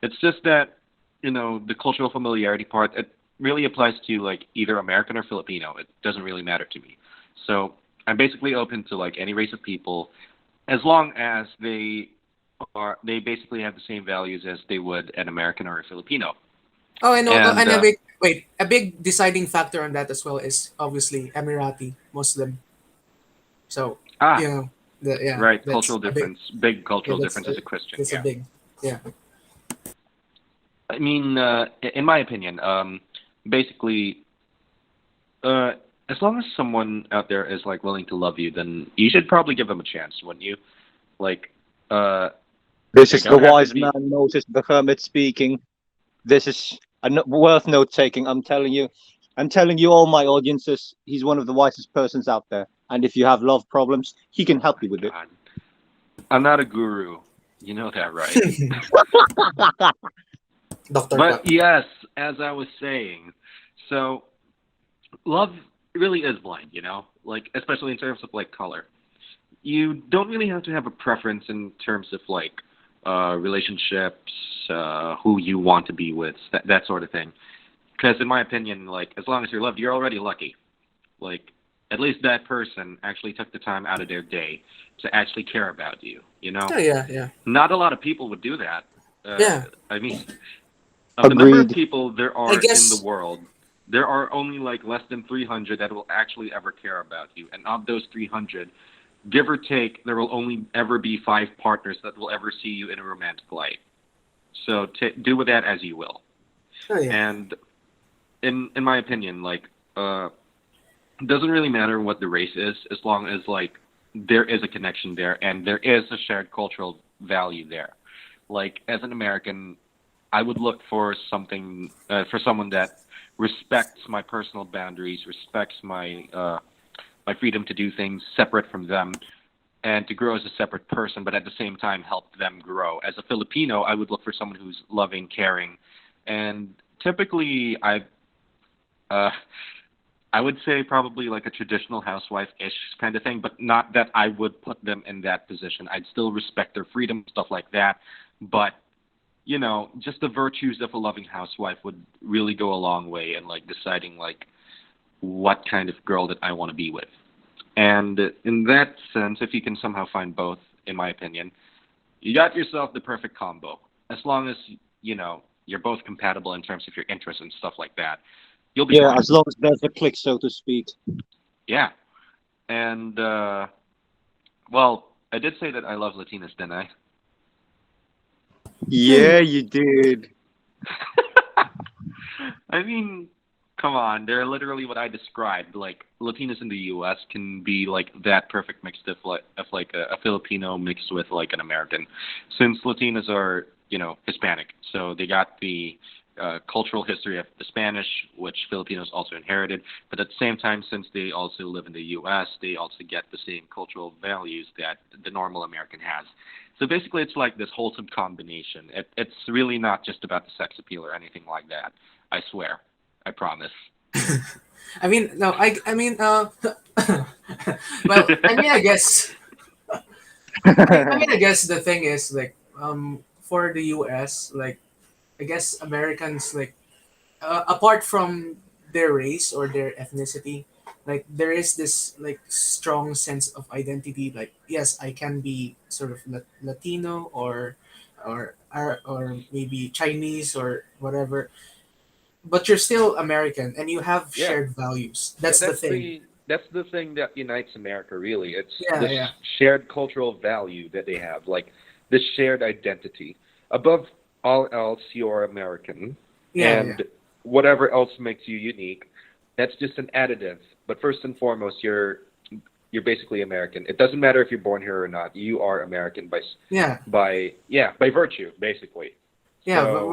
It's just that, the cultural familiarity part, it really applies to like either American or Filipino. It doesn't really matter to me. So I'm basically open to like any race of people, as long as they basically have the same values as they would an American or a Filipino. Oh, I know. And And a big wait, a big deciding factor on that as well is obviously Emirati Muslim. So ah, you know, yeah, right, that's cultural a big. difference, big Yeah, cultural difference as a Christian. that's a Yeah, big. Yeah. I mean, in my opinion, basically, uh, as long as someone out there is like willing to love you, then you should probably give them a chance, wouldn't you? Like, uh, This they is the don't have to wise be. man Moses the Hermit speaking. This is worth note taking. I'm telling you. I'm telling you, all my audiences, he's one of the wisest persons out there. And if you have love problems, he can help My you with it. God, I'm not a guru. You know that, right? Doctor But Ka. yes, as I was saying, so love really is blind, like especially in terms of like color. You don't really have to have a preference in terms of like relationships, who you want to be with, that sort of thing. Because in my opinion, like as long as you're loved, you're already lucky. Like at least that person actually took the time out of their day to actually care about you. Oh, yeah, yeah, Not a lot of people would do that. yeah. I mean, of the number of Agreed. people there I are in the guess. world, there are only like less than 300 that will actually ever care about you. And of those 300, give or take, there will only ever be five partners that will ever see you in a romantic light. So do with that as you will. Oh, yeah. And in my opinion, like it doesn't really matter what the race is, as long as like there is a connection there and there is a shared cultural value there. Like as an American, I would look for something for someone that respects my personal boundaries, respects my freedom to do things separate from them, and to grow as a separate person, but at the same time help them grow. As a Filipino, I would look for someone who's loving, caring, and typically uh, I would say probably like a traditional housewife-ish kind of thing, but not that I would put them in that position. I'd still respect their freedom, stuff like that, but just the virtues of a loving housewife would really go a long way in like deciding like what kind of girl that I want to be with. And in that sense, if you can somehow find both, in my opinion, you got yourself the perfect combo. As long as, you're both compatible in terms of your interests and stuff like that, you'll be Yeah, fine. as long as there's a click, so to speak. Yeah. And, well, I did say that I love Latinas, didn't I? Yeah, you did. I mean, come on, they're literally what I described. Like Latinos in the U.S. can be like that perfect mix of like a Filipino mixed with like an American, since Latinos are Hispanic, so they got the cultural history of the Spanish, which Filipinos also inherited. But at the same time, since they also live in the U.S., they also get the same cultural values that the normal American has. So basically, it's like this wholesome combination. It's really not just about the sex appeal or anything like that. I swear. I promise. I mean, no, I mean, well, I mean, I guess, I guess the thing is like, for the U.S., like, I guess Americans like, apart from their race or their ethnicity, like there is this like strong sense of identity. Like, yes, I can be sort of Latino or maybe Chinese or whatever, but you're still American and you have Yeah, shared values. That's the thing. that's the thing that unites America. Really, it's Yeah, this yeah, shared cultural value that they have, like this shared identity. Above all else, you're American, yeah, yeah, and whatever else makes you unique, that's just an additive. But first and foremost, you're basically American. It doesn't matter if you're born here or not. You are American yeah. by virtue, basically. Yeah, but So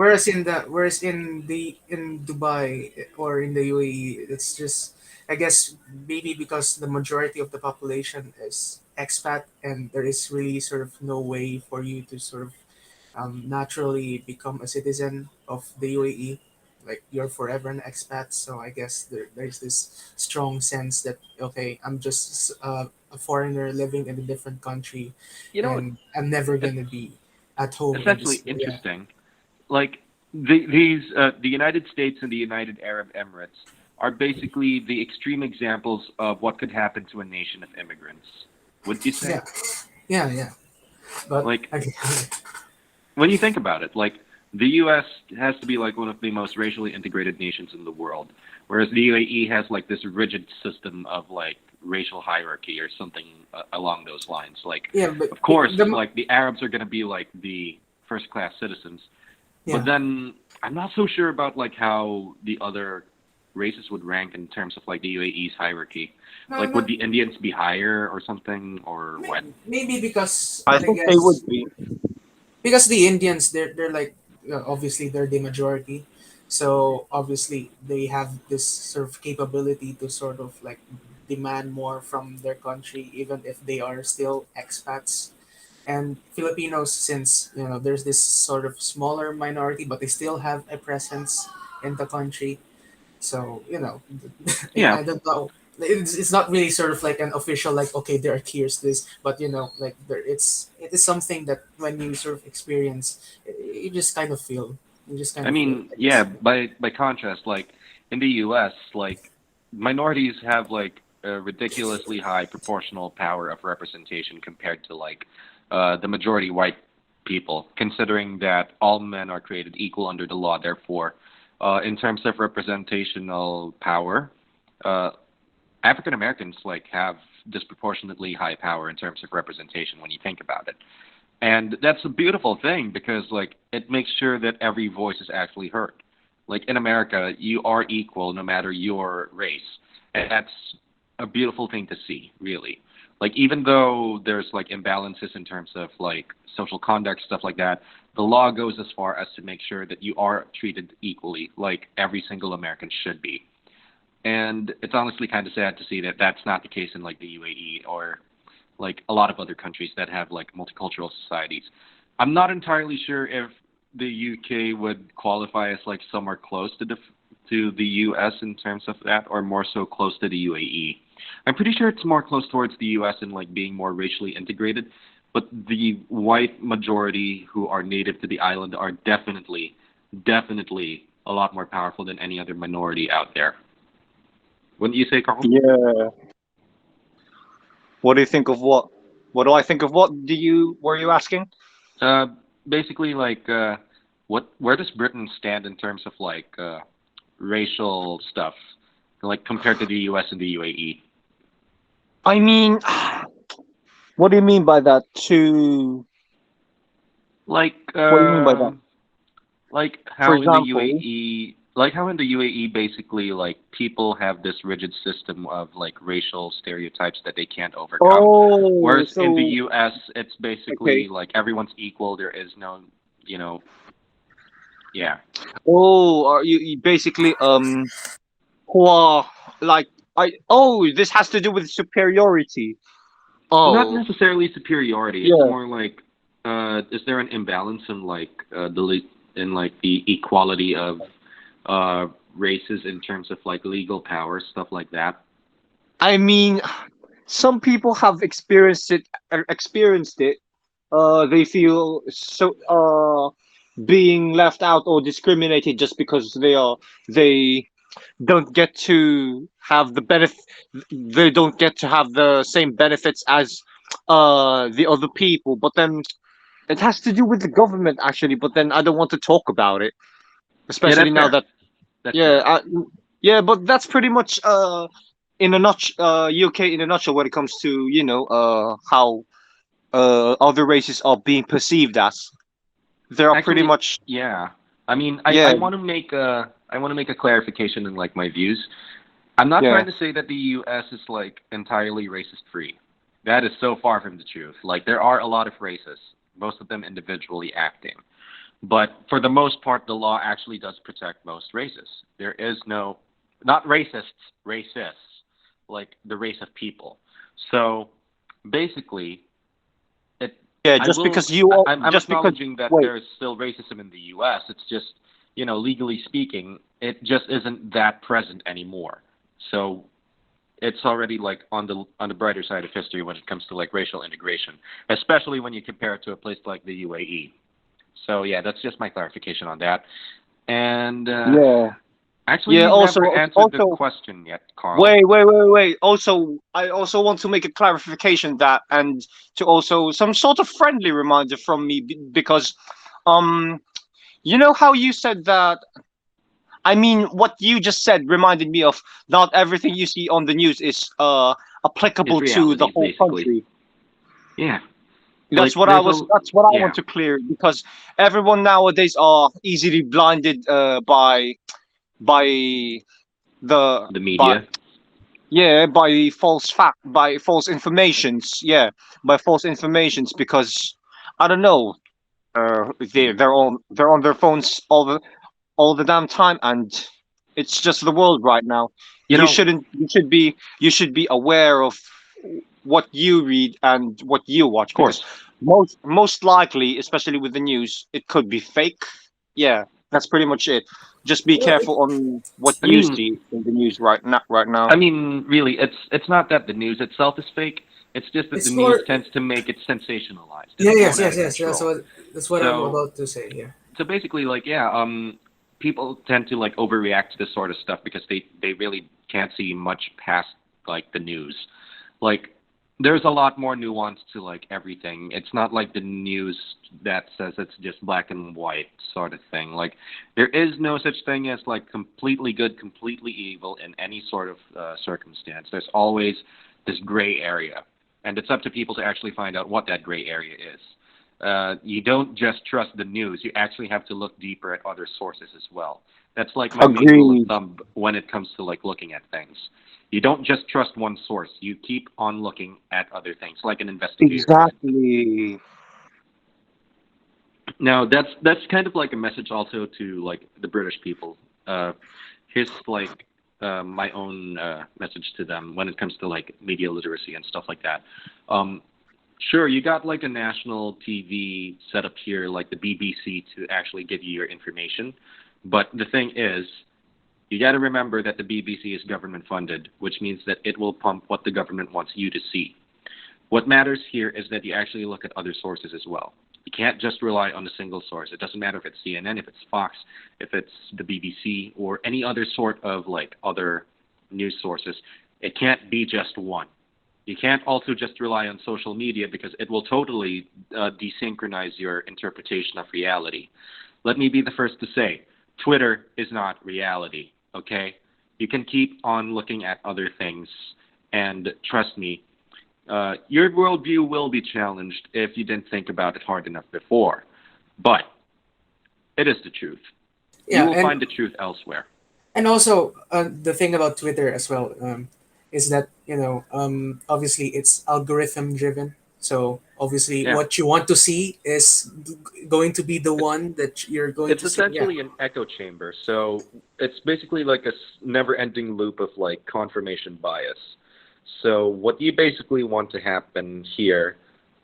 in Dubai or in the UAE, it's just, I guess, maybe because the majority of the population is expat and there is really sort of no way for you to sort of naturally become a citizen of the UAE. Like you're forever an expat, so I guess there's this strong sense that okay, I'm just a foreigner living in a different country, you know, and I'm never it's gonna be at home it's in actually this. Yeah, interesting. Like the United States and the United Arab Emirates are basically the extreme examples of what could happen to a nation of immigrants. Would you say? yeah, yeah, yeah. But Like okay. when you think about it, like the U.S. has to be like one of the most racially integrated nations in the world, whereas the UAE has like this rigid system of like racial hierarchy or something along those lines. Like, Yeah, but of course, the like the Arabs are going to be like the first class citizens, but yeah. then I'm not so sure about like how the other races would rank in terms of like the UAE's hierarchy. No, Like, would no. the Indians be higher or something, or what? Maybe because I I think they would guess be. because the Indians they're like obviously they're the majority, so obviously they have this sort of capability to sort of like demand more from their country even if they are still expats. And Filipinos, since there's this sort of smaller minority, but they still have a presence in the country. So Yeah, I don't know. It's not really sort of like an official like okay there are tiers this, but like it is something that when you sort of experience, you just kind of feel. You just kind I of feel mean, it, I yeah. guess. By contrast, like in the U.S., like minorities have like a ridiculously high proportional power of representation compared to like the majority white people, considering that all men are created equal under the law. Therefore, in terms of representational power, uh, African Americans like have disproportionately high power in terms of representation when you think about it. And that's a beautiful thing because like it makes sure that every voice is actually heard. Like in America, you are equal no matter your race. And that's a beautiful thing to see, really. Like even though there's like imbalances in terms of like social conduct stuff like that, the law goes as far as to make sure that you are treated equally, like every single American should be. And it's honestly kind of sad to see that that's not the case in like the UAE or like a lot of other countries that have like multicultural societies. I'm not entirely sure if the UK would qualify as like somewhere close to the US in terms of that, or more so close to the UAE. I'm pretty sure it's more close towards the US in like being more racially integrated, but the white majority who are native to the island are definitely a lot more powerful than any other minority out there. Wouldn't you say, Carl? Yeah. What do you think of what? What do I think of what? Were you asking? Uh, Basically, like, where does Britain stand in terms of like racial stuff, like compared to the U.S. and the UAE? I mean, what do you mean by that? To Like, What do you mean by that? like For how in the example, UAE, like how in the UAE, basically, like people have this rigid system of like racial stereotypes that they can't overcome. oh, Whereas in the so U.S., it's okay. basically like everyone's equal. There is no, you know, yeah. Oh, are you basically well, like this has to do with superiority. Not Oh, necessarily superiority. It's yeah. more like, is there an imbalance in like in like the equality of uh, races in terms of like legal power, stuff like that? I mean, some people have experienced it. They feel so being left out or discriminated just because they don't get to have the benefit. They don't get to have the same benefits as the other people. But then it has to do with the government actually. But then I don't want to talk about it, Yeah, especially that's now fair. that That's yeah, fair. yeah. But that's pretty much in a UK in a nutshell when it comes to how other races are being perceived as. They are pretty Actually, much yeah. I mean, I yeah, want to make a clarification in like my views. I'm not yeah. trying to say that the U.S. is like entirely racist free. That is so far from the truth. Like there are a lot of racists, most of them individually acting. But for the most part, the law actually does protect most races. There is no, not racists, racists, like the race of people. So basically, it. Yeah, I just will. because you I'm just because acknowledging that wait, there is still racism in the U.S. It's just, legally speaking, it just isn't that present anymore. So it's already like on the brighter side of history when it comes to like racial integration, especially when you compare it to a place like the UAE. So yeah, that's just my clarification on that. And yeah. actually, Yeah, you also never answered the also question yet, Carl. wait. Also, I also want to make a clarification that and to also some sort of friendly reminder from me because um you know how you said that I mean what you just said reminded me of not everything you see on the news is Is applicable to the realities whole basically. country. Yeah, like That's what I yeah, want to clear because everyone nowadays are easily blinded by the the by media. yeah by false fact by false informations by false informations because I don't know they're on their phones all the damn time and it's just the world right now. You know, You should be aware of what you read and what you watch of because course. most likely especially with the news it could be fake. Yeah, that's pretty much it. Just be Well, careful on what I you mean, see in the news right now. really, it's not that the news itself is fake. It's just that the it's news more. tends to make it sensationalized. Yeah, It's blown yes, out yes, of yes. control. That's what I'm So about to say. Yeah. so basically, like, yeah, people tend to like overreact to this sort of stuff because they really can't see much past like the news. Like there's a lot more nuance to like everything. It's not like the news that says it's just black and white sort of thing. Like there is no such thing as like completely good, completely evil in any sort of circumstance. There's always this gray area, and it's up to people to actually find out what that gray area is. You don't just trust the news. You actually have to look deeper at other sources as well. That's like my main rule of Agreed. thumb when it comes to like looking at things. You don't just trust one source. You keep on looking at other things, like an investigator would. Exactly. Now, that's kind of like a message also to like the British people. Here's like my own message to them when it comes to like media literacy and stuff like that. Um, sure, you got like a national TV set up here, like the BBC, to actually give you your information. But the thing is, you got to remember that the BBC is government funded, which means that it will pump what the government wants you to see. What matters here is that you actually look at other sources as well. You can't just rely on a single source. It doesn't matter if it's CNN, if it's Fox, if it's the BBC, or any other sort of like other news sources. It can't be just one. You can't also just rely on social media because it will totally desynchronize your interpretation of reality. Let me be the first to say, Twitter is not reality, okay? You can keep on looking at other things, and trust me, your worldview will be challenged if you didn't think about it hard enough before. But it is the truth. You Yeah, will find the truth elsewhere. and also the thing about Twitter as well, is that obviously it's algorithm driven. So obviously, Yeah. what you want to see is going to be the It's one that you're going it's to see. Yeah, essentially an echo chamber. So it's basically like a never-ending loop of like confirmation bias. So what you basically want to happen here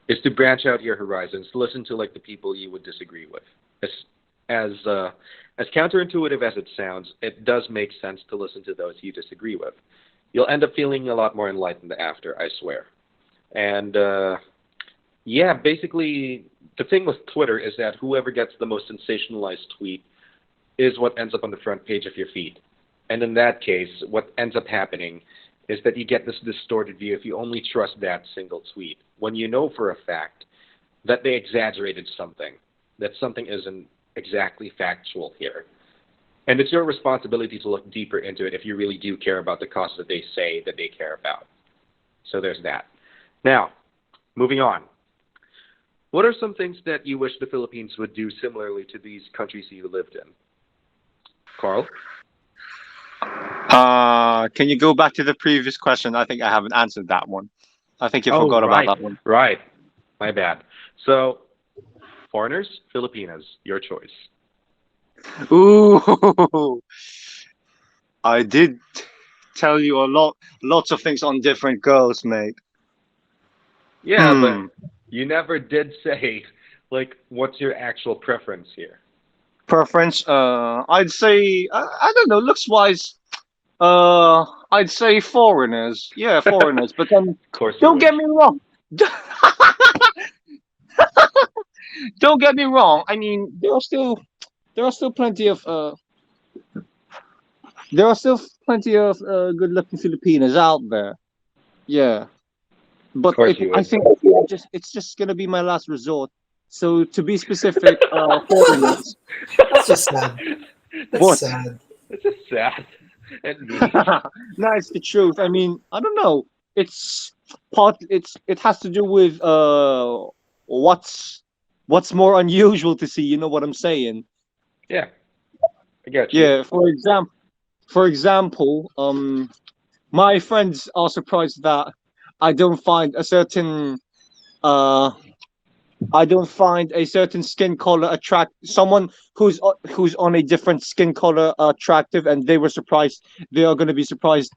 is to branch out your horizons, listen to like the people you would disagree with. As as counterintuitive as it sounds, it does make sense to listen to those you disagree with. You'll end up feeling a lot more enlightened after, I swear. And yeah, basically the thing with Twitter is that whoever gets the most sensationalized tweet is what ends up on the front page of your feed. And in that case, what ends up happening is that you get this distorted view if you only trust that single tweet, when you know for a fact that they exaggerated something, that something isn't exactly factual here. And it's your responsibility to look deeper into it if you really do care about the cause that they say that they care about. So there's that. Now, moving on. What are some things that you wish the Philippines would do similarly to these countries you lived in? Carl? Can you go back to the previous question? I think I haven't answered that one. I think you Oh, forgot about right. that one. Right. My bad. So, foreigners, Filipinos, your choice. Ooh, I did tell you lots of things on different girls, mate. Yeah, but Hmm. you never did say, like, what's your actual preference here? Preference? I'd say I don't know. Looks wise, I'd say foreigners. Yeah, foreigners. But then, Of course you don't would. get me wrong. Don't get me wrong. I mean, there are still plenty of good-looking Filipinos out there. Yeah, Of but course you I would. think it's just gonna be my last resort. So to be specific, foreigners. that's just sad. That's What? sad. It's just sad and mean. No, it's the truth. I mean, I don't know. It's it has to do with what's more unusual to see. You know what I'm saying? Yeah, I got you. Yeah. For example, my friends are surprised that I don't find a certain uh I don't find a certain skin color attract someone who's on a different skin color attractive, and they were surprised. They are going to be surprised.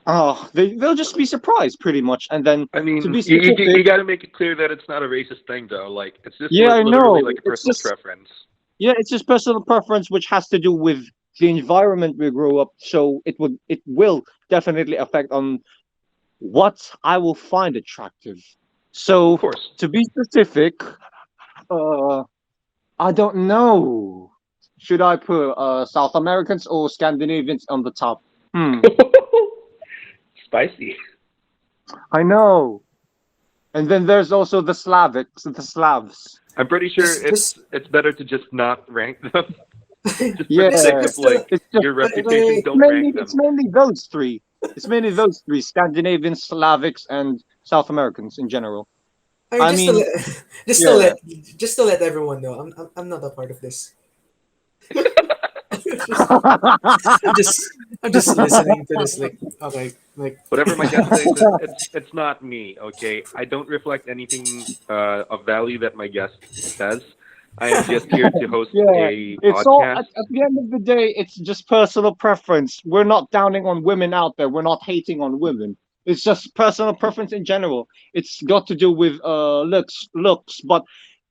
Oh, they'll just be surprised pretty much, and then I to mean, be you specific, got to make it clear that it's not a racist thing, though. Like, it's just yeah, I literally know. like a It's personal just preference. yeah, it's just personal preference, which has to do with the environment we grew up. So it will definitely affect on what I will find attractive. Of So course. to be specific, uh, I don't know. Should I put South Americans or Scandinavians on the top? Hmm. spicy. I know. And then there's also the Slavs. I'm pretty sure just it's better to just not rank them, just for Yeah, the sake of just to, like it's just your reputation. like, it's Don't mainly rank it's them. mainly those three. It's mainly those three: Scandinavians, Slavics, and South Americans in general. I mean, I mean, just to yeah. let, just to let everyone know, I'm not a part of this. just, I'm just, I'm just listening to this, like, okay, like, Whatever my guest says, it's not me. Okay, I don't reflect anything of value that my guest says. I am just here to host Yeah, a it's all podcast. at the end of the day, it's just personal preference. We're not downing on women out there. We're not hating on women. It's just personal preference in general. It's got to do with looks, but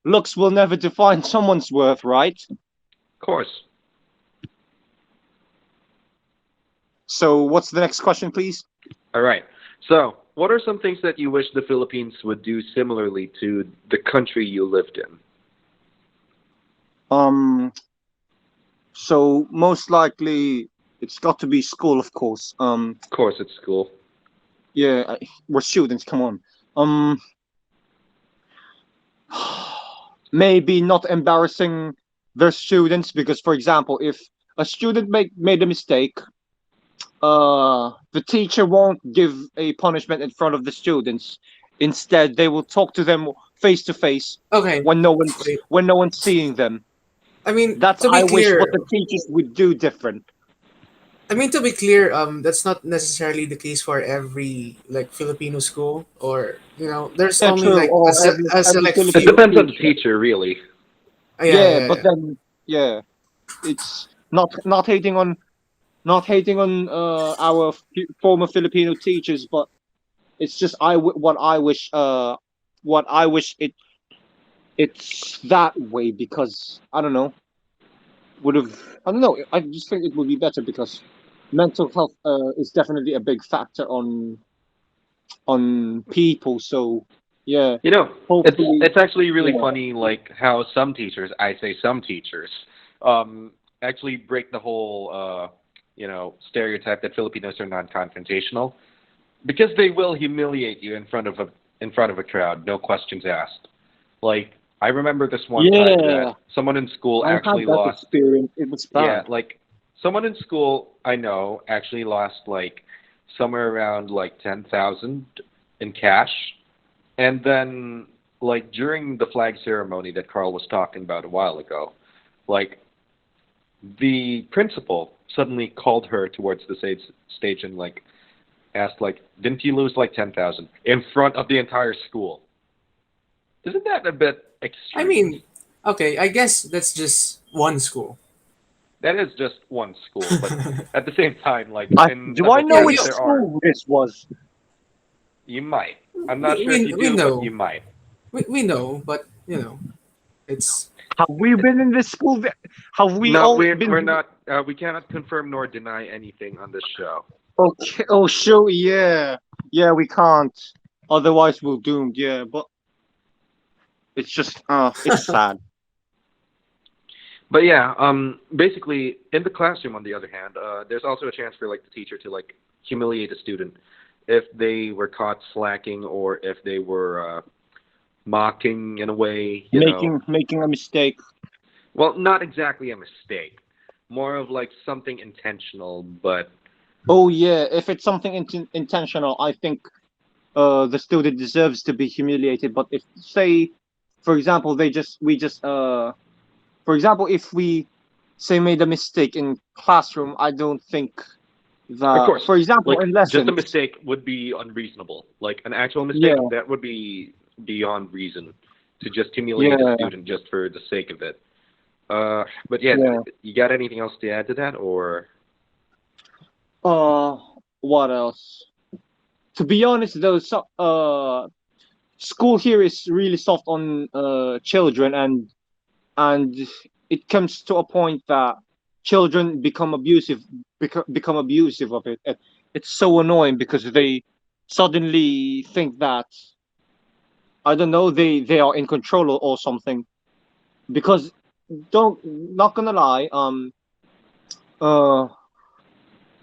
looks will never define someone's worth, right? Of course. So, what's the next question, please? All right. So, what are some things that you wish the Philippines would do similarly to the country you lived in? Um, so most likely it's got to be school, of course. Of course, it's school. Yeah, we're students. Come on. Um, maybe not embarrassing their students because, for example, if a student made a mistake, the teacher won't give a punishment in front of the students. Instead, they will talk to them face to face okay, wait. when no one's seeing them. I mean, That's to be I wish what clear, the teachers would do different. that's not necessarily the case for every like Filipino school, or there's Yeah, only true. like Or a every select It Filipino few. depends on the teacher. teacher, really. Yeah, Yeah, yeah, but yeah. then yeah, it's not hating on our former Filipino teachers, but it's just what I wish it's that way because I don't know would have I don't know I just think it would be better because mental health is definitely a big factor on people. So yeah, You know, hopefully it's actually really yeah. funny, like how some teachers, I say some teachers, actually break the whole, stereotype that Filipinos are non-confrontational because they will humiliate you in front of a crowd, no questions asked. Like I remember this one time Yeah, that someone in school I actually had that lost. experience. It was Yeah, bad. like someone in school I know actually lost like somewhere around like 10,000 in cash. And then, like during the flag ceremony that Carl was talking about a while ago, like the principal suddenly called her towards the stage and like asked, like, "Didn't you lose like 10,000 in front of the entire school?" Isn't that a bit I extreme? mean, okay, I guess that's just one school. That is just one school, but at the same time, like in Do I several Yeah, know schools, which you there are. school this was? You might. I'm not we sure if we, you we do, but know you might. we know, but it's Have we been in this school? Have we No, all we're been? not. We cannot confirm nor deny anything on this show. Okay. Oh, sure. Yeah. Yeah, we can't. Otherwise, we're doomed. Yeah, but it's just, it's sad. But yeah, basically, in the classroom, on the other hand, there's also a chance for like the teacher to like humiliate a student if they were caught slacking or if they were mocking in a way, you know. Making a mistake. Well, not exactly a mistake, more of like something intentional, but Oh yeah, if it's something intentional, I think the student deserves to be humiliated. But if say, for example, we just for example, if we say made a mistake in classroom, I don't think of that, course, for example, like in just a lessons, mistake would be unreasonable. Like an actual mistake, yeah, that would be beyond reason to just humiliate a yeah, student just for the sake of it. But yeah, yeah. you got anything else to add to that, or Uh, what else? To be honest, though, school here is really soft on children, and it comes to a point that children become abusive of it. It's so annoying because they suddenly think that I don't know they are in control or something. Because don't not gonna lie, uh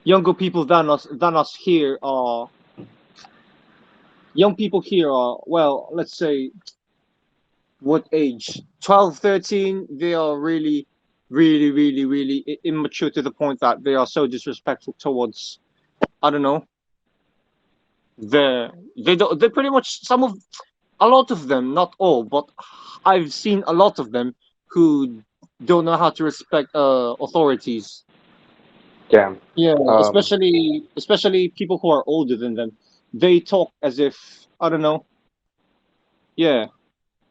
younger people than us here are young people here are, well, let's say, what age? 12, 13. They are really, really, really, really immature to the point that they are so disrespectful towards, I don't know, the they don't they pretty much, some of, a lot of them, not all, but I've seen a lot of them who don't know how to respect authorities. Damn. Yeah, Um, especially people who are older than them. They talk as if, I don't know. Yeah,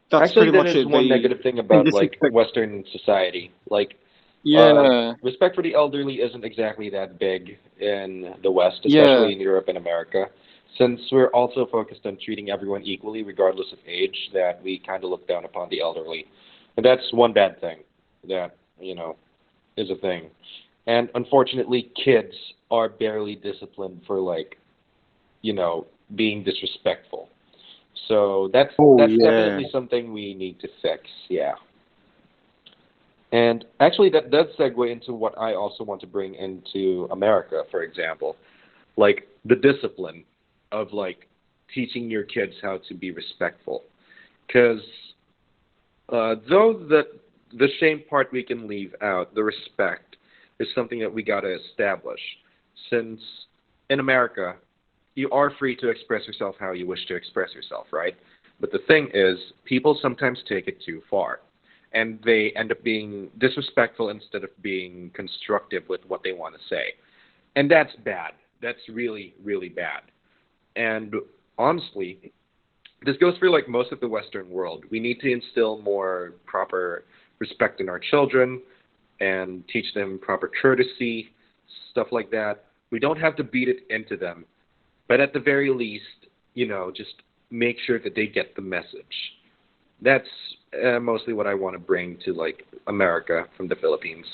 that's Actually, pretty that much is it. one negative thing They about like disrespect. Western society. Like, Yeah, respect for the elderly isn't exactly that big in the West, yeah. especially in Europe and America. Since we're also focused on treating everyone equally, regardless of age, that we kind of look down upon the elderly. And that's one bad thing that, is a thing. And unfortunately, kids are barely disciplined for, like, being disrespectful. So that's Oh that's yeah. definitely something we need to fix. Yeah. And actually, that does segue into what I also want to bring into America, for example, like the discipline of like teaching your kids how to be respectful. Because though the shame part we can leave out, the respect is something that we gotta establish. Since in America, you are free to express yourself how you wish to express yourself, right? But the thing is, people sometimes take it too far, and they end up being disrespectful instead of being constructive with what they want to say, and that's bad. That's really, really bad. And honestly, this goes for like most of the Western world. We need to instill more proper respect in our children and teach them proper courtesy, stuff like that. We don't have to beat it into them, but at the very least, just make sure that they get the message. That's mostly what I want to bring to like America from the Philippines.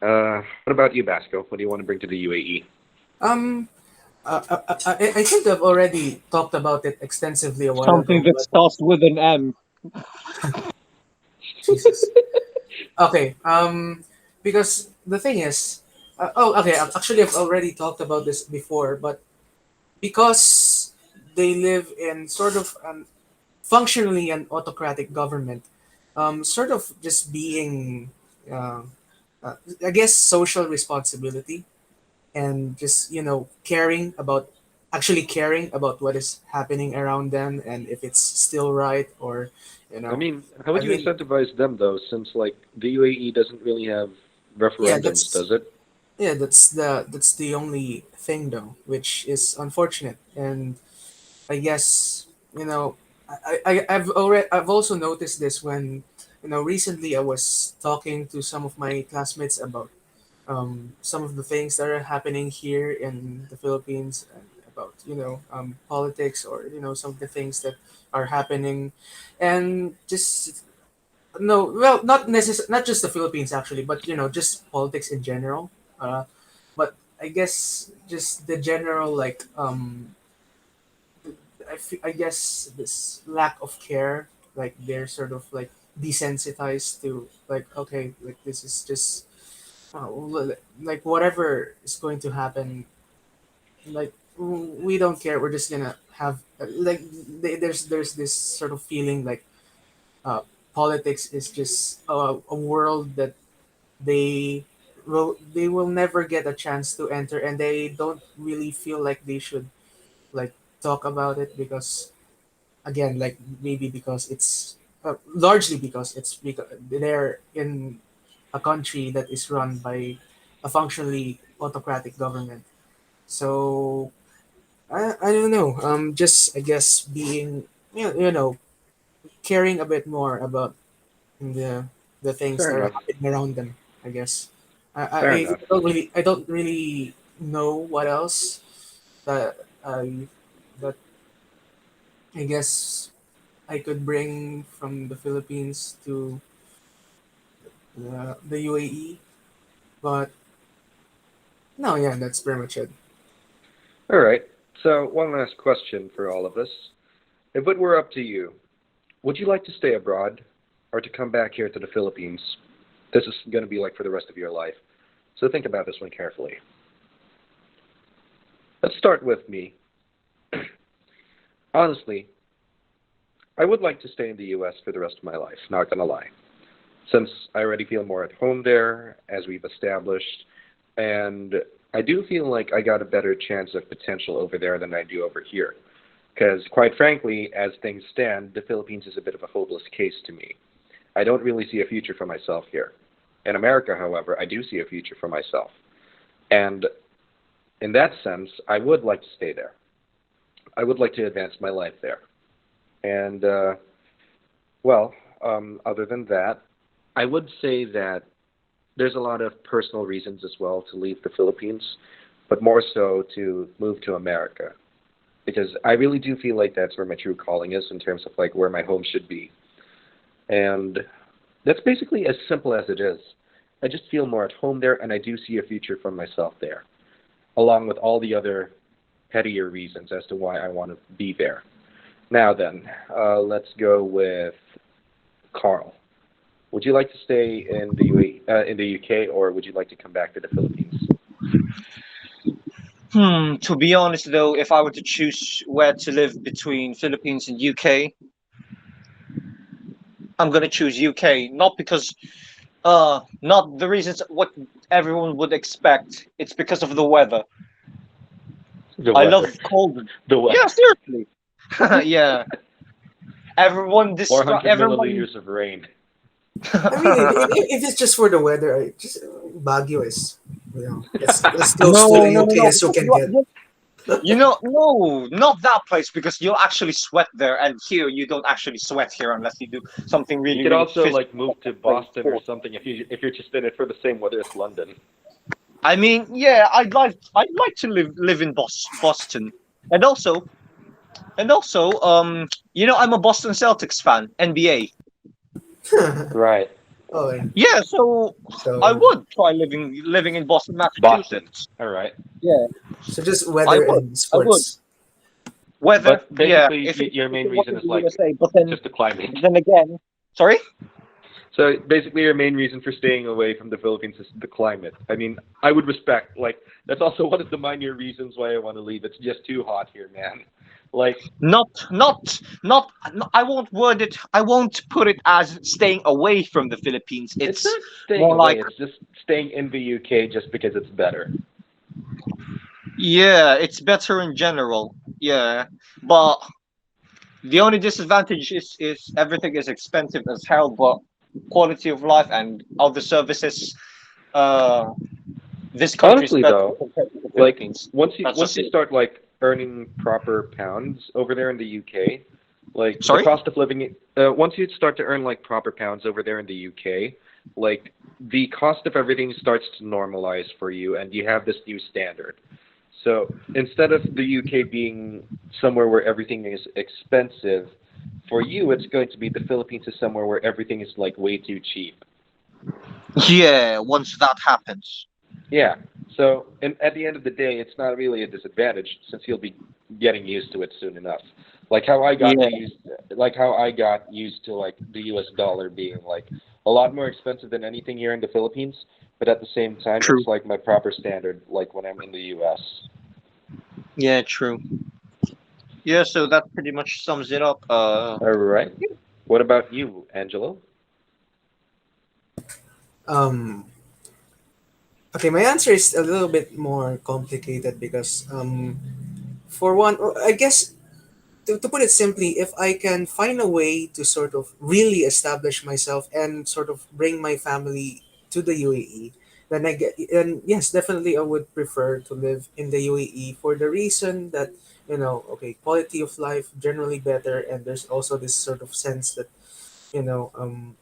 What about you, Basco? What do you want to bring to the UAE? Um, I think I've already talked about it extensively a while Something ago, that but starts with an M. Jesus. Okay. Because the thing is, okay. Actually, I've already talked about this before, but because they live in sort of an functionally an autocratic government, sort of just being, uh, I guess, social responsibility and just caring about what is happening around them and if it's still right or you I know mean, how I would you mean incentivize them though, since like the UAE doesn't really have yeah referendums, that's does it? yeah that's the only thing though, which is unfortunate. And I guess I've also noticed this when recently I was talking to some of my classmates about some of the things that are happening here in the Philippines and about politics or some of the things that are happening, and just no, well, not just the Philippines actually, but just politics in general. Uh, but I guess just the general like I guess this lack of care, like they're sort of like desensitized to like okay, like this is just like whatever is going to happen, like we don't care. We're just gonna have like there's this sort of feeling like uh, politics is just a world that they they will never get a chance to enter, and they don't really feel like they should like talk about it because again like maybe because it's largely because they're in a country that is run by a functionally autocratic government. So I don't know. Just I guess being caring a bit more about the the things Fair that are enough. happening around them. I guess Fair enough. I don't really know what else that I that I guess I could bring from the Philippines to the UAE. But no, yeah, that's pretty much it. All right. So one last question for all of us: if it were up to you, would you like to stay abroad or to come back here to the Philippines? This is going to be like for the rest of your life. So think about this one carefully. Let's start with me. Honestly, I would like to stay in the US for the rest of my life, not gonna lie. Since I already feel more at home there, as we've established, and I do feel like I got a better chance of potential over there than I do over here. Because, quite frankly, as things stand, the Philippines is a bit of a hopeless case to me. I don't really see a future for myself here. In America, however, I do see a future for myself. And in that sense, I would like to stay there. I would like to advance my life there. And, well, other than that, I would say that there's a lot of personal reasons as well to leave the Philippines, but more so to move to America. Because I really do feel like that's where my true calling is in terms of like where my home should be. And that's basically as simple as it is. I just feel more at home there, and I do see a future for myself there, along with all the other pettier reasons as to why I want to be there. Now then, let's go with Carl. Would you like to stay in the in the UK, or would you like to come back to the Philippines? To be honest though, if I were to choose where to live between Philippines and UK, I'm gonna choose UK. Not because not the reasons what everyone would expect. It's because of the weather. The I weather. love cold. The weather. Yeah, seriously. Yeah. Everyone describe 400 everyone. milliliters of rain. I mean, if it's just for the weather, I just Baguio is, as close to No, the no, no, UK no. as you can get. You know, no, not that place because you'll actually sweat there, and here you don't actually sweat here unless you do something You really, could really also physical. like move to Like Boston or sport. something if you're just in it for the same weather as London. I mean, yeah, I'd like to live in Boston, and also I'm a Boston Celtics fan, NBA. Right. Oh, Yeah, so I so would try living in Boston, Boston. Massachusetts. All right. Yeah, so just I weather would. and I would. sports. Weather, But yeah. basically, If it your if main it reason wasn't is the like USA, but then just the climate. then again, sorry. So basically, your main reason for staying away from the Philippines is the climate. I mean, I would respect like that's also one of the minor reasons why I want to leave. It's just too hot here, man. Like Not. I won't word it. I won't put it as staying away from the Philippines. it's It's not staying more away. like, It's just staying in the UK just because it's better. yeah, it's better in general. Yeah, but the only disadvantage is everything is expensive as hell. But quality of life and other services, uh, this country is Honestly, better though, compared to the like Philippines. once you That's once just you it. start like earning proper pounds over there in the UK, like the Sorry. cost of living once you start to earn like proper pounds over there in the UK, like the cost of everything starts to normalize for you and you have this new standard. So instead of the UK being somewhere where everything is expensive, for you it's going to be the Philippines is somewhere where everything is like way too cheap. Yeah, once that happens. Yeah. So, and at the end of the day, it's not really a disadvantage since you'll be getting used to it soon enough. Yeah, Like how I got used to like the U.S. dollar being like a lot more expensive than anything here in the Philippines, but at the same time, true. it's like my proper standard, like when I'm in the U.S. Yeah, true. Yeah, so that pretty much sums it up. All right. What about you, Angelo? Um, okay, my answer is a little bit more complicated because, for one, I guess to put it simply, if I can find a way to sort of really establish myself and sort of bring my family to the UAE, then and yes, definitely I would prefer to live in the UAE for the reason that, okay, quality of life generally better, and there's also this sort of sense that, you know, um,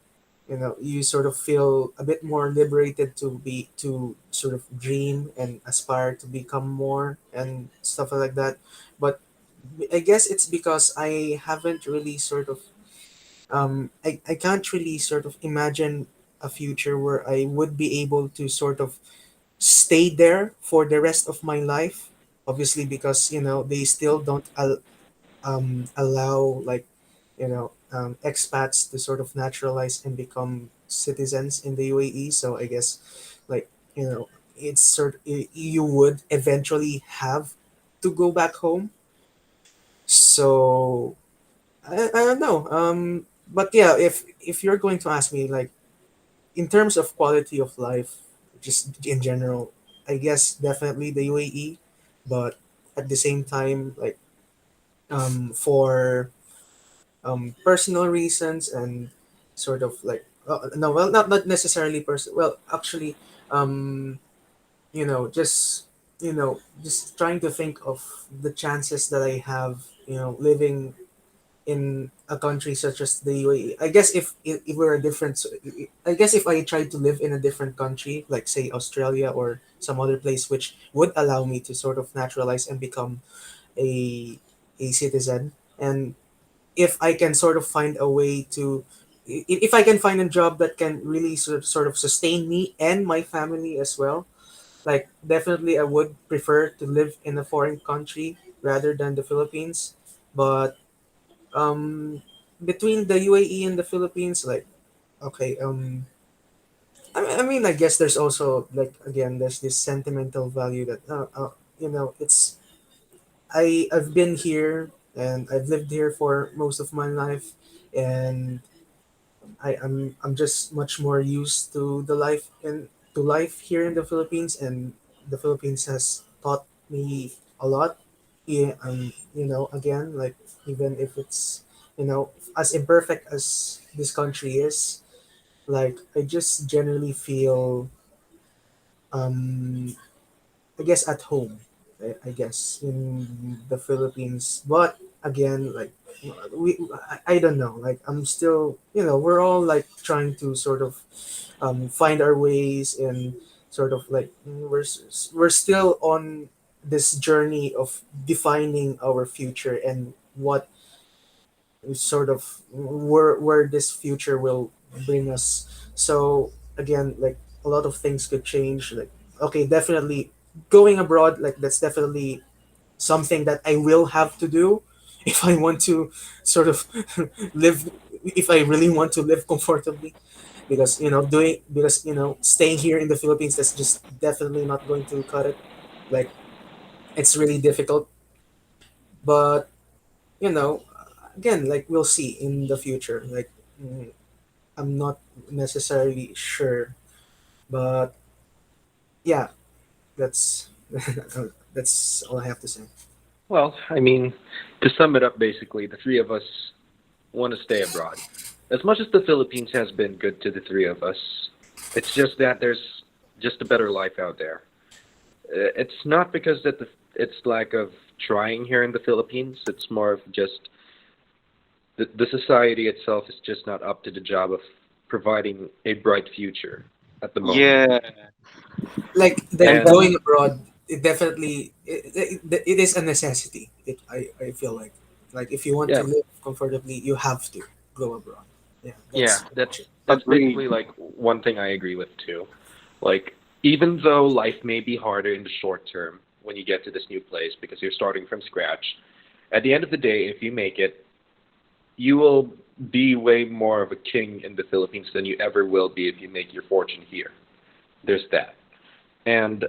you sort of feel a bit more liberated to sort of dream and aspire to become more and stuff like that. But I guess it's because I haven't really sort of I can't really sort of imagine a future where I would be able to sort of stay there for the rest of my life. Obviously, because they still don't allow, like, expats to sort of naturalize and become citizens in the UAE. So I guess, like, it's you would eventually have to go back home. So I don't know. But yeah, if you're going to ask me like in terms of quality of life, just in general, I guess definitely the UAE, but at the same time, like for personal reasons and sort of like no, well, not necessarily person. Well, actually, um, just just trying to think of the chances that I have, living in a country such as the UAE. I guess if we're a different, I guess if I tried to live in a different country, like say Australia or some other place, which would allow me to sort of naturalize and become a a citizen, and if I can sort of find a way to, if I can find a job that can really sort of sustain me and my family as well, like definitely I would prefer to live in a foreign country rather than the Philippines. But um between the UAE and the Philippines, like okay, I mean I guess there's also like again there's this sentimental value that it's I've been here and I've lived here for most of my life, and I'm just much more used to the life and to life here in the Philippines, and the Philippines has taught me a lot. Yeah, again, like even if it's as imperfect as this country is, like I just generally feel um I guess at home, I guess in the Philippines. But again, like I don't know. Like I'm still, we're all like trying to sort of find our ways, and sort of like we're still on this journey of defining our future and what sort of where this future will bring us. So again, like a lot of things could change. Like okay, definitely going abroad, like that's definitely something that I will have to do if I want to sort of live, if I really want to live comfortably, because staying here in the Philippines, that's just definitely not going to cut it. Like it's really difficult. But you know again, like we'll see in the future. Like mm, I'm not necessarily sure, but yeah, that's that's all I have to say. Well, I mean, to sum it up, basically, the three of us want to stay abroad. As much as the Philippines has been good to the three of us, it's just that there's just a better life out there. It's not because that it's lack of trying here in the Philippines. It's more of just the society itself is just not up to the job of providing a bright future at the moment. Yeah. Like And And going abroad, it definitely it is a necessity. I feel like if you want to yeah, live comfortably, you have to go abroad. Yeah, yeah, that's pretty that's much it. that's agreed. basically like one thing I agree with too. Like even though life may be harder in the short term when you get to this new place because you're starting from scratch, at the end of the day, if you make it, you will be way more of a king in the Philippines than you ever will be if you make your fortune here. There's that. And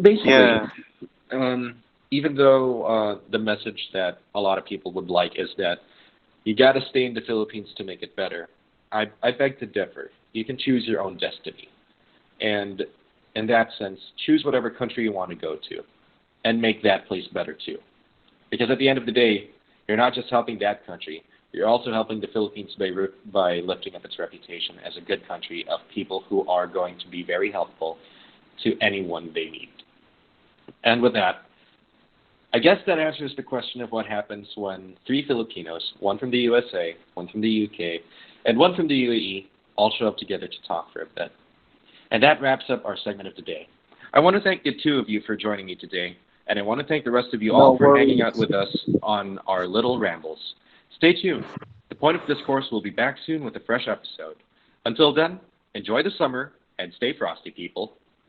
basically, Yeah. um, even though the message that a lot of people would like is that you got to stay in the Philippines to make it better, I beg to differ. You can choose your own destiny. And in that sense, choose whatever country you want to go to and make that place better too. Because at the end of the day, you're not just helping that country, you're also helping the Philippines by lifting up its reputation as a good country of people who are going to be very helpful to anyone they meet. And with that, I guess that answers the question of what happens when three Filipinos, one from the USA, one from the UK, and one from the UAE, all show up together to talk for a bit. And that wraps up our segment of today. I want to thank the two of you for joining me today, and I want to thank the rest of you No all for hanging out worries. with us on our little rambles. Stay tuned. The Point of Discourse will be back soon with a fresh episode. Until then, enjoy the summer and stay frosty, people.